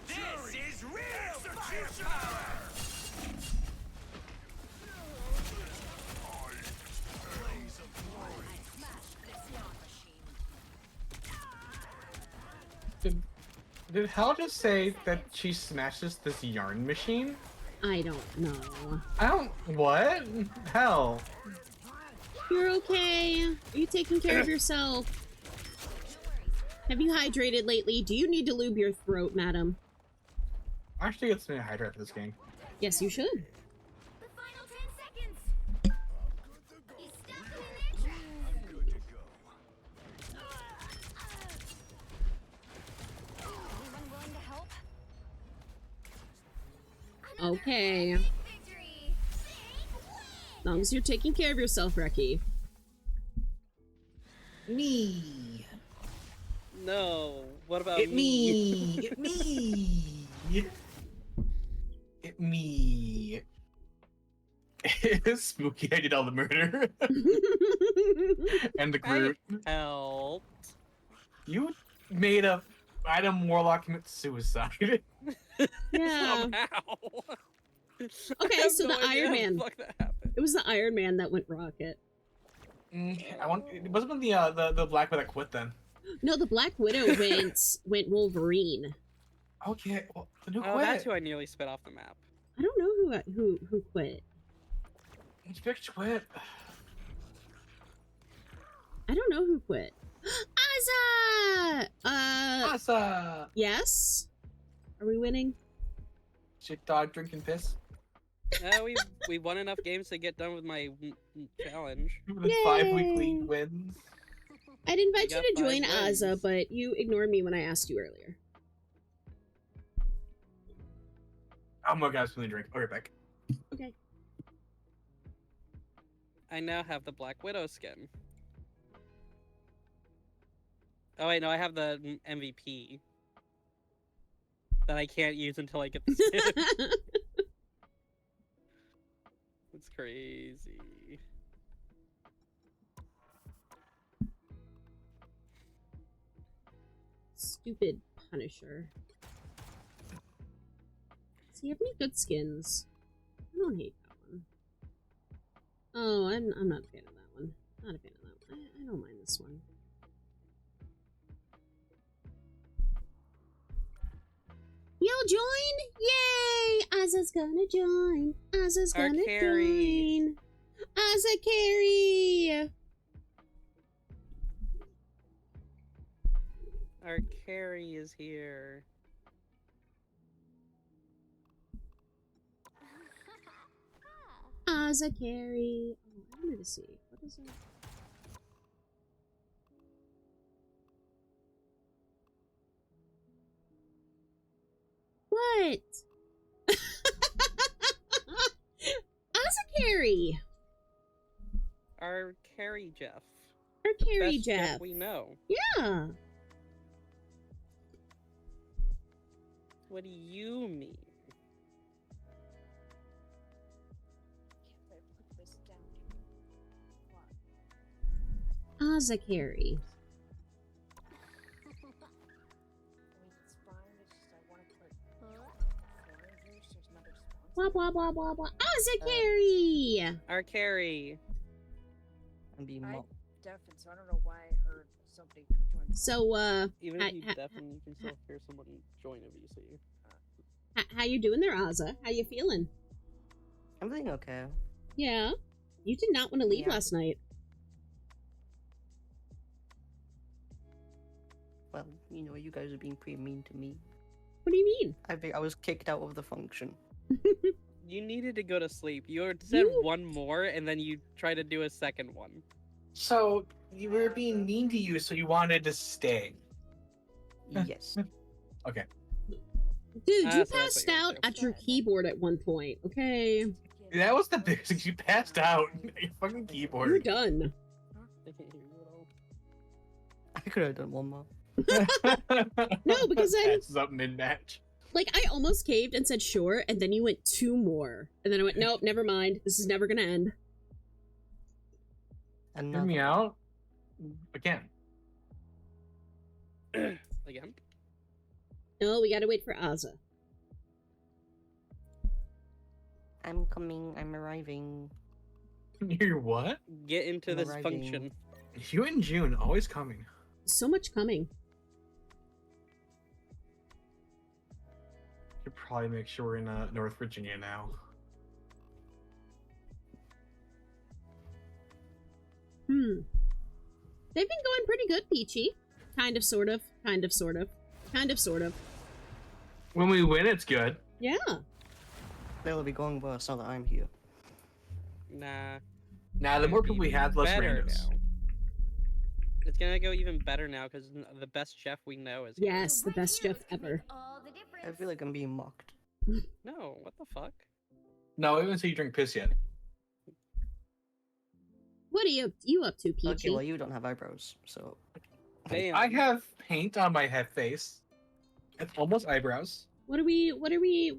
This is real execution. Blaze of glory. Did Hal just say that she smashes this yarn machine? I don't know. I don't. What? Hell. You're okay. Are you taking care of yourself? Have you hydrated lately? Do you need to lube your throat, madam? I actually get some hydrate for this game. Yes, you should. The final 10 seconds. You stuck them in their tracks. I'm good to go. Anyone willing to help? Okay. Victory. As long as you're taking care of yourself, Reki. Me. No. What about It me. It me. It me. It's spooky. I did all the murder. And the group. I helped. You made a Adam Warlock commit suicide. Yeah. Somehow. Okay, I have so no the idea Iron how the Man. fuck that happened. It was the Iron Man that went rocket. It wasn't the Black Widow that quit then. No, the Black Widow went Wolverine. Okay, well, then who Oh, quit? that's who I nearly spit off the map. I don't know who quit. Which bitch quit? I don't know who quit. Azza! Asa! Yes? Are we winning? Shit dog drinking piss. We won enough games to get done with my challenge. With 5 weekly wins. I'd invite We you got to join 5 wins. Azza, but you ignored me when I asked you earlier. Oh my god, something to drink. Okay, back. Okay. I now have the Black Widow skin. Oh wait, no, I have the MVP. That I can't use until I get the skin. It's crazy. Stupid Punisher. Does he have any good skins? I don't hate that one. Oh, I'm not a fan of that one. Not a fan of that one. I don't mind this one. You'll join? Yay! Azza's gonna join. Azza's Our gonna carry. join. Azza carry. Our carry is here. Azza carry. Oh, I wanted to see. What is it? What? Azza carry. Our carry Jeff. Our carry Best Jeff. we know. Yeah. What do you mean? Azza carry. Blah blah blah blah blah. Azza carry. Our carry. I'm deaf, and so I don't know why I heard somebody join. So Even if you deafen, you can still hear somebody join a VC. how you doing there, Azza? How you feeling? I'm feeling okay. Yeah. You did not want to leave last night. Well, you know, you guys are being pretty mean to me. What do you mean? I was kicked out of the function. You needed to go to sleep. You said one more, and then you tried to do a second one. So, you were being mean to you, so you wanted to stay. Yes. Okay. Dude, you So that's passed what you're out at your keyboard at one point, okay? That was the biggest thing. You passed out. Your fucking keyboard. You're done. They can't hear you at all. I could have done one more. No, because then, Passes up mid-match. like, I almost caved and said sure, and then you went 2 more. And then I went, nope, never mind. This is never gonna end. Hear me out. Again. Again? No, we gotta wait for Azza. I'm coming. I'm arriving. You're what? Get into I'm this arriving. function. You and June, always coming. So much coming. probably make sure we're in North Virginia now. They've been going pretty good, Peachy. Kind of, sort of. Kind of, sort of. Kind of, sort of. When we win, it's good. Yeah. They'll be going worse now that I'm here. Nah. Nah, the more people we have, less better randos. now. It's gonna go even better now because the best chef we know is here. Yes, the best chef ever. I feel like I'm being mocked. No, what the fuck? No, I haven't seen you drink piss yet. What are you up to, Peachy? Okay, well you don't have eyebrows, so. Damn. I have paint on my head face. It's almost eyebrows. What are we feeling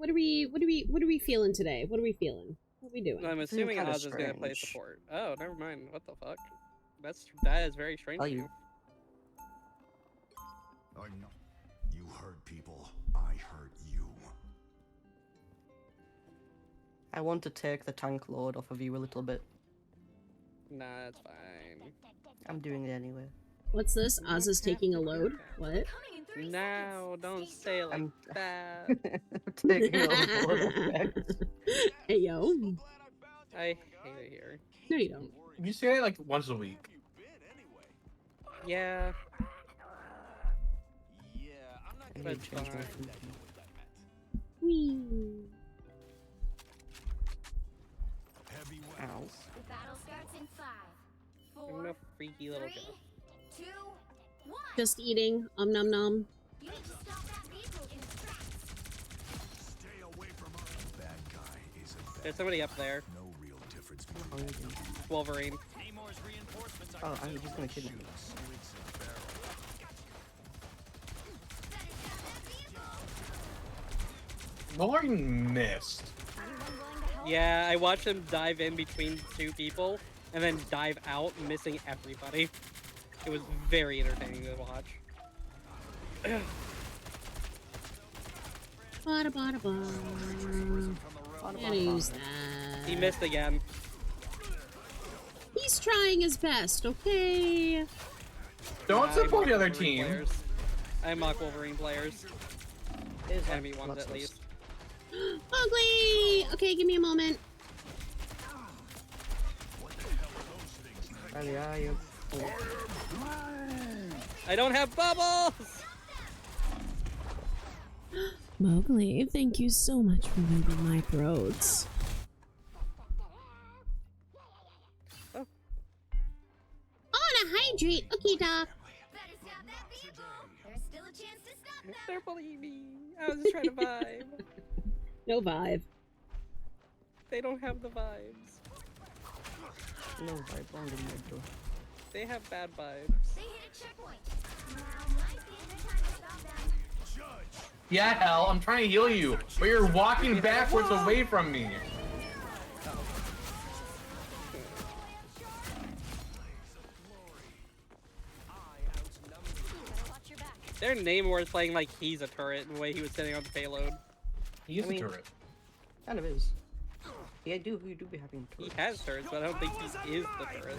today? What are we feeling? What are we doing? I'm assuming kinda Oz is gonna play strange. support. Oh, never mind. What the fuck? That is very strange. Oh, of you. you. I know. You hurt people. I hurt you. I want to take the tank load off of you a little bit. Nah, it's fine. I'm doing it anyway. What's this? Oz is taking a load? What? No, don't say it like I'm- that. I'm taking a load effect. Hey, yo. I hate it here. No, you don't. You say it like once a week. Yeah. I need That's to change my fine. food. Whee. Ow. The battle starts in 5, I'm 4, a freaky little 3, girl. 2, 1. Just eating. Nom nom. You need to stop that vehicle in its tracks. Stay away from us. Bad guy is a bad. There's somebody up there. No real difference I'm between hungry. Wolverine. Oh, he's gonna kidnap me. squids and barrels. Wolverine missed. Yeah, I watched him dive in between two people and then dive out, missing everybody. It was very entertaining to watch. Bada bada bada. Gotta use that. He missed again. He's trying his best, okay? Don't I support mock the other Wolverine team. players. I mock Wolverine players. Here's Enemy ones lots at of least. Ugly! Okay, give me a moment. Where are you? Oh. I don't have bubbles! Mowgli, thank you so much for reading my throats. Oh. I wanna hydrate. Okay, Doc. Better stop that vehicle. There's still a chance to stop them. Don't believe me. I was just trying to vibe. No vibe. They don't have the vibes. No, I found him right door. They have bad vibes. They hit a checkpoint. Now might be a good time to stop them. Yeah, hell, I'm trying to heal you, but you're walking backwards away from me. Their Namor is playing like he's a turret in the way he was sitting on the payload. He is I mean- a turret. Kind of is. Yeah, you do be having He turrets. has turrets, but I don't think he is the turret.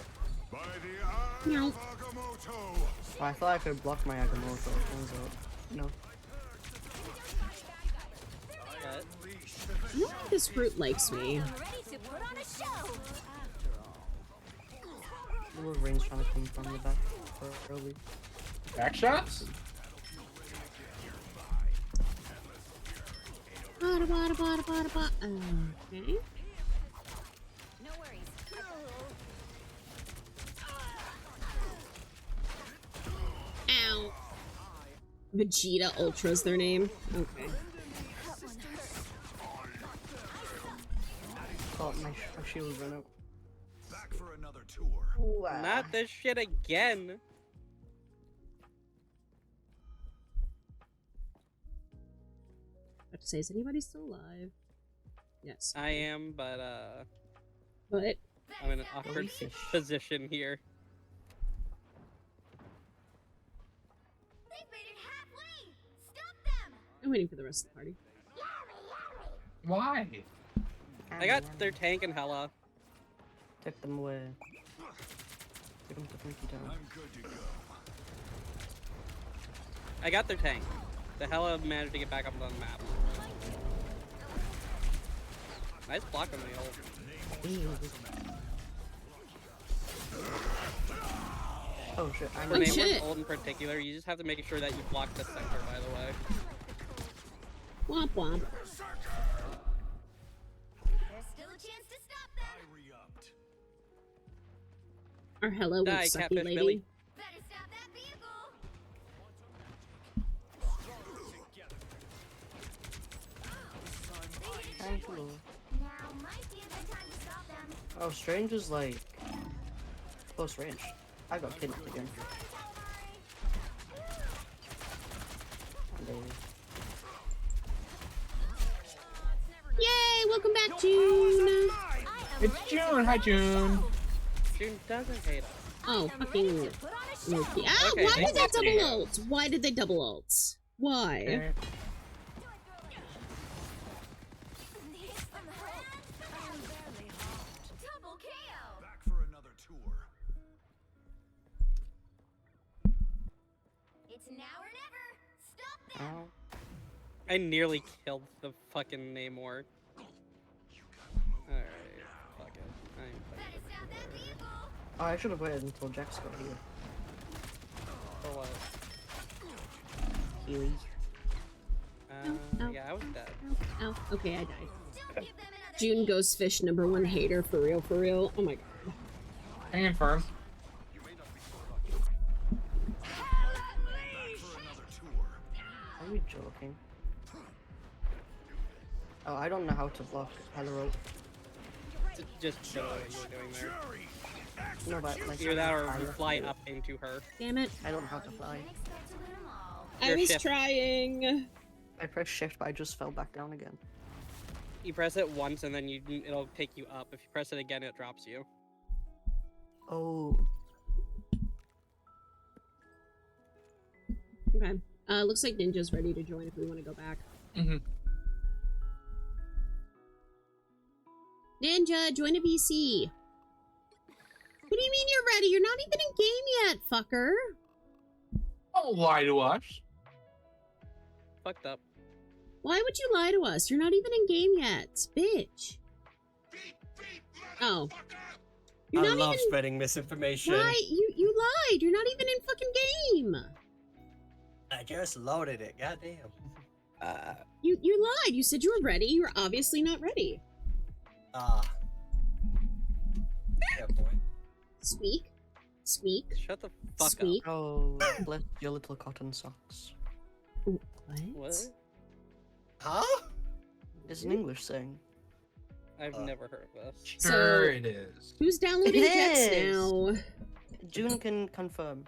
By the eye No. of Agamotto. Oh, I thought I could block my Agamotto. Turns out, no. But I don't think this fruit likes me. I'm ready to put on a show. The Wolverine's trying to come from the back for early. Back shots? Bada bada bada bada bada. Okay. No worries. Ow. Vegeta Ultra's their name. Okay. Oh, my shield ran out. Back for another tour. not this shit again. I have to say, is anybody still alive? Yes. I am, but But I'm in an awkward position here. They've made it halfway. Stop them. I'm waiting for the rest of the party. Why? I got their tank and Hella. Take them away. Take them to Freaky Town. I'm good to go. I got their tank. The Hella managed to get back up on the map. Nice block on the ult. Oh shit. For Namor's ult in particular, you just have to make sure that you block the sector, by the way. Womp womp. There's still a chance to stop them. Or hello, Die, with sucky Catfish lady. Billy. Better stop that vehicle. Now might be a good time to stop them. Oh, Strange is like close range. I got kidnapped again. Yay! Welcome back, June. It's June. Hi, June. June doesn't hate us. Oh, fucking Loki. Ah, Okay, why did they thanks, double June. ult? Why did they double ult? Why? Double KO. Back for another tour. It's now or never. Stop them. Ow. I nearly killed the fucking Namor. Alright, fuck it. I ain't Better fucking stop that with vehicle. Oh, I should have waited until Jax got here. For what? Healy. Ow. Yeah, I was dead. Ow. Okay, I died. Don't give them another June Ghost Fish, #1 hater, for real, for real. Oh my god. Hanging firm. Are you joking? Oh, I don't know how to block Hello. Just show what you were doing there. No, but like Either that or you fly up into her. Damn it. I don't know how to fly. expect to win them all. I Your was shift. trying. I pressed shift, but I just fell back down again. You press it once and then it'll take you up. If you press it again, it drops you. Oh. Okay. Looks like Ninja's ready to join if we want to go back. Mm-hmm. Ninja, join a VC. What do you mean you're ready? You're not even in game yet, fucker. Don't lie to us. Fucked up. Why would you lie to us? You're not even in game yet, bitch. Oh. You're I not love even... spreading misinformation. Right, you lied. You're not even in fucking game. I just loaded it. Goddamn. You lied. You said you were ready. You're obviously not ready. Yeah, boy. Squeak. Squeak. Shut the fuck Squeak. Oh, bless your little cotton socks. What? What? Huh? It's an English saying. I've never heard of this. Sure, it is. Who's downloading It Jex is. now? June can confirm.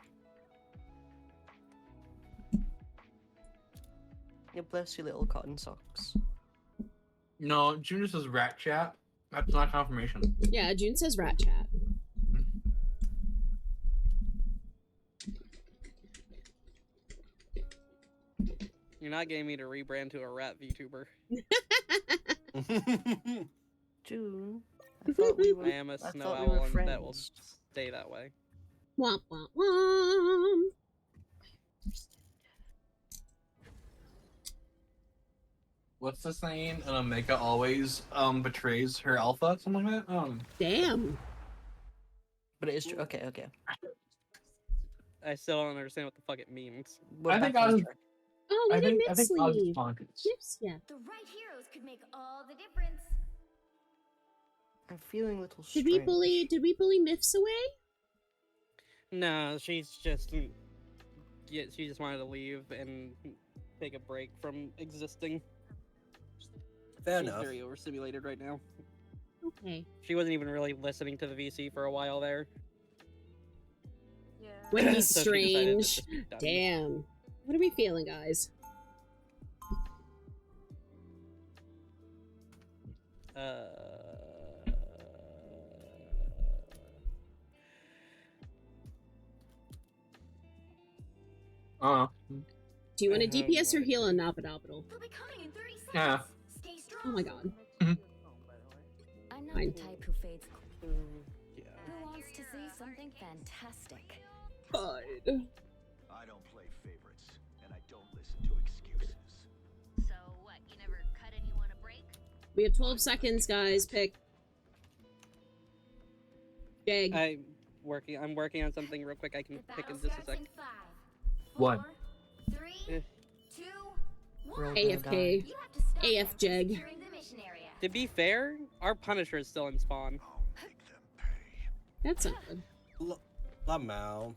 Yeah, bless your little cotton socks. No, June just says rat chat. That's not confirmation. Yeah, June says rat chat. You're not getting me to rebrand to a rat VTuber. June, I thought we were. I am a I snow thought we owl were and that will friends. stay that way. Womp womp womp. What's the saying? An Omega always betrays her alpha, something like that. Damn. But it is true. Okay, okay. I still don't understand what the fuck it means. We're I think back I on was. track. Oh, we did I think I was mid-sleeve. bonkers. Yips, yeah. The right heroes could make all the difference. I'm feeling a little Did strange. we bully Miffs away? No, she's just she just wanted to leave and take a break from existing. Fair She's enough. very overstimulated right now. Okay. She wasn't even really listening to the VC for a while there. Yeah. When he's So she decided to strange. just be done. Damn. What are we feeling, guys? Do you want a DPS or heal on Napadopodal? They'll be coming in 30 seconds. Yeah. Stay strong. Oh my god. I'm not Fine. the type who fades. Yeah. Who wants to see something fantastic? Fine. I don't play favorites, and I don't listen to excuses. So what? You never cut anyone a break? We have 12 seconds, guys. Pick. Jag. I'm working on something real quick. I can pick in just a sec. 1. 3, 2, 1. AFK. AF Jag. To be fair, our Punisher is still in spawn. That's not good. Lamau.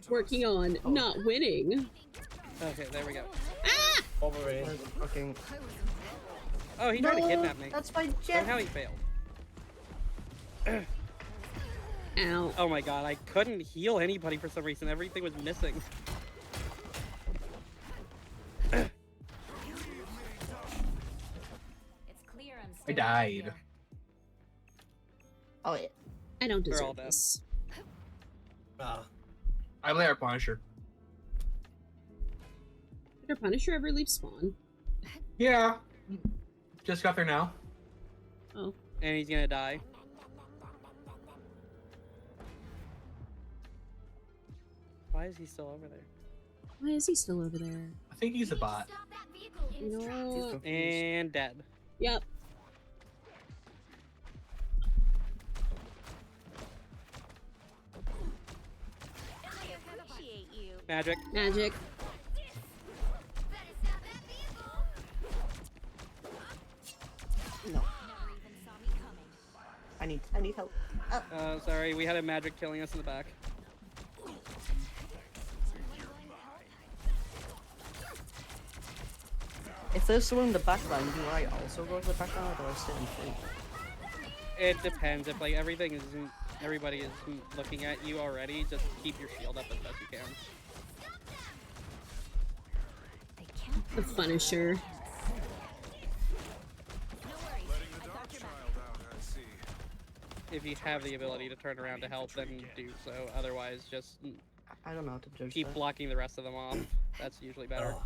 Working on not winning. Okay, there we go. Ah! Wolverine. Fucking. Oh, he tried to kidnap me. That's my jet. Somehow he failed. Ow. Oh my god, I couldn't heal anybody for some reason. Everything was missing. I died. Oh yeah. I don't They're all deserve dead. this. I play our Punisher. Did our Punisher ever leave spawn? Yeah. Just got there now. Oh. And he's gonna die. Why is he still over there? Why is he still over there? I think he's a bot. No. And dead. Yep. Magic. Magic. No. I need help. Sorry, we had a magic killing us in the back. If there's someone in the background, do I also go to the background or do I stay in front? It depends. If like everybody isn't looking at you already, just keep your shield up as best you can. The Punisher. If you have the ability to turn around to help, then do so. Otherwise, just I don't know how to judge keep that. blocking the rest of them off. That's usually better.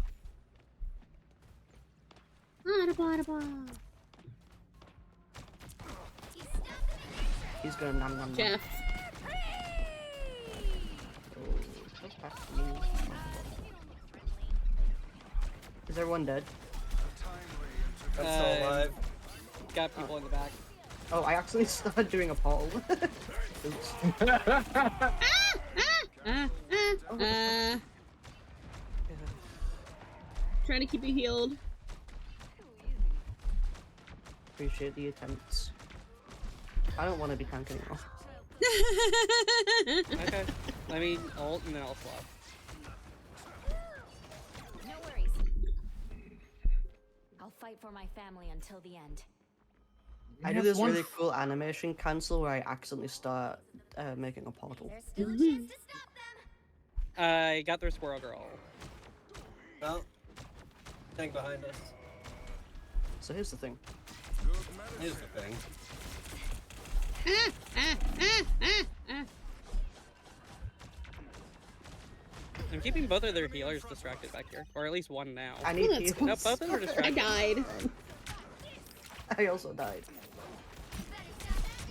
He's gonna nom nom nom. Jeff. Is everyone dead? I'm still alive. Got people in the back. Oh, I actually started doing a portal. Oops. Trying to keep you healed. Appreciate the attempts. I don't want to be tank anymore. Okay. Let me ult and then I'll swap. No worries. I'll fight for my family until the end. I do this really cool animation cancel where I accidentally start making a portal. There's still a chance to stop them. I got their squirrel girl. Well, tank behind us. So here's the thing. Here's the thing. I'm keeping both of their healers distracted back here, or at least one now. I need that's you. No, both of them are distracted. I died. I also died.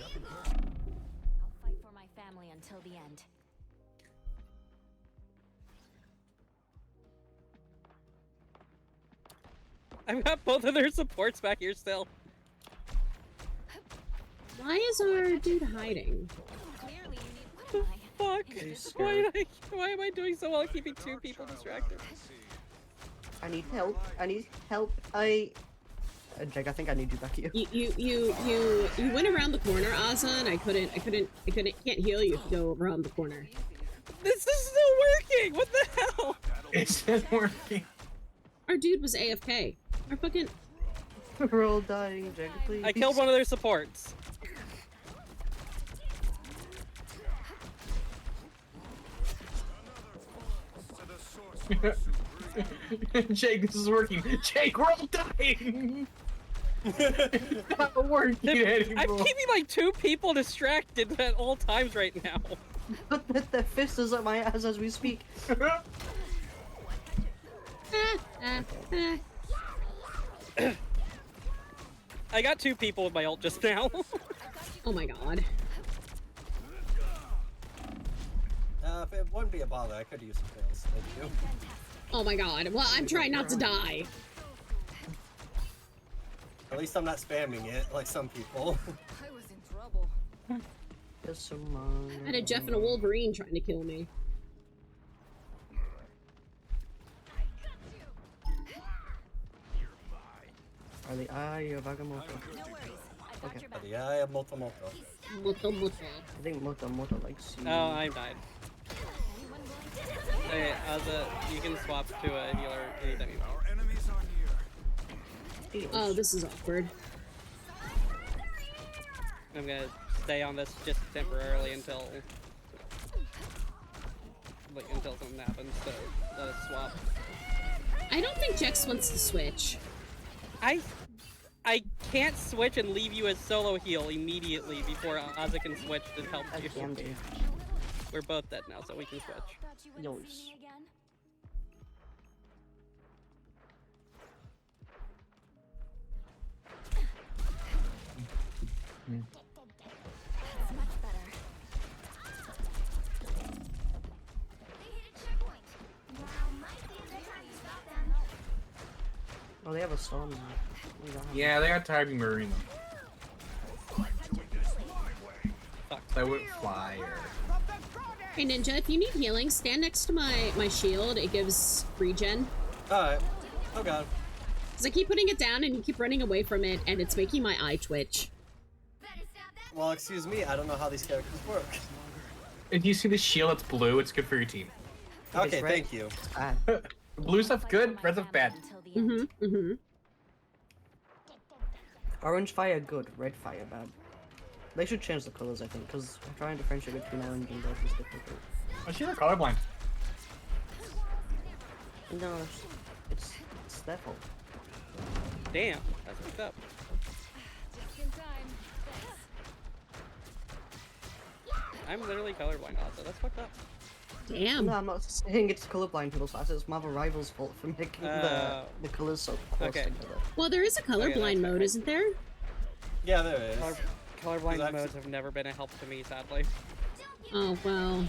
I'll fight for my family until the end. I've got both of their supports back here still. Why is our dude hiding? Clearly, you need Fuck! Why am I doing so well at keeping two people distracted? I need help. I need help. Jake, I think I need you back here. You went around the corner, Asa, and I can't heal you if you go around the corner. This is still working! What the hell? It's still working. Our dude was AFK. Our fucking... We're all dying, Jake, please. I killed one of their supports. Jake, this is working. Jake, we're all dying. It's not working anymore. I'm keeping like two people distracted at all times right now. But the fist is at my ass as we speak. I got two people with my ult just now. Oh my god. If it wouldn't be a bother, I could use some fails. Thank you. Oh my god. Well, I'm trying not to die. At least I'm not spamming it like some people. I was in trouble. I had a Jeff and a Wolverine trying to kill me. Are the eye of Agamotto? Okay. Are the eye of Motomoto. I think Motomoto likes you. Oh, I died. Hey, you can swap to a healer anytime you want. Oh, this is awkward. I'm gonna stay on this just temporarily until something happens, so let us swap. I don't think Jex wants to switch. I can't switch and leave you as solo heal immediately before Ozzy can switch to help you. We're both dead now, so we can switch. Yours. That's much better. They hit a checkpoint. Now might be a good time to stop them. Oh, they have a storm now. Yeah, they got tired of Marina. Fuck. I wouldn't fly or... Hey Ninja, if you need healing, stand next to my shield. It gives regen. Alright. Oh god. Because I keep putting it down and you keep running away from it, and it's making my eye twitch. Well, excuse me, I don't know how these characters work. If you see the shield that's blue, it's good for your team. Okay, thank you. Blue stuff good, red stuff bad. Orange fire good, red fire bad. They should change the colors, I think, because trying to differentiate between orange and red is difficult. Oh, she's colorblind. No, it's their fault. Damn, that's fucked up. Just in time. I'm literally colorblind also. That's fucked up. Damn. No, I'm not saying it's colorblind people's fault. It's my rival's fault for making the colors so close together. Well, there is a colorblind mode, isn't there? Yeah, there is. Colorblind modes have never been a help to me, sadly. Oh, well.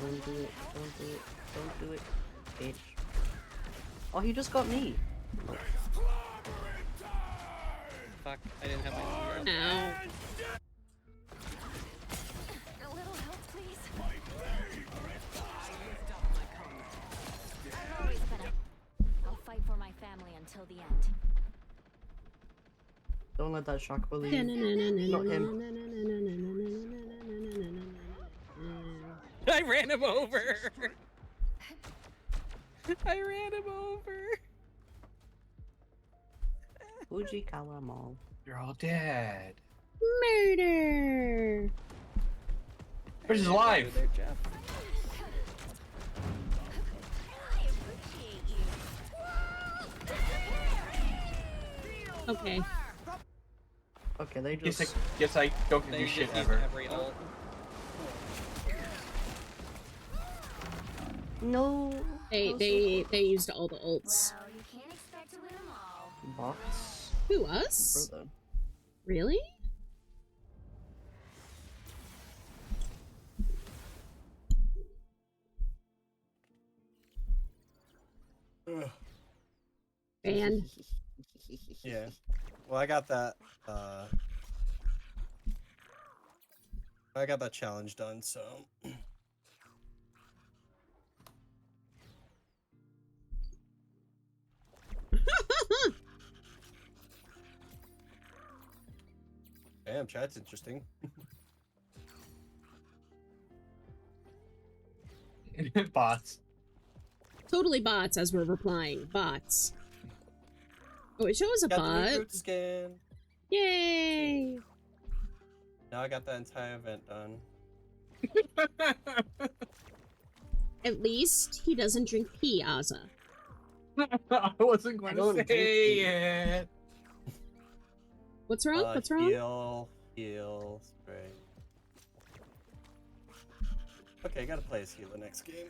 Don't do it, don't do it, don't do it, bitch. Oh, he just got me. Fuck, I didn't have my spear. Ow. A little help, please. Always better. I'll fight for my family until the end. Don't let that shock bully you. Not him. I ran him over! I ran him over! Fujikawa Mall. You're all dead. Murder! Chris is alive! There, Jeff. Okay. Okay, they just... Yes, I don't do shit ever. Every ult. No. They used all the ults. Well, you can't expect to win them all. Bots? Who, us? Brother. Really? And Yeah. Well, I got that. I got that challenge done, so. Damn, chat's interesting. Bots. totally bots as we're replying. Bots. Oh, it shows a Got the bot. new root scan. Yay! Now I got that entire event done. At least he doesn't drink pee, Ozza. I wasn't going to say it. What's wrong? What's wrong? Heal, spray. Okay, gotta play as healer next game.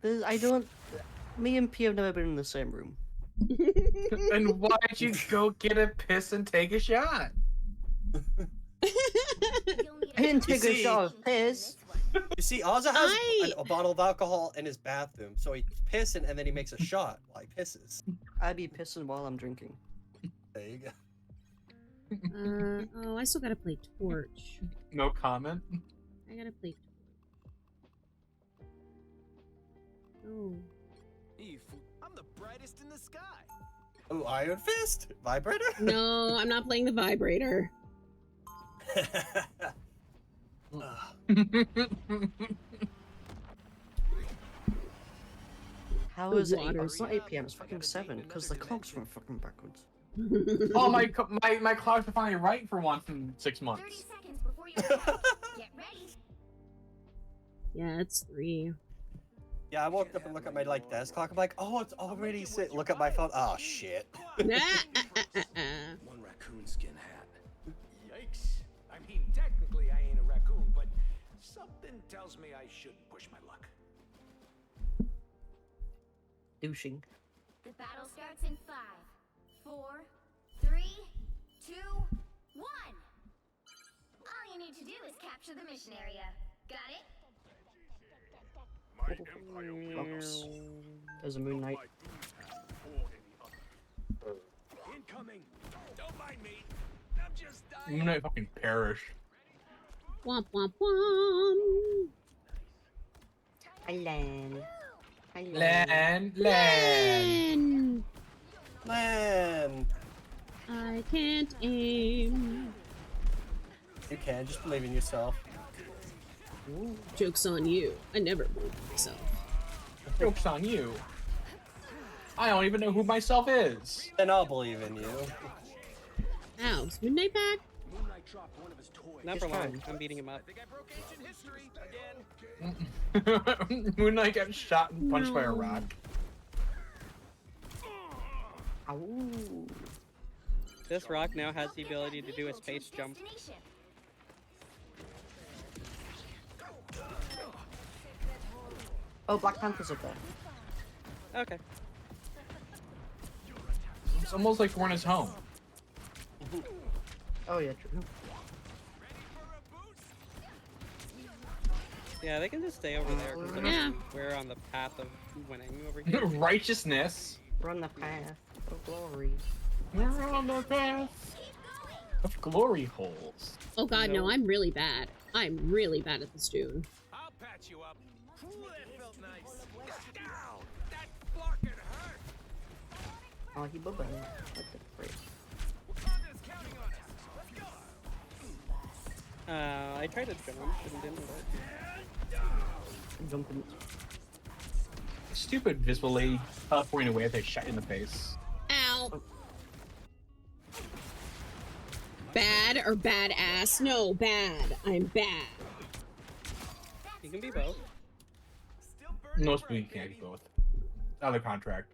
Alright. I don't... Me and P have never been in the same room. And why'd you go get a piss and take a shot? I didn't take a shot of piss. You see, Ozza has a bottle of alcohol in his bathroom, so he's pissing and then he makes a shot while he pisses. I be pissing while I'm drinking. There you go. Oh, I still gotta play Torch. No comment. I gotta play Torch. Oh. I'm the brightest in the sky. Oh, Iron Fist? Vibrator? No, I'm not playing the vibrator. How is it? It's not 8 p.m. It's fucking 7 because the clocks went fucking backwards. Oh, my clocks are finally right for once in 6 months. 30 seconds before you get ready. Yeah, it's 3. Yeah, I woke up and looked at my desk clock. I'm like, oh, it's already 6. Look at my phone. Oh shit. One raccoon skin hat. Yikes. I mean, technically I ain't a raccoon, but something tells me I shouldn't push my luck. Douching. The battle starts in 5, 4, 3, 2, 1. All you need to do is capture the mission area. Got it? There's a Moon Knight. Incoming. Don't mind me. I'm just dying. I'm gonna fucking perish. Womp womp womp. Land. Man. I can't aim. You can, just believe in yourself. Ooh, joke's on you. I never believe in myself. Joke's on you. I don't even know who myself is. Then I'll believe in you. Ow, is Midnight back? Not for long. I'm beating him up. Moon Knight got shot and punched by a rock. Ow. This rock now has the ability to do a space jump. Oh, Black Panther's up there. Okay. It's almost like we're in his home. Oh yeah, true. Yeah, they can just stay over there. 'Cause Yeah. We're on the path of winning over here. Righteousness. We're on the path of glory. We're on the path of glory holes. Oh god, no, I'm really bad. I'm really bad at this tune. I'll patch you up. Ooh, that felt nice. Ow, that fucking hurt. Oh, he bubba. What the frick? Wakanda's counting on us. Let's go. I tried to jump and it didn't work. Jumping. Stupid visible lady teleporting away with a shot in the face. Ow. Bad or badass? No, bad. I'm bad. You can be both. No, we can't be both. Other contract.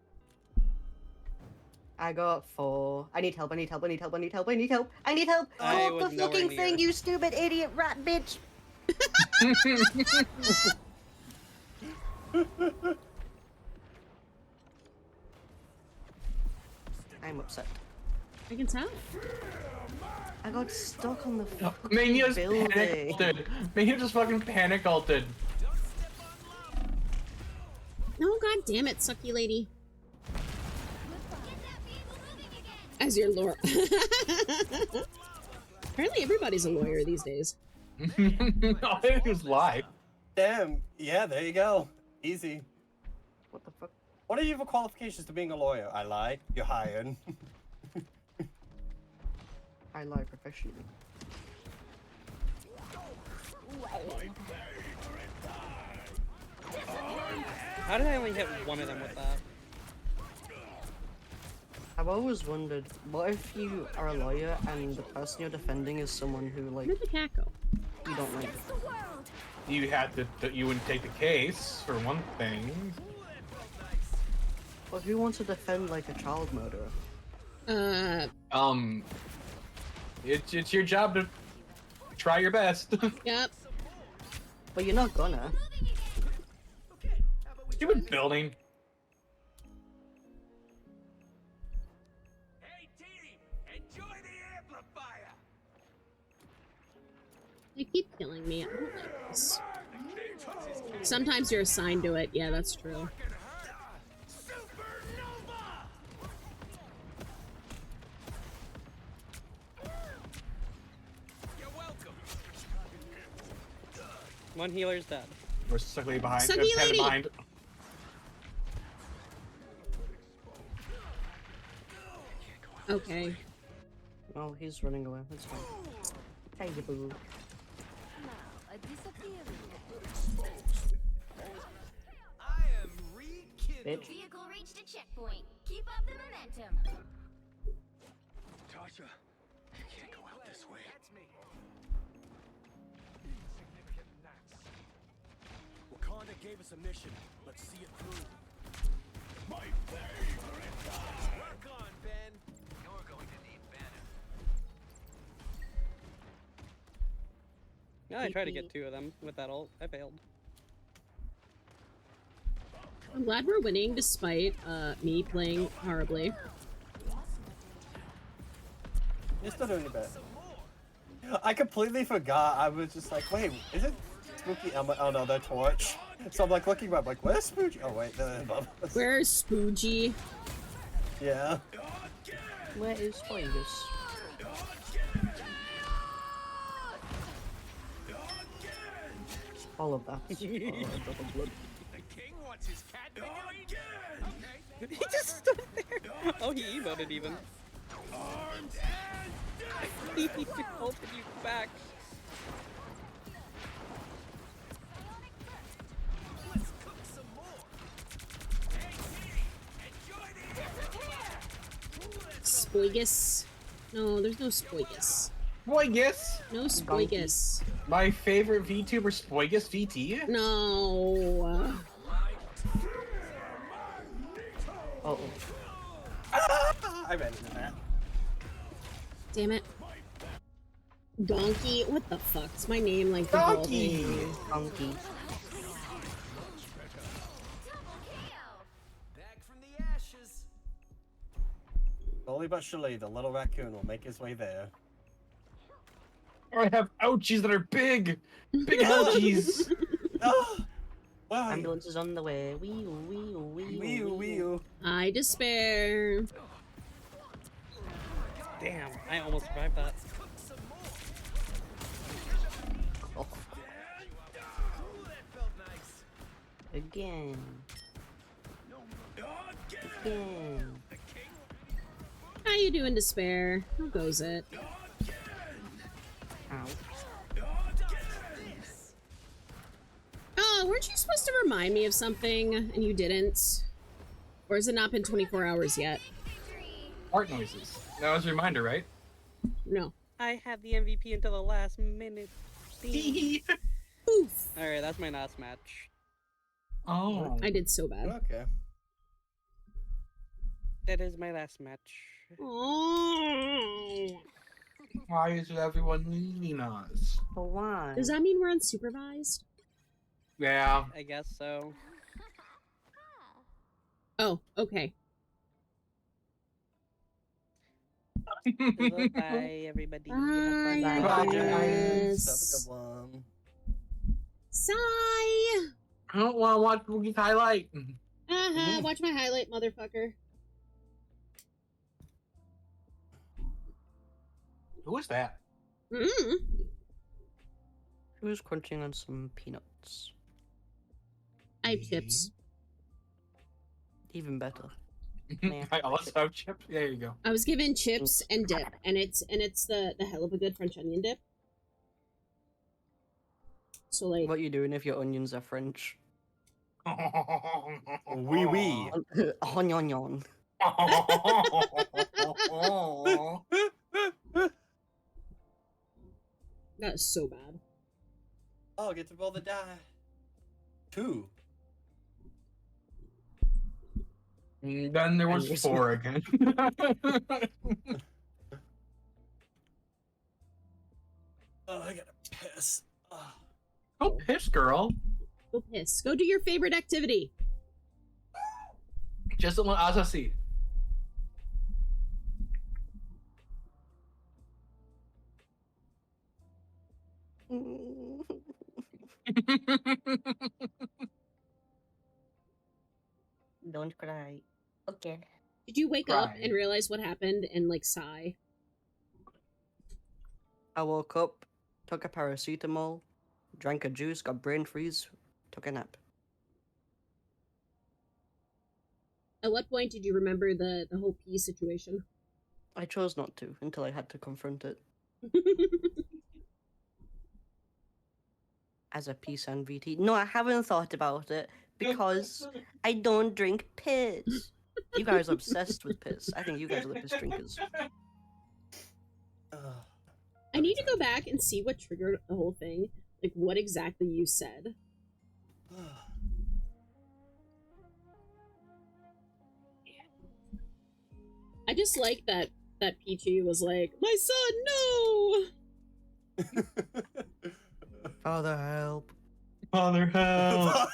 I got 4. I need help, I need help, I need help, I need help, I need help, I need help! I Go was up the nowhere fucking near. thing, you stupid idiot rat bitch! I'm upset. I can tell. I got stuck on the fucking Man, you just building. panic ulted. Man, you just fucking panic ulted. Oh god damn it, sucky lady. As your lawyer. Apparently everybody's a lawyer these days. All they do is lie. Damn. Yeah, there you go. Easy. What the fuck? What are your qualifications to being a lawyer? I lied. You're hired. I lie professionally. How did I only hit one of them with that? I've always wondered, what if you are a lawyer and the person you're defending is someone who, like, Where'd the cat go? you don't like? You had to. You wouldn't take the case for one thing. Well, who wants to defend, like, a child murderer? It's your job to try your best. Yep. But you're not gonna. Stupid building. They keep killing me. I don't like this. Sometimes you're assigned to it. Yeah, that's true. One healer's dead. We're sucky behind. Sucky lady! Behind. Okay. Oh, he's running away. That's fine. Hey, boo. A disappearing. Bitch. Vehicle reached a checkpoint. Keep up the momentum. Tasha, you can't go out this way. That's me. Wakanda gave us a mission. Let's see it through. My favorite time. Work on, Ben. You're going to need Ben. Yeah, I tried to get 2 of them with that ult. I failed. I'm glad we're winning despite me playing horribly. You're still doing your best. I completely forgot. I was just like, wait, is it Spooky? I'm like, oh no, they're Torch. So I'm like looking up, like, where's Spooky? Oh wait, they're above us. Where's Spoogie? Yeah. Where is Spoilus? All of that. His cat He just stood there. Oh, he emoted even. He ulted you back. Spoigus. No, there's no Spoigus. Spoigus? No Spoigus. My favorite VTuber, Spoigus VT? No. Uh-oh. I ran into that. Damn it. Donkey? What the fuck? Is my name like Donkey? Donkey. Back from the ashes. Slowly but surely, the little raccoon will make his way there. I have ouchies that are big! Big ouchies! Oh, why? Ambulance is on the way. Wee wee wee Wee wee. I despair. Damn, I almost survived that. Oh. Again. Again. How you doing, despair? How goes it? Ow. Oh, weren't you supposed to remind me of something and you didn't? Or has it not been 24 hours yet? Heart noises. That was a reminder, right? No. I had the MVP until the last minute. Oof. Alright, that's my last match. Oh. I did so bad. Okay. That is my last match. Oh. Why is everyone leaving us? But why? Does that mean we're unsupervised? Yeah. I guess so. Oh, okay. Bye, everybody. Have fun. Bye, Bye, guys. Have a good one. Sigh. I don't want to watch Boogie's highlight. Watch my highlight, motherfucker. Who is that? Mm-hmm. Who's crunching on some peanuts? I have chips. Even better. I also have chips. There you go. I was given chips and dip, and it's the hell of a good French onion dip. So like, What are you doing if your onions are French? Wee wee. Onion. that is so bad. Oh, get to roll the die. 2. Then there was 4 again. Oh, I gotta piss. Oh. Go piss, girl. Go piss. Go do your favorite activity. Just as I see. Don't cry. Okay. Did you wake up and realize what happened and like sigh? I woke up, took a paracetamol, drank a juice, got brain freeze, took a nap. At what point did you remember the whole pee situation? I chose not to until I had to confront it. As a peace and VT. No, I haven't thought about it because I don't drink piss. You guys are obsessed with piss. I think you guys are the piss drinkers. I need to go back and see what triggered the whole thing. Like, what exactly you said. I just like that Peachy was like, my son, no! Father, help. Father, help.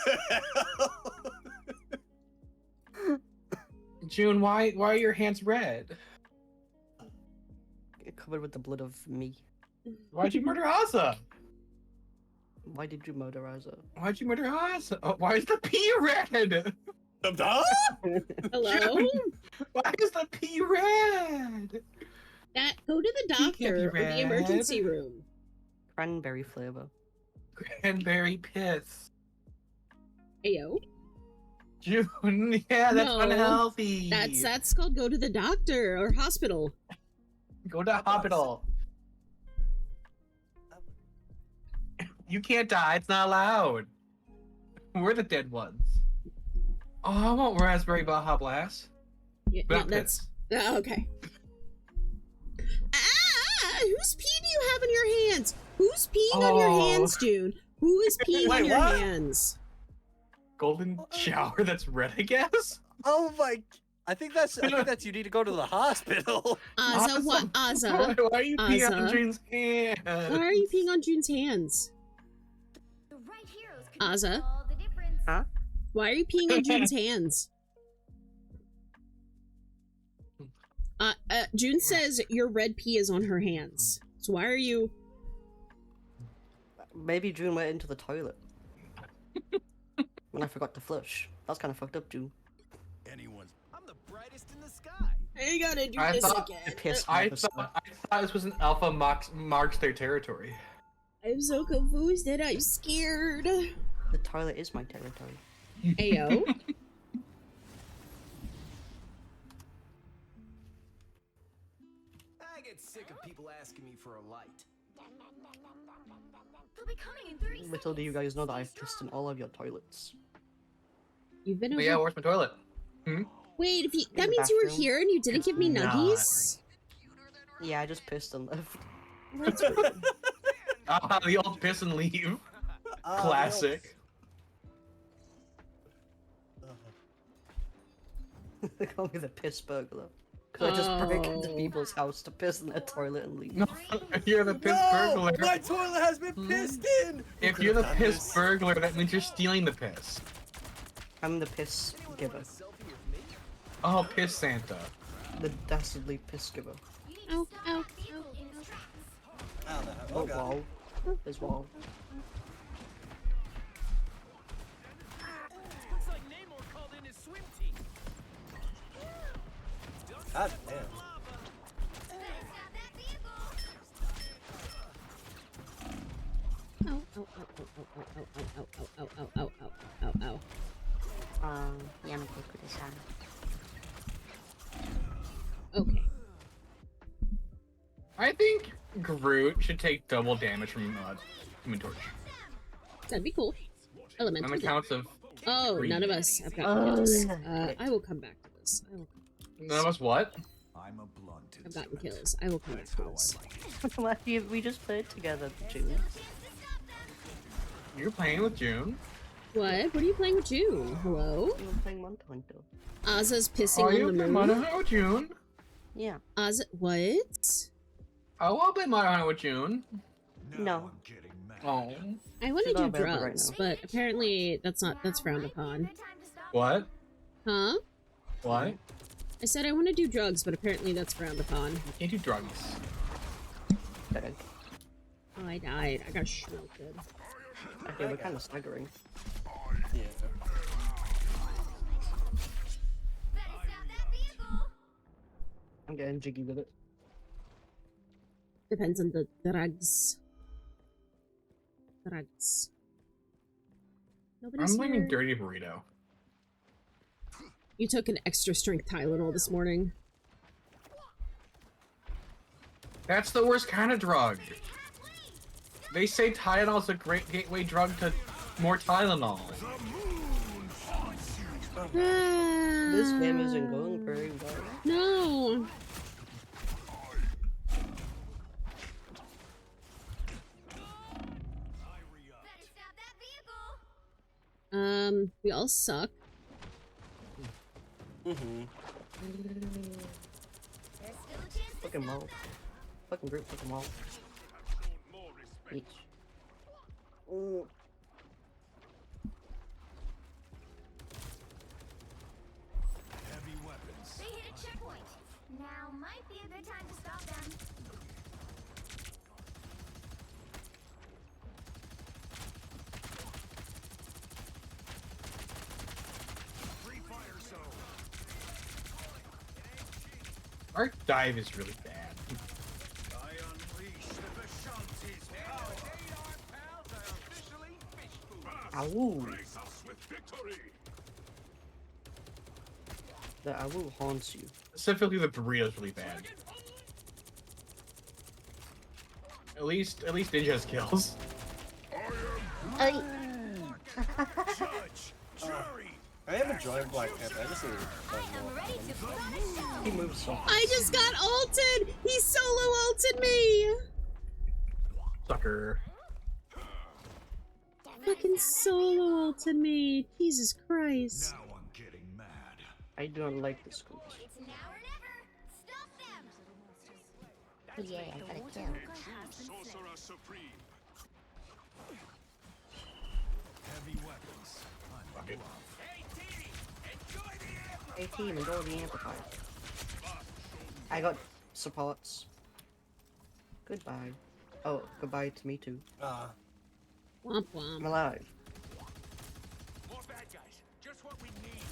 June, why are your hands red? Covered with the blood of me. Why'd you murder Asa? Why did you murder Asa? Why'd you murder Asa? Oh, why is the pee red? Hello? Why is the pee red? Go to the doctor or the emergency room. Cranberry flavor. Cranberry piss. Ayo. June, yeah, that's unhealthy. That's called go to the doctor or hospital. Go to hospital. You can't die. It's not allowed. We're the dead ones. Oh, I want raspberry Baja Blast. Yeah, that's okay. Whose pee do you have in your hands? Who's peeing on your hands, June? Who is peeing on your hands? Golden shower that's red, I guess. Oh my! I think that's you need to go to the hospital. Asa, what? Asa? Why are you peeing on June's hands? Why are you peeing on June's hands? Asa? Huh? Why are you peeing on June's hands? June says your red pee is on her hands. So why are you... Maybe June went into the toilet. When I forgot to flush. That's kind of fucked up, June. I'm the brightest in the sky. You gotta do this again. I thought this was an alpha marks their territory. I'm so confused and I'm scared. The toilet is my territory. Ayo. I get sick of people asking me for a light. They'll be coming in 30 Little do you guys know that I've pissed in all of your toilets. You've been over... yeah, where's my toilet? Wait, that means you were here and you didn't give me nuggies? Yeah, I just pissed and left. The old piss and leave. Classic. They call me the piss burglar. Because I just break into people's house to piss in their toilet and leave. No, you're the piss burglar. My toilet has been pissed in! If you're the piss burglar, that means you're stealing the piss. I'm the piss giver. Oh, piss Santa. The dastardly piss giver. Ow, ow, Oh, wow. There's wall. Looks like Namor called in his swim team. God damn. Okay. I think Groot should take double damage from Human Torch. That'd be cool. Elemental. On the counts of... Oh, none of us have gotten kills. I will come back to this. None of us what? I'm a blunt. I've gotten kills. I will come back to this. We just played together, June. You're playing with June? What? What are you playing with June? Hello? We were playing Monster Hunter. Aza's pissing on the moon. Monster Hunter with June? Yeah. Aza, what? I will play Monster Hunter with June. No. Oh. I want to do drugs, but apparently that's frowned upon. What? Huh? What? I said I want to do drugs, but apparently that's frowned upon. You can't do drugs. Oh, I died. I got schmelted. Okay, we're kind of staggering. Yeah. I'm getting jiggy with it. Depends on the drugs. Drugs. Nobody's I'm leaving here. dirty burrito. You took an extra strength Tylenol this morning. That's the worst kind of drug. They say Tylenol is a great gateway drug to more Tylenol. This game isn't going very well. No. We all suck. Fucking wall. Fucking group, fucking wall. Each. Ooh. Heavy weapons. They hit a checkpoint. Now might be a good time to stop them. Our dive is really bad. I unleash the Vishanti's power. Pals are officially fish food. Ow. Grace us with victory. The owl haunts you. Specifically, the burrito is really bad. At least Ninja has kills. Judge, jury. I am enjoying Black Panther. I just need to play more. He moves so fast. I just got ulted! He solo ulted me! Sucker. Fucking solo ulted me. Jesus Christ. Now I'm getting mad. I don't like this group. It's now or never. Stop them. Yeah, I got a kill. Sorcerer Supreme. Heavy weapons. I'm Okay. Hey team, enjoy the amplifier. I got supports. Goodbye. Oh, goodbye to me too. Ah. Womp womp. I'm alive. More bad guys. Just what we need.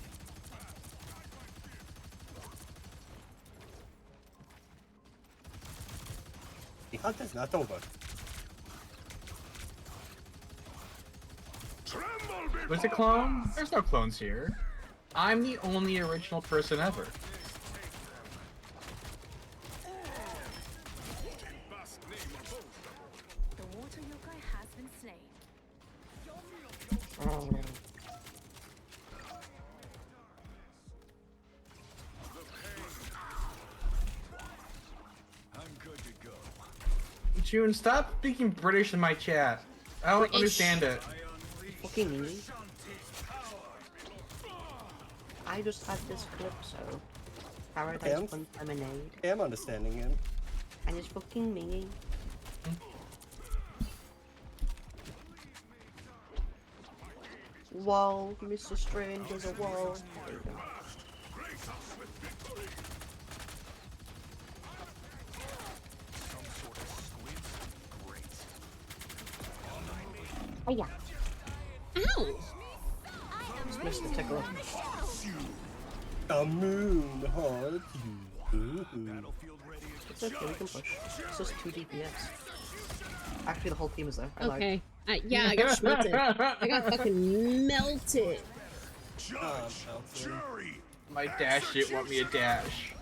The hunt is not over. Was it clone? There's no clones here. I'm the only original person ever. The water yokai has been slain. Oh. I'm good to go. June, stop speaking British in my chat. I don't understand it. Fucking me. I just had this clip, so Paradise Fun Lemonade. Yeah, I'm understanding him. And it's fucking me. Wall, Mr. Strange is a wall. There you go. Oh yeah. Ow! Just missed the tickle. The moon haunts you. It's okay, we can push. It's just 2 DPS. Actually, the whole team is there. I lied. Okay. Yeah, I got schmelted. I got fucking melted. My dash didn't want me to dash.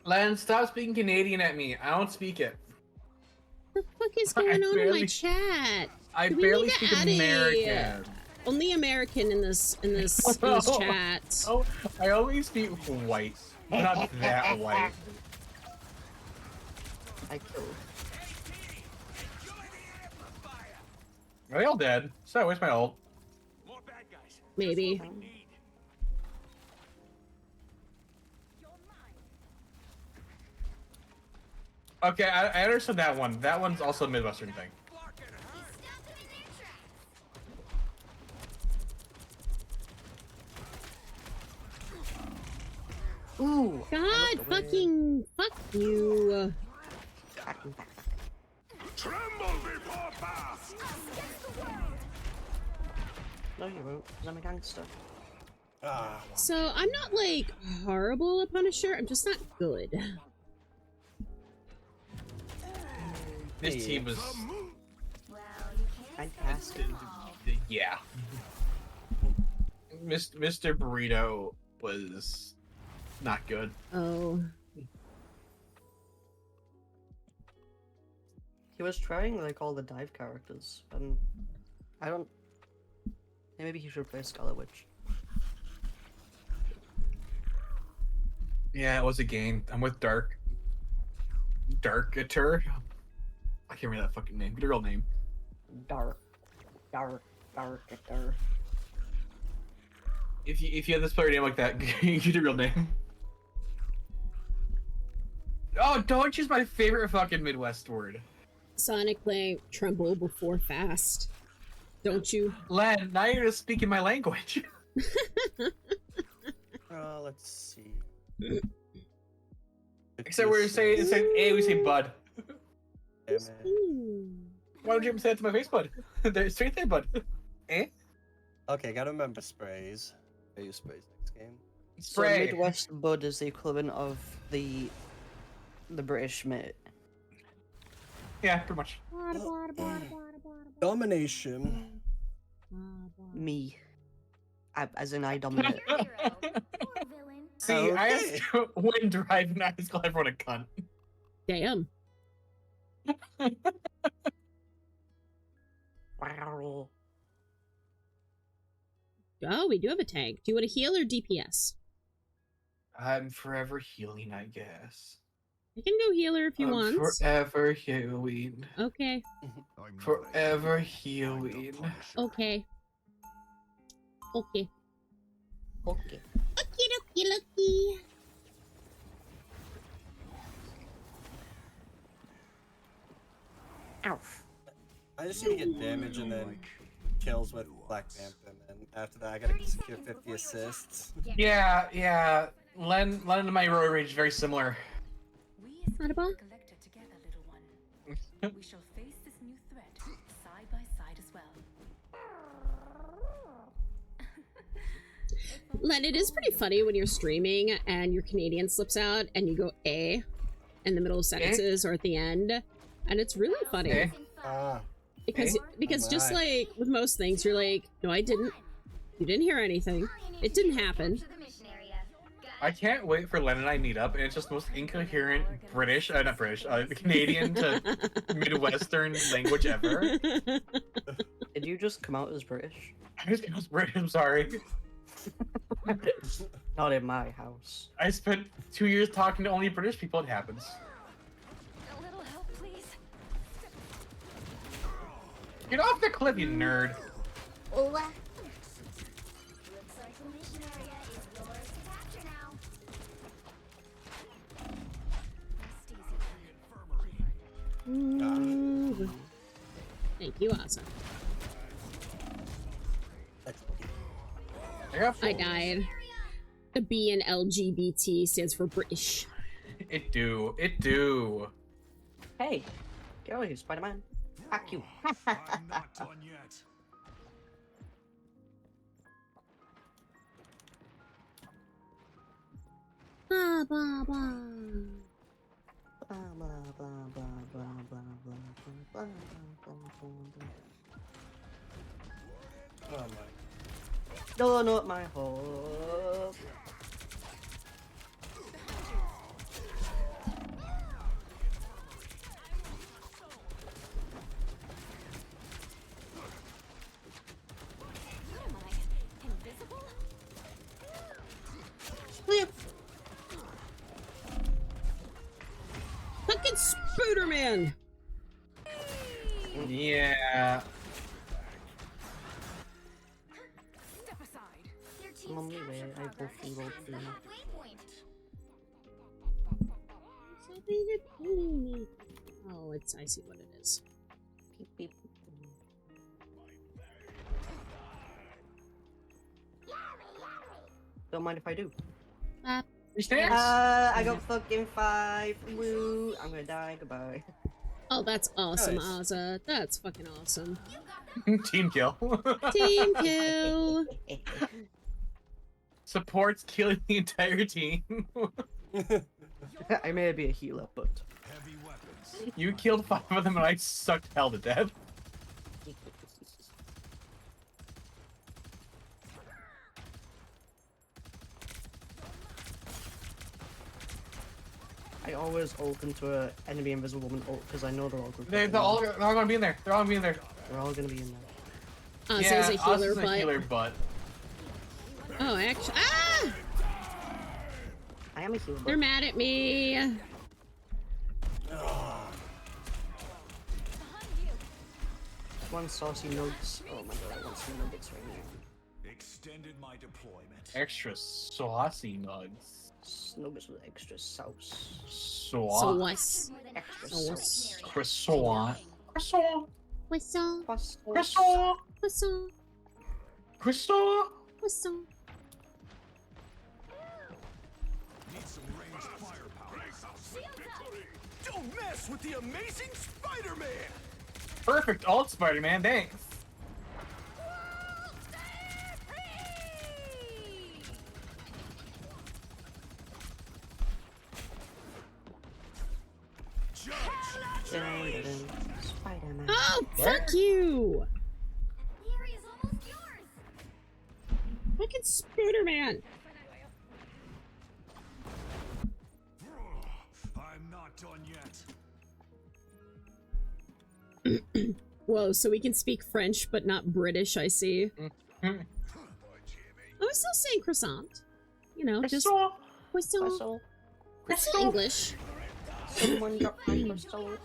Len, stop speaking Canadian at me. I don't speak it. What the fuck is going on in my chat? I Do we barely need to speak add American. Only American in this chat. Oh, I only speak white. Not that white. I killed. Are they all dead? So where's my ult? Maybe. Okay, I understood that one. That one's also a Midwestern thing. Ooh! God fucking fuck you. Tremble before bath! No, you won't, because I'm a gangster. So I'm not like horrible at Punisher. I'm just not good. This team was fantastic. Yeah. Mr. Burrito was not good. Oh. He was trying like all the dive characters, and I don't. Maybe he should play Scarlet Witch. Yeah, it was a game. I'm with Darkater. I can't remember that fucking name. Get a real name. Darkater. If you have this player name like that, get a real name. Oh, don't choose my favorite fucking Midwest word. Sonic playing tremble before fast. Don't you? Len, now you're just speaking my language. Let's see. Except we're saying A, we say bud. Damn it. Why don't you even say that to my face, bud? There's straight there, bud. Eh? Okay, gotta remember sprays. I use sprays next game. Spray. So Midwest Bud is the equivalent of the British mate. Yeah, pretty much. Domination. Me. As in I dominate. See, Okay. I asked you when driving, I just call everyone a cunt. Damn. Wow. Oh, we do have a tank. Do you want to heal or DPS? I'm forever healing, I guess. I can go healer if you want. Forever healing. Okay. Forever healing. Okay. Okay. Okay. Okie dokie dokie. Ow. I just need to get damage and then kills with Black Panther, and after that I gotta secure 50 assists. Yeah. Len and my road rage is very similar. Not about. We shall face this new threat side by side as well. Len, it is pretty funny when you're streaming and your Canadian slips out and you go A in the middle of sentences or at the end, and it's really funny. Because just like with most things, you're like, no, I didn't. You didn't hear anything. It didn't happen. I can't wait for Len and I meet up, and it's just the most incoherent British, not British, Canadian to Midwestern language ever. Did you just come out as British? I just came out as British, I'm sorry. Not in my house. I spent 2 years talking to only British people, it happens. A little help, please. Get off the cliff, you nerd. Looks like the mission area is yours to capture now. Thank you, awesome. I died. The B in LGBT stands for British. It do. Hey, get over here, Spider-Man. Fuck you. I'm not done yet. Blah, blah, blah. Blah, blah, blah, blah, blah, blah, blah, blah, blah, blah. Oh my. Donut my hole. What am I? Invisible? Fucking Spooderman! Yeah. Step aside. Your team's Mommy, capture where I progress go through is past the all halfway point. Oh, I see what it is. Beep, beep. Don't mind if I do. Stairs? I got fucking 5. Woo. I'm gonna die. Goodbye. Oh, that's awesome, nice. Ozza. That's fucking awesome. Team kill. Team kill. Supports killing the entire team. I may be a healer, but you killed 5 of them and I sucked hell to death. I always ult into an enemy invisible woman ult because I know they're all going. They're all gonna be in there. They're all gonna be in there. They're all gonna be in there. Yeah, Ozza's a healer, but. Oh, actually, ah! I am a healer. They're mad at me. One saucy nugs. Oh my god, I want some nuggets right now. Extended my deployment. Extra saucy nugs. Nuggets with extra sauce. Sauce. Extra sauce. Croissant. Croissant. Croissant. Croissant. Croissant. Croissant. Croissant. Need some ranged firepower. Don't mess with the amazing Spider-Man! Perfect ult, Spider-Man, thanks. Spider-Man. Oh, fuck you! Fucking Spider-Man! I'm not done yet. Whoa, so we can speak French but not British, I see. I was still saying croissant. You know, just croissant. That's English. Someone got my croissant.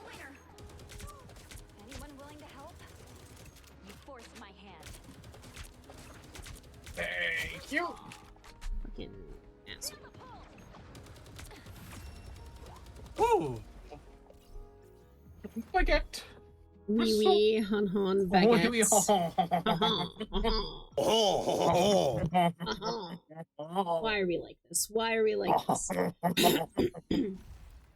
Anyone willing to help? You forced my hand. Thank you. Fucking asshole. Woo! Baguette. Wee wee, hun hun, baguettes. Why are we like this? Why are we like this?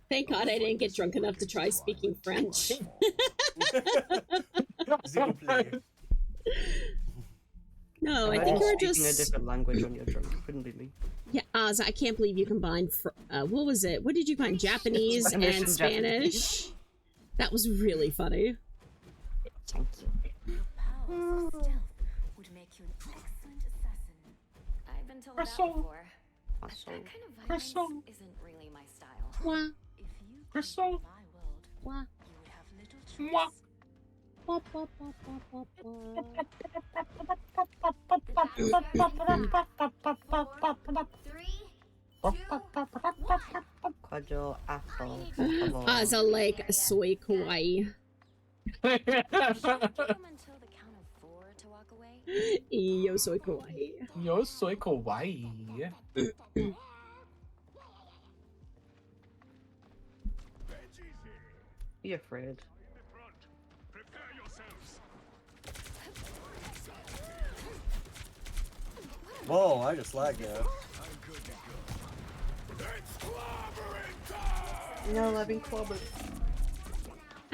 Thank God I didn't get drunk enough to try speaking French. No, I think you were just speaking a different language when you're drunk. It couldn't be me. Yeah, Oz, I can't believe you combined. What was it? What did you combine? Japanese and Spanish. That was really funny. Thank you. Your powers of stealth would make you an excellent assassin. I've been told that before. That kind of violence isn't really my style. Wah. If you came to my world, Wah. you would have little choice. Wah, wah, wah, wah, wah, Quadro apple. Oz, I like soy kawaii. Give them until the count of 4 to walk away. Yo soy kawaii. Yo soy kawaii. Be afraid. Whoa, I just lagged there. No, I've been clobbered.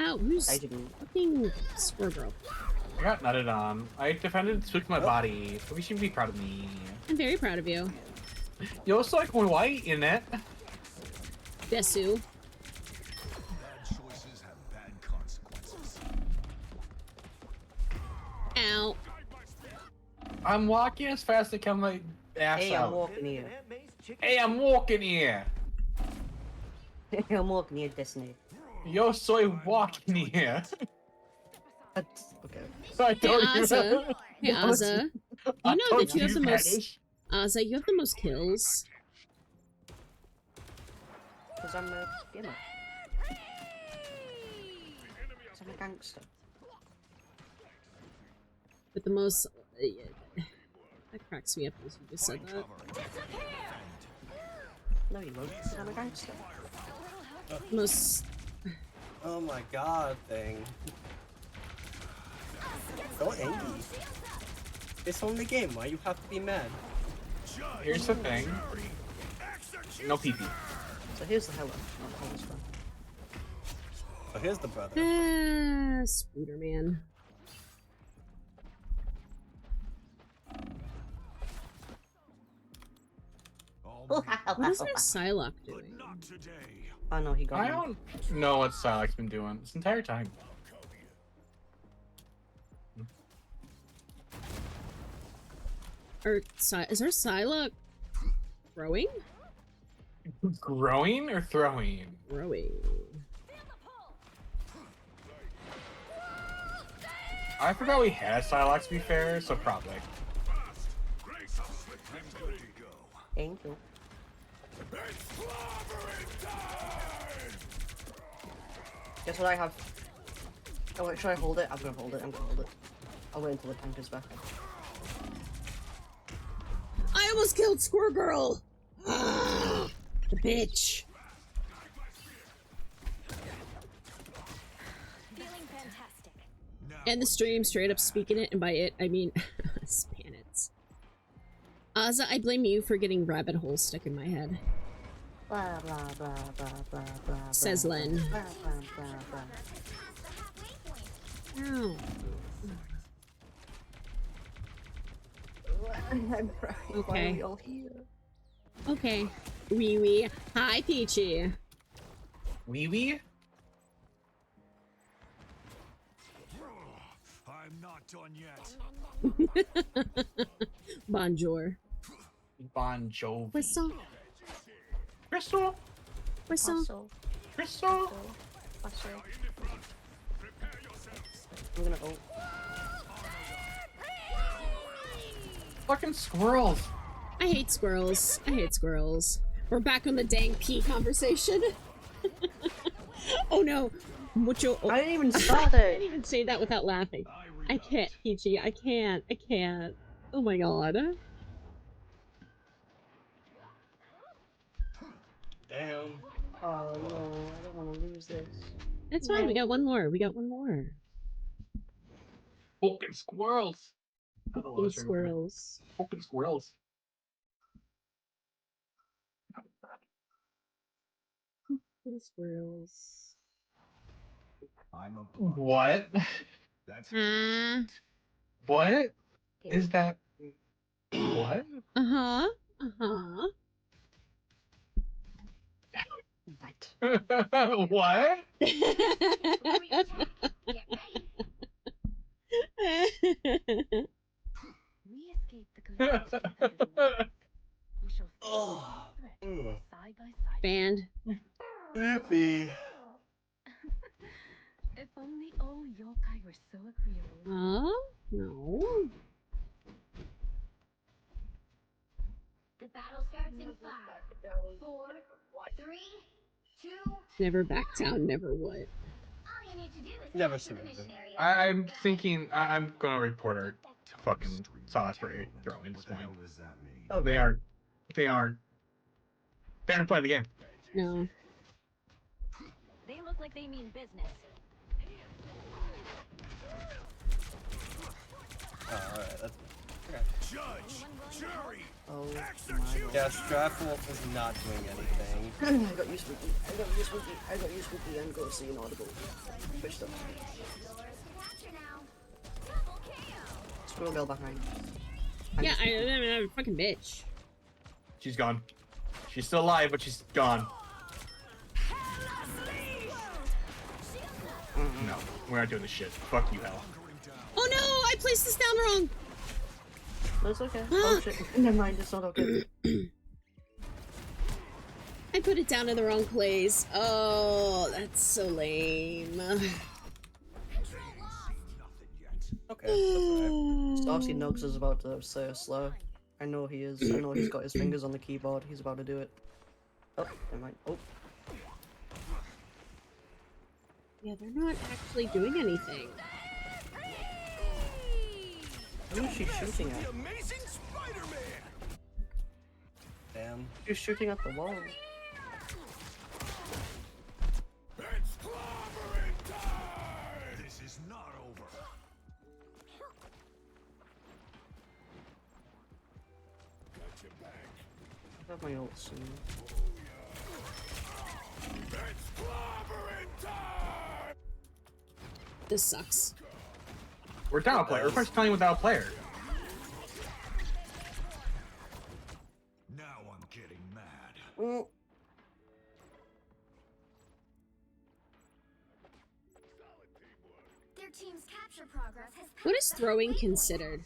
Ow, who's I didn't. fucking Squirrel? I got nutted on. I defended and spooked my body, so we should be proud of me. I'm very proud of you. Yo soy kawaii in it. Desu. Bad choices have bad consequences. Ow. I'm walking as fast as I can my ass Hey, out. I'm walking here. Hey, I'm walking here. I'm walking here, Destiny. Yo soy walking here. Okay. I Hey, told you. Ozza. Hey, Ozza. I You know told that you have the most... Spanish. Ozza, you have the most kills. Because I'm a gamer. Because I'm a gangster. With the most... that cracks me up as you just said that. No, you won't. Because I'm a gangster. Most... Oh my god, thing. Don't angry. It's only game, why you have to be mad? Here's the thing. No PP. So here's the hella. Oh, this one. So here's the brother. Scooter man. What is our Psylocke doing? Oh no, he got I me. don't know what Psylocke's been doing this entire time. Is our Psylocke growing? Growing or throwing? Growing. I forgot we had Psylocke, to be fair, so probably. Thank you. Guess what I have? Oh wait, should I hold it? I'm gonna hold it. I'll wait until the tank is back. I almost killed Squirrel Girl! The bitch. Feeling fantastic. And the stream straight up speaking it, and by it, I mean Spanets. Azza, I blame you for getting rabbit holes stuck in my head. Blah blah blah blah blah blah. Says Len. Blah blah blah blah. Ow. I'm crying. Why are Okay. we all here? Okay. Wee wee. Hi, Peachy. Wee wee? I'm not done yet. Bonjour. Bon Jovi. Whistle. Crystal. Whistle. Crystal. I'm gonna go. Fucking squirrels. I hate squirrels. I hate squirrels. We're back on the dang pea conversation. Oh no. Mucho. Oh. I didn't even start I it. didn't even say that without laughing. I can't, Peachy. I can't. I can't. Oh my god. Damn. Oh no, I don't want to lose this. It's fine. We got one more. We got one more. Fucking squirrels. Fucking squirrels. Fucking squirrels. Fucking squirrels. I'm a What? That's What is that? What? Uh-huh. Uh-huh. What? We escaped the collapse under the water. We shall face the threat side by side. Band. Yippee. If only all yokai were so agreeable. Huh? No. The battle starts in 5, 4, 3, 2. Never back down, never what. All you need to do is Never capture the surrender. mission area. I'm thinking I'm gonna report her fucking sauce for throwing this point. does that mean? Oh, they aren't. They aren't playing the game. No. They look like they mean business. Alright, that's Judge, jury, Oh my execute. yeah, Stratford is not doing anything. I got you, Spooky. I got you, Spooky. I got you, Spooky. I'm going to see inaudible. Push them. Squirrel girl behind. Yeah, I'm a fucking bitch. She's gone. She's still alive, but she's gone. No, we're not doing this shit. Fuck you, hell. Oh no! I placed this down wrong! That's okay. Oh shit. Never mind, it's not okay. I put it down in the wrong place. Oh, that's so lame. Okay, that's alright. So obviously Nugs is about to say a slow. I know he is. I know he's got his fingers on the keyboard. He's about to do it. Oh, never mind. Oh. Yeah, they're not actually doing anything. Who is she shooting at? Amazing Spider-Man. Damn. She's shooting at the wall. It's clobbering time. This is not over. Got your back. I have my ult soon. It's clobbering time. This sucks. We're down a player. We're first playing without a player. Now I'm getting mad. Their team's capture progress has What is throwing considered?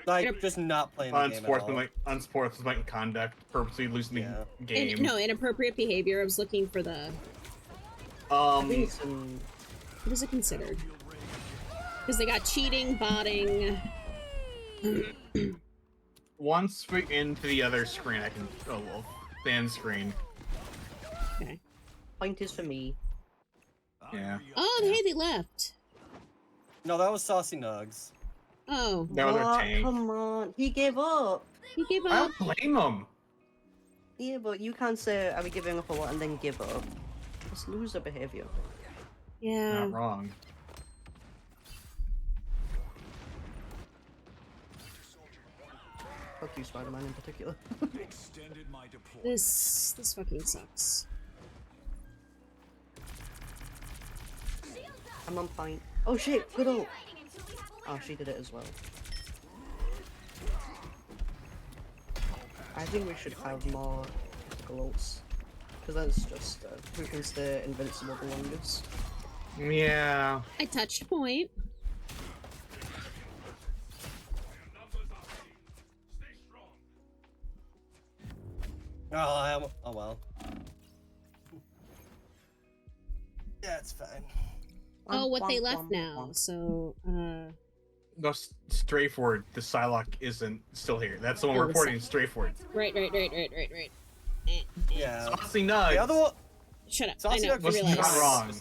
Like, just not playing the game at all. Unsportsmanlike conduct, purposely losing the game. No, inappropriate behavior. I was looking for the... What is it considered? Because they got cheating, botting... Once we're into the other screen, I can... Oh, well. The end screen. Okay. Point is for me. Yeah. Oh, hey, they left. No, that was Saucy Nugs. Oh. That was our tank. Come on. He gave up. He gave up. I don't blame him. Yeah, but you can't say, are we giving up a lot and then give up. It's loser behavior. Yeah. Not wrong. Fuck you, Spider-Man in particular. This fucking sucks. I'm on point. Oh shit, good ult. Oh, she did it as well. I think we should have more ults. Because that's just who can stay invincible the longest. Yeah. I touched point. Oh, oh well. Yeah, it's fine. Oh, what they left now, so, No, Straightforward, the Psylocke isn't still here. That's the one we're reporting, Straightforward. Right. Yeah. Saucy Nugs. The other one... Shut up. Saucy I know, Nugs was realize. not wrong.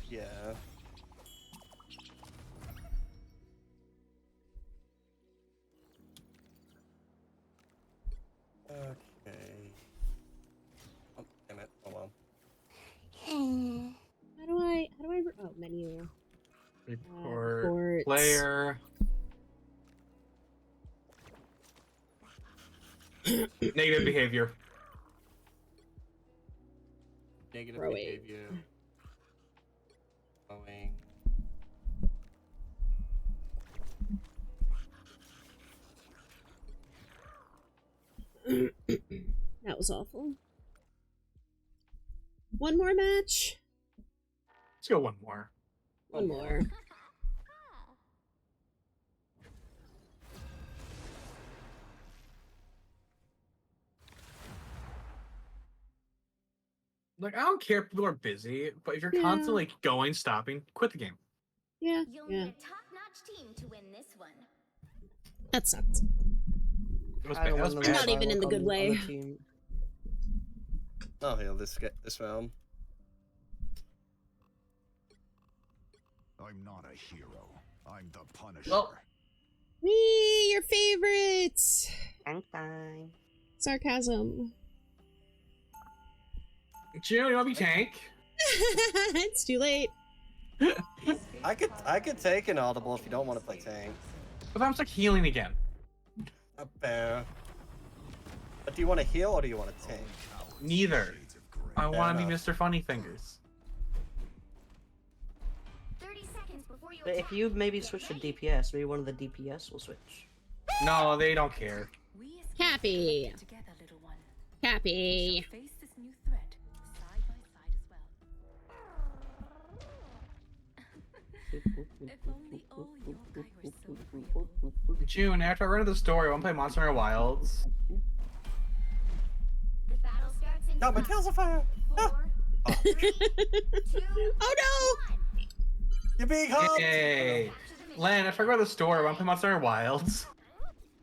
Yeah. Okay. Oh, damn it. Oh well. How do I, oh, menu. Report player. Negative behavior. Negative Throwing. behavior. Throwing. That was awful. One more match? Let's go one more. One more. Like, I don't care if people are busy, but if you're constantly like, going, stopping, quit the game. Yeah, You'll need a top-notch team to win this one. That sucked. I'm not even in the good way. I'll heal this round. I'm not a hero. I'm the Punisher. Well, Wee, your favorites. Time. Sarcasm. Jill, you want to be tank? It's too late. I could take an audible if you don't want to play tank. But I'm stuck healing again. Fair. But do you want to heal or do you want to tank? Neither. I want to be Mr. Funny Fingers. 30 seconds before you But if you maybe switch to DPS, maybe one of the DPS will switch. No, they don't care. Cappy. Cappy. Face this new threat side by side as well. If only all your guy were so real. June, after I run to the store, I want to play Monster Hunter Wilds. The battle starts in No, my tail's on fire! 4, 3, 2, Oh no! 1. You're being humped! Hey, Len, after I go to the store, I want to play Monster Hunter Wilds.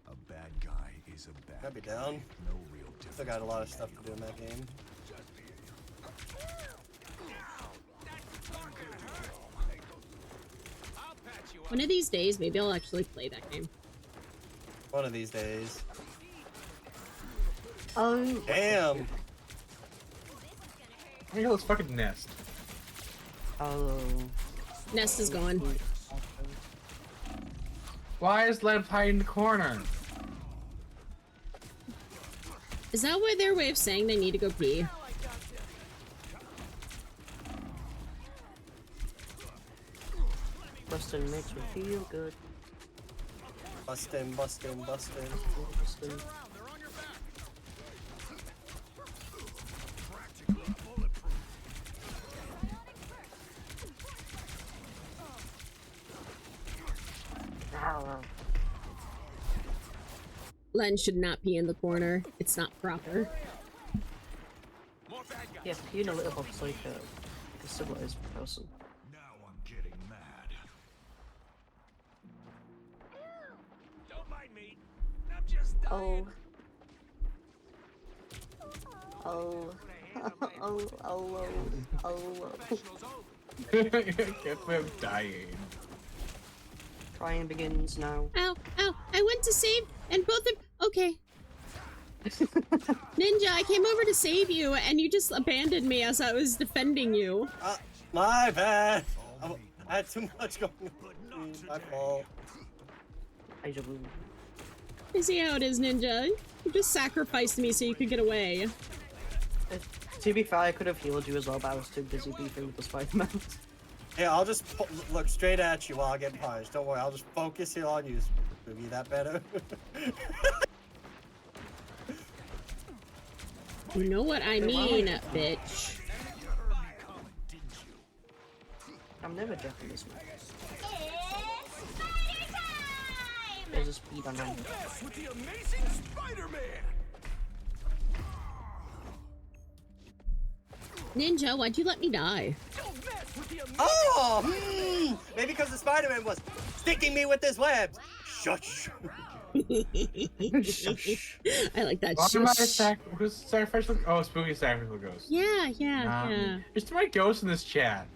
A bad guy is a bad I'd be down. No real difference. Still got a lot of stuff to do in that game. One of these days, maybe I'll actually play that game. One of these days. Oh. Damn! Look at this fucking nest. Oh. Nest is gone. Why is Len hiding in the corner? Is that what their way of saying they need to go pee? Bustin' makes me feel good. Bustin', bustin', bustin'. Bustin'. Len should not be in the corner. It's not proper. Yeah, peeing a little bob's like a civilized person. Now I'm getting mad. Don't mind me. I'm just dying. Get them dying. Trying begins now. Ow, ow, I went to save, and both of- okay. Ninja, I came over to save you, and you just abandoned me as I was defending you. My bad. I had too much going on. My fault. I see how it is, Ninja. You just sacrificed me so you could get away. To be fair, I could have healed you as well, but I was too busy beefing with the Spider-Man. Yeah, I'll just look straight at you while I get punished. Don't worry, I'll just focus here on you. Spooky, that better? You know what I mean, bitch. I'm never jacking this man. There's a speed on him. With the amazing Spider-Man. Ninja, why'd you let me die? Oh! Maybe because the Spider-Man was sticking me with his webs. Shush. Shush. I like that. Who's sacrificial? Oh, Spooky sacrificial ghost. Yeah, yeah. There's too many ghosts in this chat.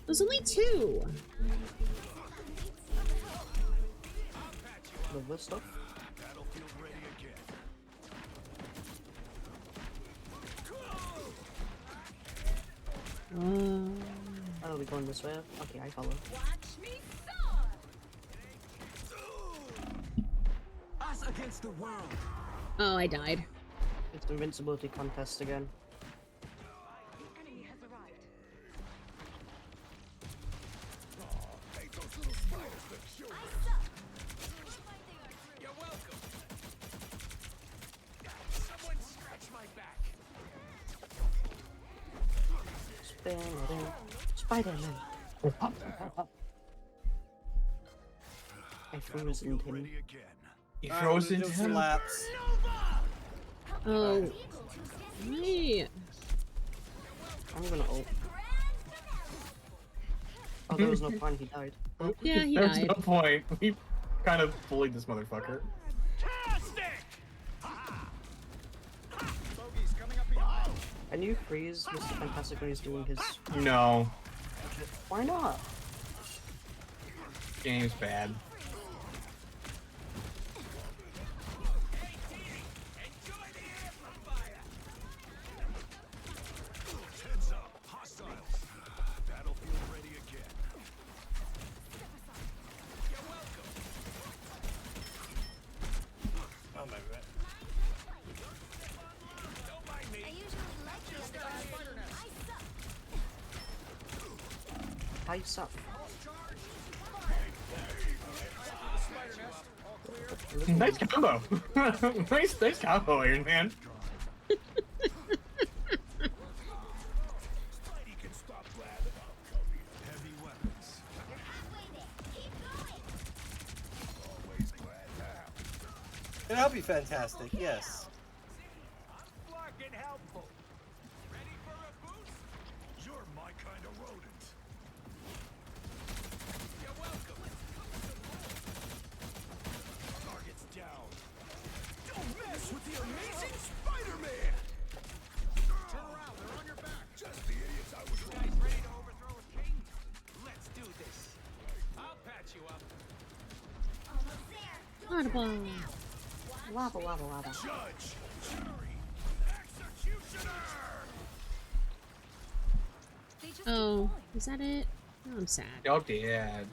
There's only 2. Love stuff. Oh, we going this way? Okay, I follow. Us against the world. Oh, I died. It's the invincibility contest again. You're welcome. Someone scratch my back. Spider-Man. I froze into him. He froze into him? Slaps. Oh. Wait. I'm gonna ult. Oh, there was no point, he died. Yeah, he There's died. no point. We kind of bullied this motherfucker. Can you freeze Mr. Fantastic when he's doing his... No. Why not? Game's bad. Heads up, hostiles. Battlefield ready again. You're welcome. Oh my god. Don't mind me. I usually like the underdog. I suck. Hi, sup. Nice combo. nice combo, Iron Man. Spidey can stop Vlad. Heavy weapons. Always glad to help. Can help you, fantastic. Yes. Fucking helpful. Ready for a boost? You're my kind of rodent. You're welcome. Target's down. Don't mess with the amazing Spider-Man. Turn around, they're on your back. Just the idiots I was wrong. Guys ready to overthrow a king? Let's do this. I'll patch you up. Almost there. Audible. Lava, lava, lava. Judge, jury, executioner. Oh, is that it? Oh, I'm sad. Oh, Dad.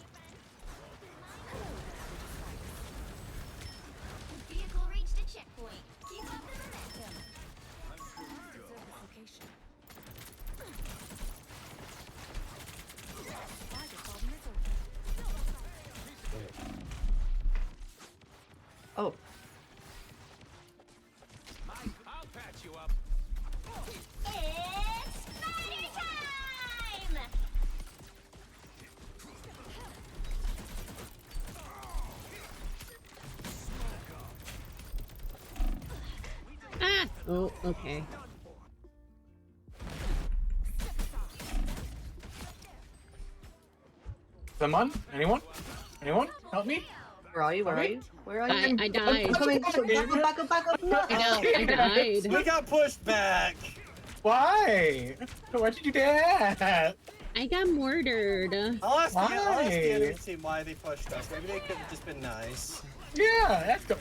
Vehicle reached a checkpoint. Keep up the momentum. Oh, okay. Someone? Anyone? Anyone? Help me? Where are you? Where are you? Where are you? I died. I'm coming. Back up. No. I died. We got pushed back. Why? Why'd you do that? I got murdered. I'll ask the enemy team why they pushed us. Maybe they could have just been nice. Yeah, that's good.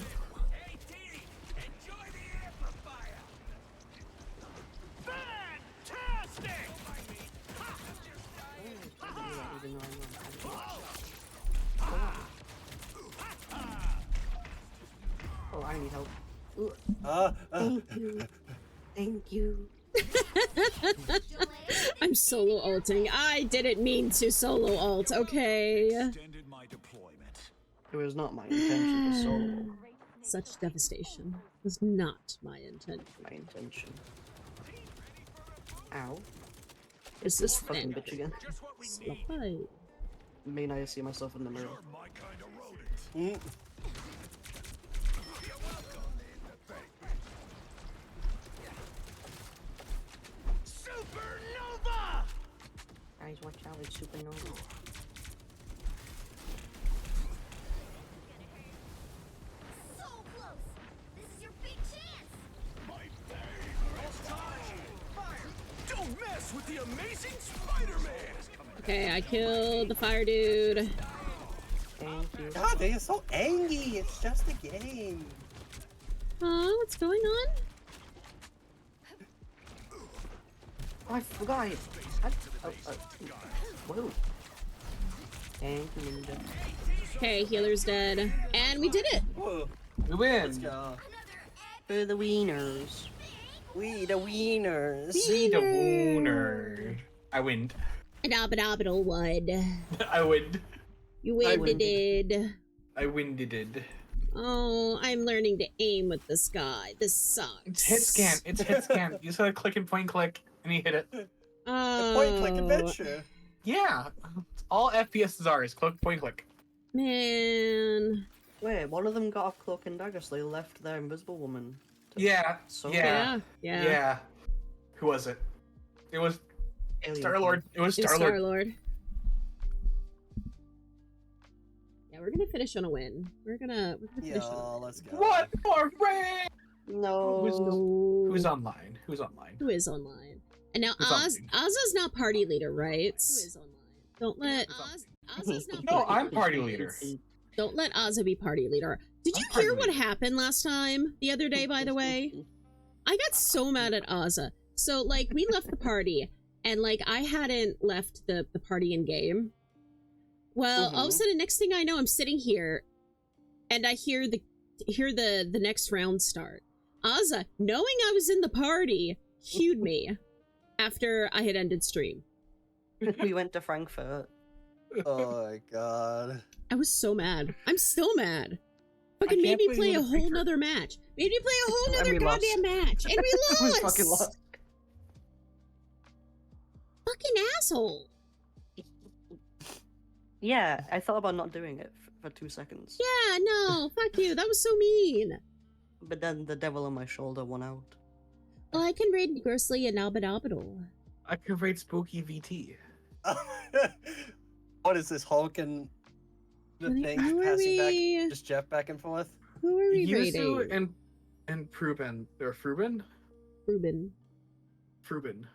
Oh, I need help. Thank you. Thank you. I'm solo ulting. I didn't mean to solo ult, okay? It was not my intention to solo. Such devastation was not my intention. Ow. Is this fucking bitch again? Hi. May I see myself in the mirror? Supernova! Guys, watch out, it's supernova. So close! This is your big chance! Don't mess with the amazing Spider-Man! Okay, I killed the fire dude. Thank you. God, they are so angry. It's just a game. What's going on? Oh, I forgot it. Whoa. Thank you, Ninja. Okay, healer's dead. And we did it! Whoa. We win! Let's go. For the wieners. We the wieners. See the wooner. I win. Adabadabadal wood. I win. You winded. I winded. Oh, I'm learning to aim with this guy. This sucks. It's hit scan. It's hit scan. You just gotta click and point click, and you hit it. Oh. Point click adventure. Yeah. All FPSs are is click point click. Man. Wait, one of them got off cloak and dagger, so they left their invisible woman. Yeah. So Yeah. Who was it? It was Star-Lord. It was It's Star-Lord. Star-Lord. Yeah, we're gonna finish on a win. We're gonna finish on a win. Let's go. What more rain? No. Who's online? Who's online? Who is online? And now Who's Ozza's not party leader, right? Who is online? Don't let Ozza's not No, party I'm party leader. Don't let Ozza be party leader. Did you hear what happened last time? The other day, by the way? I got so mad at Ozza. So, like, we left the party, and, like, I hadn't left the party in game. Well, all of a sudden, next thing I know, I'm sitting here, and I hear the next round start. Ozza, knowing I was in the party, cued me after I had ended stream. We went to Frankfurt. Oh my god. I was so mad. I'm still mad. Fucking made me play a whole nother match. Made me play a whole nother goddamn match. And we lost! We fucking lost. Fucking asshole. Yeah, I thought about not doing it for 2 seconds. Yeah, no, fuck you. That was so mean. But then the devil on my shoulder won out. Well, I can raid Grossly and Albadabadal. I can raid Spooky VT. What is this, Hulk and the thing passing back? Just Jeff back and forth? Who are we Yuzu raiding? and Pruben. Or Fruben? Fruben. Fruben.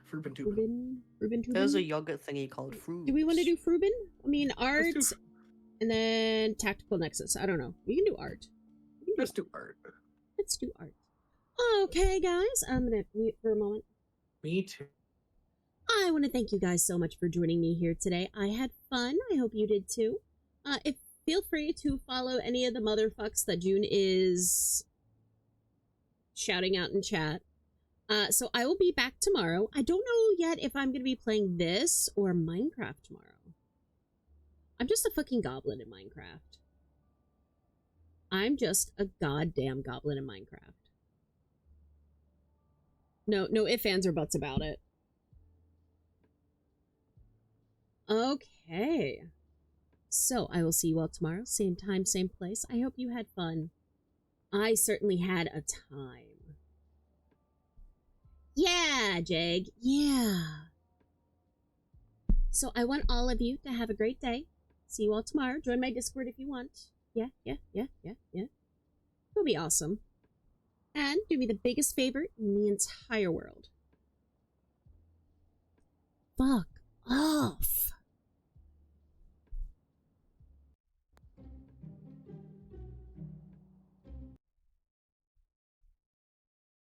There's a yogurt thingy called Fruit. Do we want to do Fruben? I mean, art, and then Tactical Nexus. I don't know. We can do art. Let's do art. Let's do art. Okay, guys. I'm going to mute for a moment. Me too. I want to thank you guys so much for joining me here today. I had fun. I hope you did too. Feel free to follow any of the motherfucks that June is shouting out in chat. So I will be back tomorrow. I don't know yet if I'm going to be playing this or Minecraft tomorrow. I'm just a fucking goblin in Minecraft. I'm just a goddamn goblin in Minecraft. No ifs, ands, or buts about it. Okay. So I will see you all tomorrow. Same time, same place. I hope you had fun. I certainly had a time. Yeah, Jag. Yeah. So I want all of you to have a great day. See you all tomorrow. Join my Discord if you want. Yeah. It'll be awesome. And do me the biggest favor in the entire world. Fuck off.